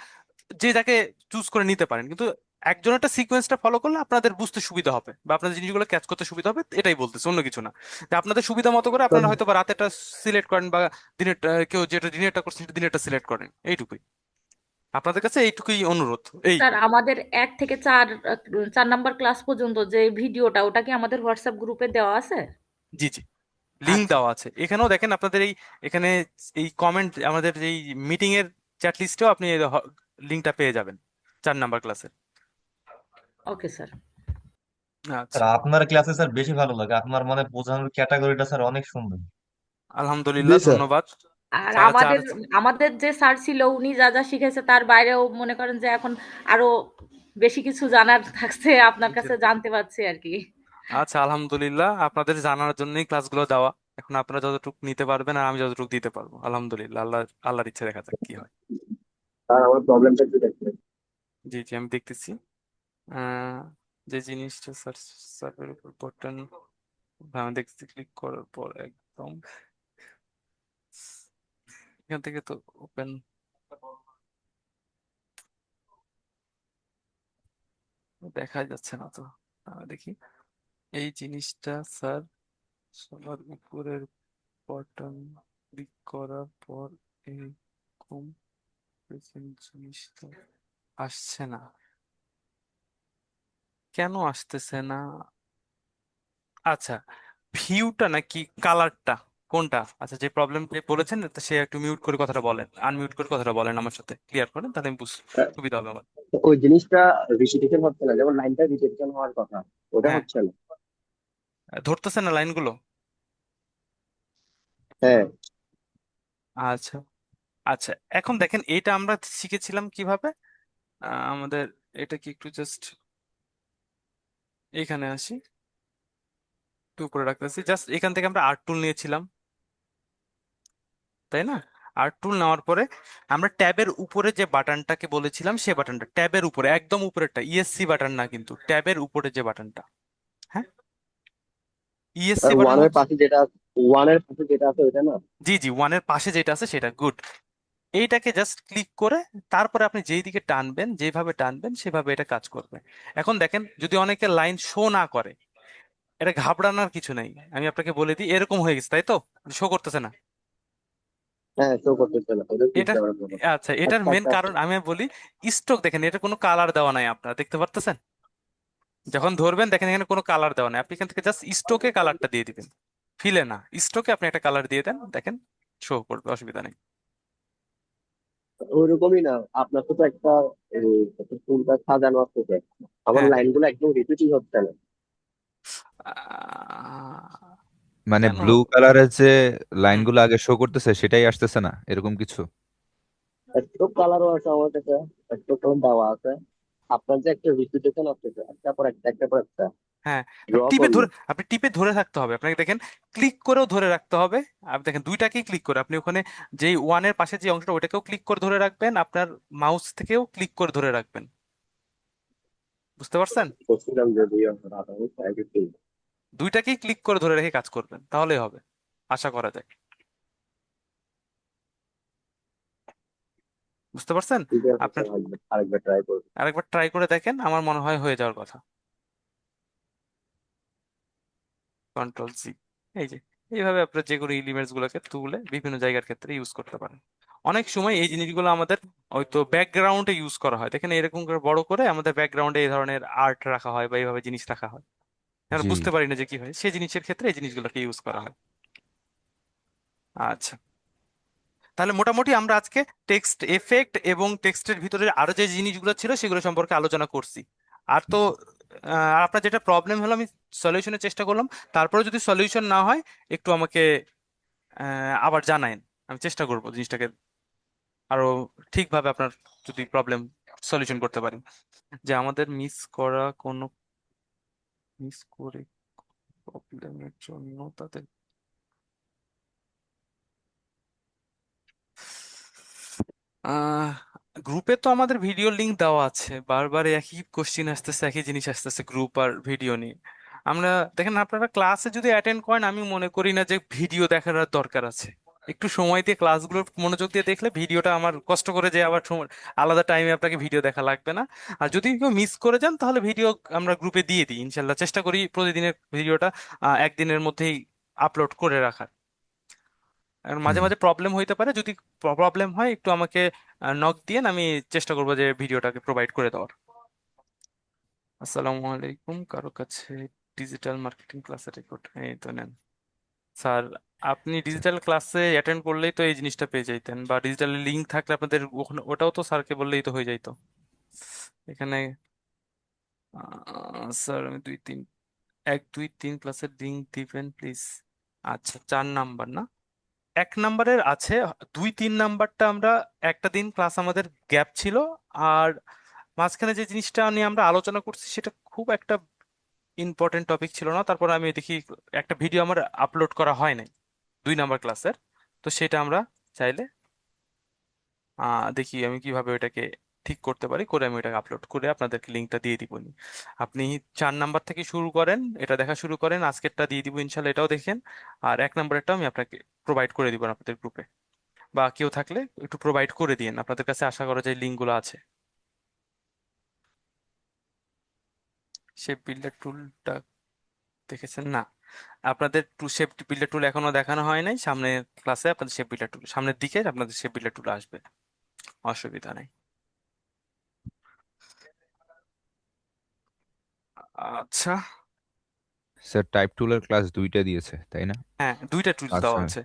যে যাকে চুজ করে নিতে পারেন, কিন্তু একজন একটা সিকোয়েন্সটা ফলো করলে আপনাদের বুঝতে সুবিধা হবে বা আপনাদের জিনিসগুলো ক্যাচ করতে সুবিধা হবে, এটাই বলতেছে, অন্য কিছু না। যে আপনাদের সুবিধা মতো করে আপনারা হয়তো বা রাতেরটা সিলেক্ট করেন বা দিনেরটা, কেউ যেটা দিনেরটা করছেন সেটা দিনেরটা সিলেক্ট করেন, এইটুকুই আপনাদের কাছে, এইটুকুই অনুরোধ এই। স্যার আমাদের 1 থেকে 4 নাম্বার ক্লাস পর্যন্ত যে ভিডিওটা, ওটা কি আমাদের হোয়াটসঅ্যাপ গ্রুপে দেওয়া আছে? জি জি, লিঙ্ক আচ্ছা, দেওয়া আছে এখানেও, দেখেন আপনাদের এই এখানে এই কমেন্ট, আমাদের এই মিটিং এর চ্যাট লিস্টেও আপনি লিঙ্কটা পেয়ে যাবেন 4 নাম্বার ক্লাসের। Okay sir. আচ্ছা, আপনার ক্লাসে স্যার বেশি ভালো লাগে, আপনার মানে বোঝানোর ক্যাটাগরিটা স্যার অনেক সুন্দর। আলহামদুলিল্লাহ, ধন্যবাদ। আর যারা চার আমাদের আমাদের যে স্যার ছিল উনি যা যা শিখেছে তার বাইরেও মনে করেন যে এখন আরো বেশি কিছু জানার থাকছে, আপনার কাছে জানতে পারছি আর কি। আচ্ছা, আলহামদুলিল্লাহ, আপনাদের জানার জন্যই ক্লাসগুলো দেওয়া। এখন আপনারা যতটুকু নিতে পারবেন আর আমি যতটুকু দিতে পারবো, আলহামদুলিল্লাহ, আল্লাহর ইচ্ছে, দেখা যাক কি হয়। আর আমার প্রবলেমটা একটু দেখবেন। জি জি, আমি দেখতেছি। আহ যে জিনিসটা সার্ভের উপর বাটন, আমি দেখতেছি, ক্লিক করার পর একদম এখান থেকে তো ওপেন দেখা যাচ্ছে না তো। দেখি এই জিনিসটা, স্যার, সবার উপরের বাটন ক্লিক করার পর এরকম জিনিসটা আসছে না, কেন আসতেছে না? আচ্ছা, ভিউটা নাকি কালারটা, কোনটা? আচ্ছা, যে প্রবলেম বলেছেন তো সে একটু মিউট করে কথাটা বলেন, আনমিউট করে কথাটা বলেন, আমার সাথে ক্লিয়ার করেন, তাহলে আমি সুবিধা হবে আমার। ওই জিনিসটা রিপিটেশন হচ্ছে না, যেমন লাইনটা রিপিটেশন হওয়ার কথা ওটা হ্যাঁ, হচ্ছে না। ধরতেছে না লাইনগুলো। হ্যাঁ, আচ্ছা আচ্ছা, এখন দেখেন এটা আমরা শিখেছিলাম কিভাবে, আমাদের এটা কি একটু জাস্ট এখানে আসি, একটু উপরে রাখতেছি, জাস্ট এখান থেকে আমরা আর্ট টুল নিয়েছিলাম, তাই না? আর্ট টুল নেওয়ার পরে আমরা ট্যাবের উপরে যে বাটনটাকে বলেছিলাম, সে বাটনটা ট্যাবের উপরে, একদম উপরেরটা, ইএসসি বাটন না কিন্তু, ট্যাবের উপরে যে বাটনটা, হ্যাঁ, ইএসসি আর বাটন ওয়ানের হচ্ছে, পাশে যেটা ওয়ানের পাশে যেটা আছে ওইটা না। জি জি, ওয়ানের পাশে যেটা আছে সেটা, গুড। এইটাকে জাস্ট ক্লিক করে তারপরে আপনি যেই দিকে টানবেন, যেভাবে টানবেন সেভাবে এটা কাজ করবে। এখন দেখেন, যদি অনেকে লাইন শো না করে, এটা ঘাবড়ানোর কিছু নেই, আমি আপনাকে বলে দিই, এরকম হয়ে গেছে তাই তো, শো করতেছে না হ্যাঁ, শো করতেছে না, ওটা ঠিক এটা। দেওয়ার কথা। আচ্ছা, এটার আচ্ছা মেন আচ্ছা আচ্ছা। কারণ আমি বলি, স্ট্রোক, দেখেন এটা কোনো কালার দেওয়া নাই, আপনারা দেখতে পারতেছেন, যখন ধরবেন দেখেন এখানে কোনো কালার দেওয়া নাই, আপনি এখান থেকে জাস্ট স্ট্রোকে কালারটা দিয়ে দিবেন, ফিলে না, স্ট্রোকে আপনি একটা কালার দিয়ে দেন, দেখেন শো করবে, অসুবিধা নেই। ওইরকমই না, আপনার তো একটা ফুলটা সাজানো আছে, আমার হ্যাঁ, লাইনগুলো একদম রিপিটই হচ্ছে না। মানে কেন? ব্লু কালারের যে হুম, লাইনগুলো আগে শো করতেছে সেটাই আসতেছে না, এরকম কিছু? একটু কালারও আছে আমার কাছে, একটু কালার দেওয়া আছে। আপনার যে একটা রিপিটেশন আসতেছে একটা পর একটা একটা পর একটা হ্যাঁ, ড্র করলে। আপনি টিপে ধরে থাকতে হবে আপনাকে, দেখেন ক্লিক করেও ধরে রাখতে হবে। আপনি দেখেন দুইটাকেই ক্লিক করে আপনি ওখানে যেই ওয়ানের পাশে যে অংশটা ওইটাকেও ক্লিক করে ধরে রাখবেন, আপনার মাউস থেকেও ক্লিক করে ধরে রাখবেন। বুঝতে পারছেন? বলছিলাম যদি রাত আমি ট্রাই করতে। দুইটাকেই ক্লিক করে ধরে রেখে কাজ করবেন, তাহলেই হবে, আশা করা যায়। বুঝতে পারছেন? ঠিক আছে আপনার স্যার, আরেকবার ট্রাই করবো। আরেকবার ট্রাই করে দেখেন, আমার মনে হয় হয়ে যাওয়ার কথা। কন্ট্রোল সি, এই যে এইভাবে আপনার যে কোনো এলিমেন্টস গুলোকে তুলে বিভিন্ন জায়গার ক্ষেত্রে ইউজ করতে পারেন। অনেক সময় এই জিনিসগুলো আমাদের হয়তো ব্যাকগ্রাউন্ডে ইউজ করা হয়, দেখেন এরকম করে বড় করে আমাদের ব্যাকগ্রাউন্ডে এই ধরনের আর্ট রাখা হয় বা এইভাবে জিনিস রাখা হয়, আমরা জি। বুঝতে পারি না যে কি হয়, সেই জিনিসের ক্ষেত্রে এই জিনিসগুলোকে ইউজ করা হয়। আচ্ছা, তাহলে মোটামুটি আমরা আজকে টেক্সট এফেক্ট এবং টেক্সটের ভিতরে আরো যে জিনিসগুলো ছিল সেগুলো সম্পর্কে আলোচনা করছি। আর তো আপনার যেটা প্রবলেম হলো আমি সলিউশনের চেষ্টা করলাম, তারপরে যদি সলিউশন না হয় একটু আমাকে আবার জানায়েন, আমি চেষ্টা করব জিনিসটাকে আরো ঠিকভাবে আপনার যদি প্রবলেম সলিউশন করতে পারি। যে আমাদের মিস করে প্রবলেমের জন্য তাদের আহ গ্রুপে তো আমাদের ভিডিও লিংক দেওয়া আছে, বারবার একই কোশ্চিন আসতেছে, একই জিনিস আসতেছে গ্রুপ আর ভিডিও নিয়ে। আমরা দেখেন আপনারা ক্লাসে যদি অ্যাটেন্ড করেন, আমি মনে করি না যে ভিডিও দেখার আর দরকার আছে। একটু সময় দিয়ে ক্লাসগুলো মনোযোগ দিয়ে দেখলে ভিডিওটা আমার কষ্ট করে যে আবার আলাদা টাইমে আপনাকে ভিডিও দেখা লাগবে না। আর যদি কেউ মিস করে যান তাহলে ভিডিও আমরা গ্রুপে দিয়ে দিই ইনশাল্লাহ, চেষ্টা করি প্রতিদিনের ভিডিওটা একদিনের মধ্যেই আপলোড করে রাখার। আর মাঝে হুম। মাঝে প্রবলেম হইতে পারে, যদি প্রবলেম হয় একটু আমাকে নক দিয়েন, আমি চেষ্টা করবো যে ভিডিওটাকে প্রোভাইড করে দেওয়ার। আসসালামু আলাইকুম, কারো কাছে ডিজিটাল মার্কেটিং ক্লাসের রেকর্ড এই তো নেন স্যার। আপনি ডিজিটাল ক্লাসে অ্যাটেন্ড করলেই তো এই জিনিসটা পেয়ে যাইতেন, বা ডিজিটাল লিংক থাকলে আপনাদের ওখানে ওটাও তো স্যারকে বললেই তো হয়ে যাইতো। এখানে স্যার আমি 1 2 3 ক্লাসের লিংক দিবেন প্লিজ। আচ্ছা, 4 নাম্বার না, 1 নাম্বারের আছে, 2 3 নাম্বারটা আমরা একটা দিন ক্লাস আমাদের গ্যাপ ছিল, আর মাঝখানে যে জিনিসটা নিয়ে আমরা আলোচনা করছি সেটা খুব একটা ইম্পর্টেন্ট টপিক ছিল না, তারপর আমি দেখি একটা ভিডিও আমার আপলোড করা হয় নাই 2 নাম্বার ক্লাসের, তো সেটা আমরা চাইলে দেখি আমি কিভাবে ওইটাকে ঠিক করতে পারি, করে আমি ওইটাকে আপলোড করে আপনাদেরকে লিঙ্কটা দিয়ে দিব নি। আপনি 4 নাম্বার থেকে শুরু করেন, এটা দেখা শুরু করেন, আজকেরটা দিয়ে দিব ইনশাল্লাহ, এটাও দেখেন। আর 1 নাম্বারেরটাও আমি আপনাকে প্রোভাইড করে দিব আপনাদের গ্রুপে, বা কেউ থাকলে একটু প্রোভাইড করে দিন, আপনাদের কাছে আশা করা যায় লিঙ্কগুলো আছে। শেপ বিল্ডার টুলটা দেখেছেন না? আপনাদের শেপ বিল্ডার টুল এখনো দেখানো হয় নাই, সামনে ক্লাসে আপনাদের শেপ বিল্ডার টুল সামনের দিকে আপনাদের শেপ বিল্ডার টুল আসবে, অসুবিধা নেই। আচ্ছা, স্যার টাইপ টুলের ক্লাস 2টা দিয়েছে তাই না? হ্যাঁ 2টা টুল দেওয়া আচ্ছা। আছে,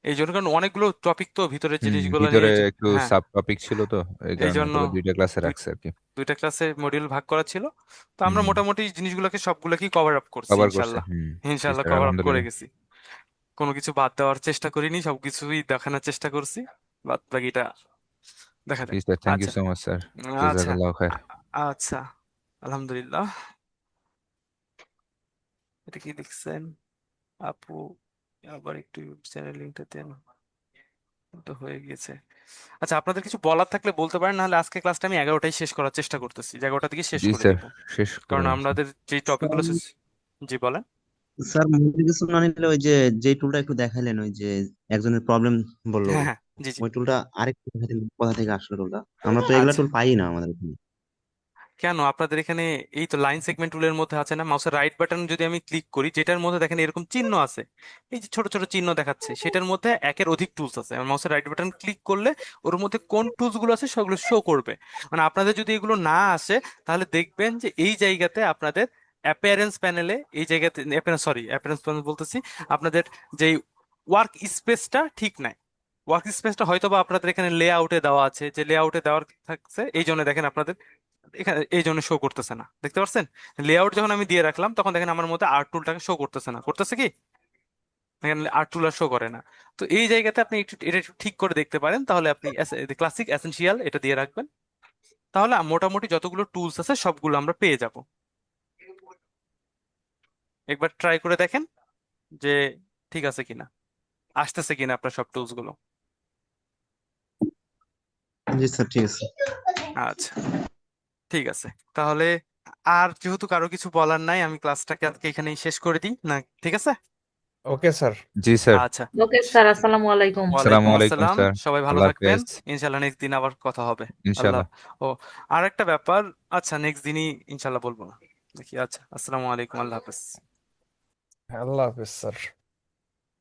এই জন্য কারণ অনেকগুলো টপিক তো ভিতরের হুম, জিনিসগুলো নিয়ে ভিতরে একটু হ্যাঁ, সাব টপিক ছিল তো, এই এই কারণে জন্য পুরো 2টা ক্লাসে দুই রাখছে আর কি। 2টা ক্লাসে মডিউল ভাগ করা ছিল, তো আমরা হুম। মোটামুটি জিনিসগুলোকে সবগুলোকেই কভার আপ করছি কভার করছে, ইনশাল্লাহ। হুম। জি ইনশাল্লাহ স্যার, কভার আপ করে আলহামদুলিল্লাহ। গেছি, কোনো কিছু বাদ দেওয়ার চেষ্টা করিনি, সবকিছুই দেখানোর চেষ্টা করছি, বাদ বাকিটা দেখা জি যাক। স্যার, থ্যাংক ইউ আচ্ছা, সো মাচ স্যার। আচ্ছা, জাজাকাল্লাহ খায়ের। আচ্ছা, আলহামদুলিল্লাহ। এটা কি লিখছেন আপু? আবার একটু চ্যানেল লিঙ্কটা দেন, তো হয়ে গেছে। আচ্ছা, আপনাদের কিছু বলার থাকলে বলতে পারেন, নাহলে আজকে ক্লাসটা আমি 11টায় শেষ করার চেষ্টা করতেছি, 11টা থেকে শেষ জি করে স্যার, দিব। শেষ করে কারণ দেন স্যার। আমাদের যে টপিকগুলো জি বলেন। স্যার মোটিভেশন না নিলে ওই যে টুলটা একটু দেখাইলেন, ওই যে একজনের প্রবলেম বললো, হ্যাঁ হ্যাঁ, জি জি। ওই টুলটা আরেকটু দেখাইলেন, কোথা থেকে আসলো টুলটা? আমরা তো এগুলা আচ্ছা, টুল পাই না আমাদের এখানে। কেন আপনাদের এখানে এই তো লাইন সেগমেন্ট টুলের মধ্যে আছে না, মাউসের রাইট বাটন যদি আমি ক্লিক করি, যেটার মধ্যে দেখেন এরকম চিহ্ন আছে, এই যে ছোট ছোট চিহ্ন দেখাচ্ছে, সেটার মধ্যে একের অধিক টুলস আছে, মাউসের রাইট বাটন ক্লিক করলে ওর মধ্যে কোন টুলস গুলো আছে সেগুলো শো করবে। মানে আপনাদের যদি এগুলো না আসে, তাহলে দেখবেন যে এই জায়গাতে আপনাদের অ্যাপিয়ারেন্স প্যানেলে, এই জায়গাতে অ্যাপিয়ারেন্স প্যানেল বলতেছি, আপনাদের যেই ওয়ার্ক স্পেসটা ঠিক নাই, ওয়ার্ক স্পেসটা হয়তো বা আপনাদের এখানে লেআউটে দেওয়া আছে, যে লেআউটে দেওয়ার থাকছে এই জন্য দেখেন আপনাদের এখানে এই জন্য শো করতেছে না, দেখতে পাচ্ছেন? লেআউট যখন আমি দিয়ে রাখলাম তখন দেখেন আমার মধ্যে আর্ট টুলটাকে শো করতেছে না, করতেছে কি? এখানে আর টুল আর শো করে না। তো এই জায়গাতে আপনি এটা একটু ঠিক করে দেখতে পারেন, তাহলে আপনি ক্লাসিক এসেনশিয়াল এটা দিয়ে রাখবেন, তাহলে মোটামুটি যতগুলো টুলস আছে সবগুলো আমরা পেয়ে যাব। একবার ট্রাই করে দেখেন যে ঠিক আছে কিনা, আসতেছে কিনা আপনার সব টুলস গুলো। জি স্যার, ঠিক আছে। আচ্ছা, ঠিক আছে তাহলে। আর যেহেতু কারো কিছু বলার নাই, আমি ক্লাসটাকে আজকে এখানেই শেষ করে দিই না, ঠিক আছে? Okay sir. জি স্যার। আচ্ছা, ওকে স্যার, আসসালামু আলাইকুম। আসসালামু ওয়ালাইকুম আলাইকুম আসসালাম, স্যার। সবাই ভালো আল্লাহ থাকবেন। হাফেজ। ইনশাল্লাহ নেক্সট দিন আবার কথা হবে। আল্লাহ। ইনশাআল্লাহ। ও, আর একটা ব্যাপার, আচ্ছা নেক্সট দিনই ইনশাল্লাহ বলবো না দেখি। আচ্ছা, আসসালামু আলাইকুম, আল্লাহ হাফেজ। আল্লাহ হাফেজ স্যার।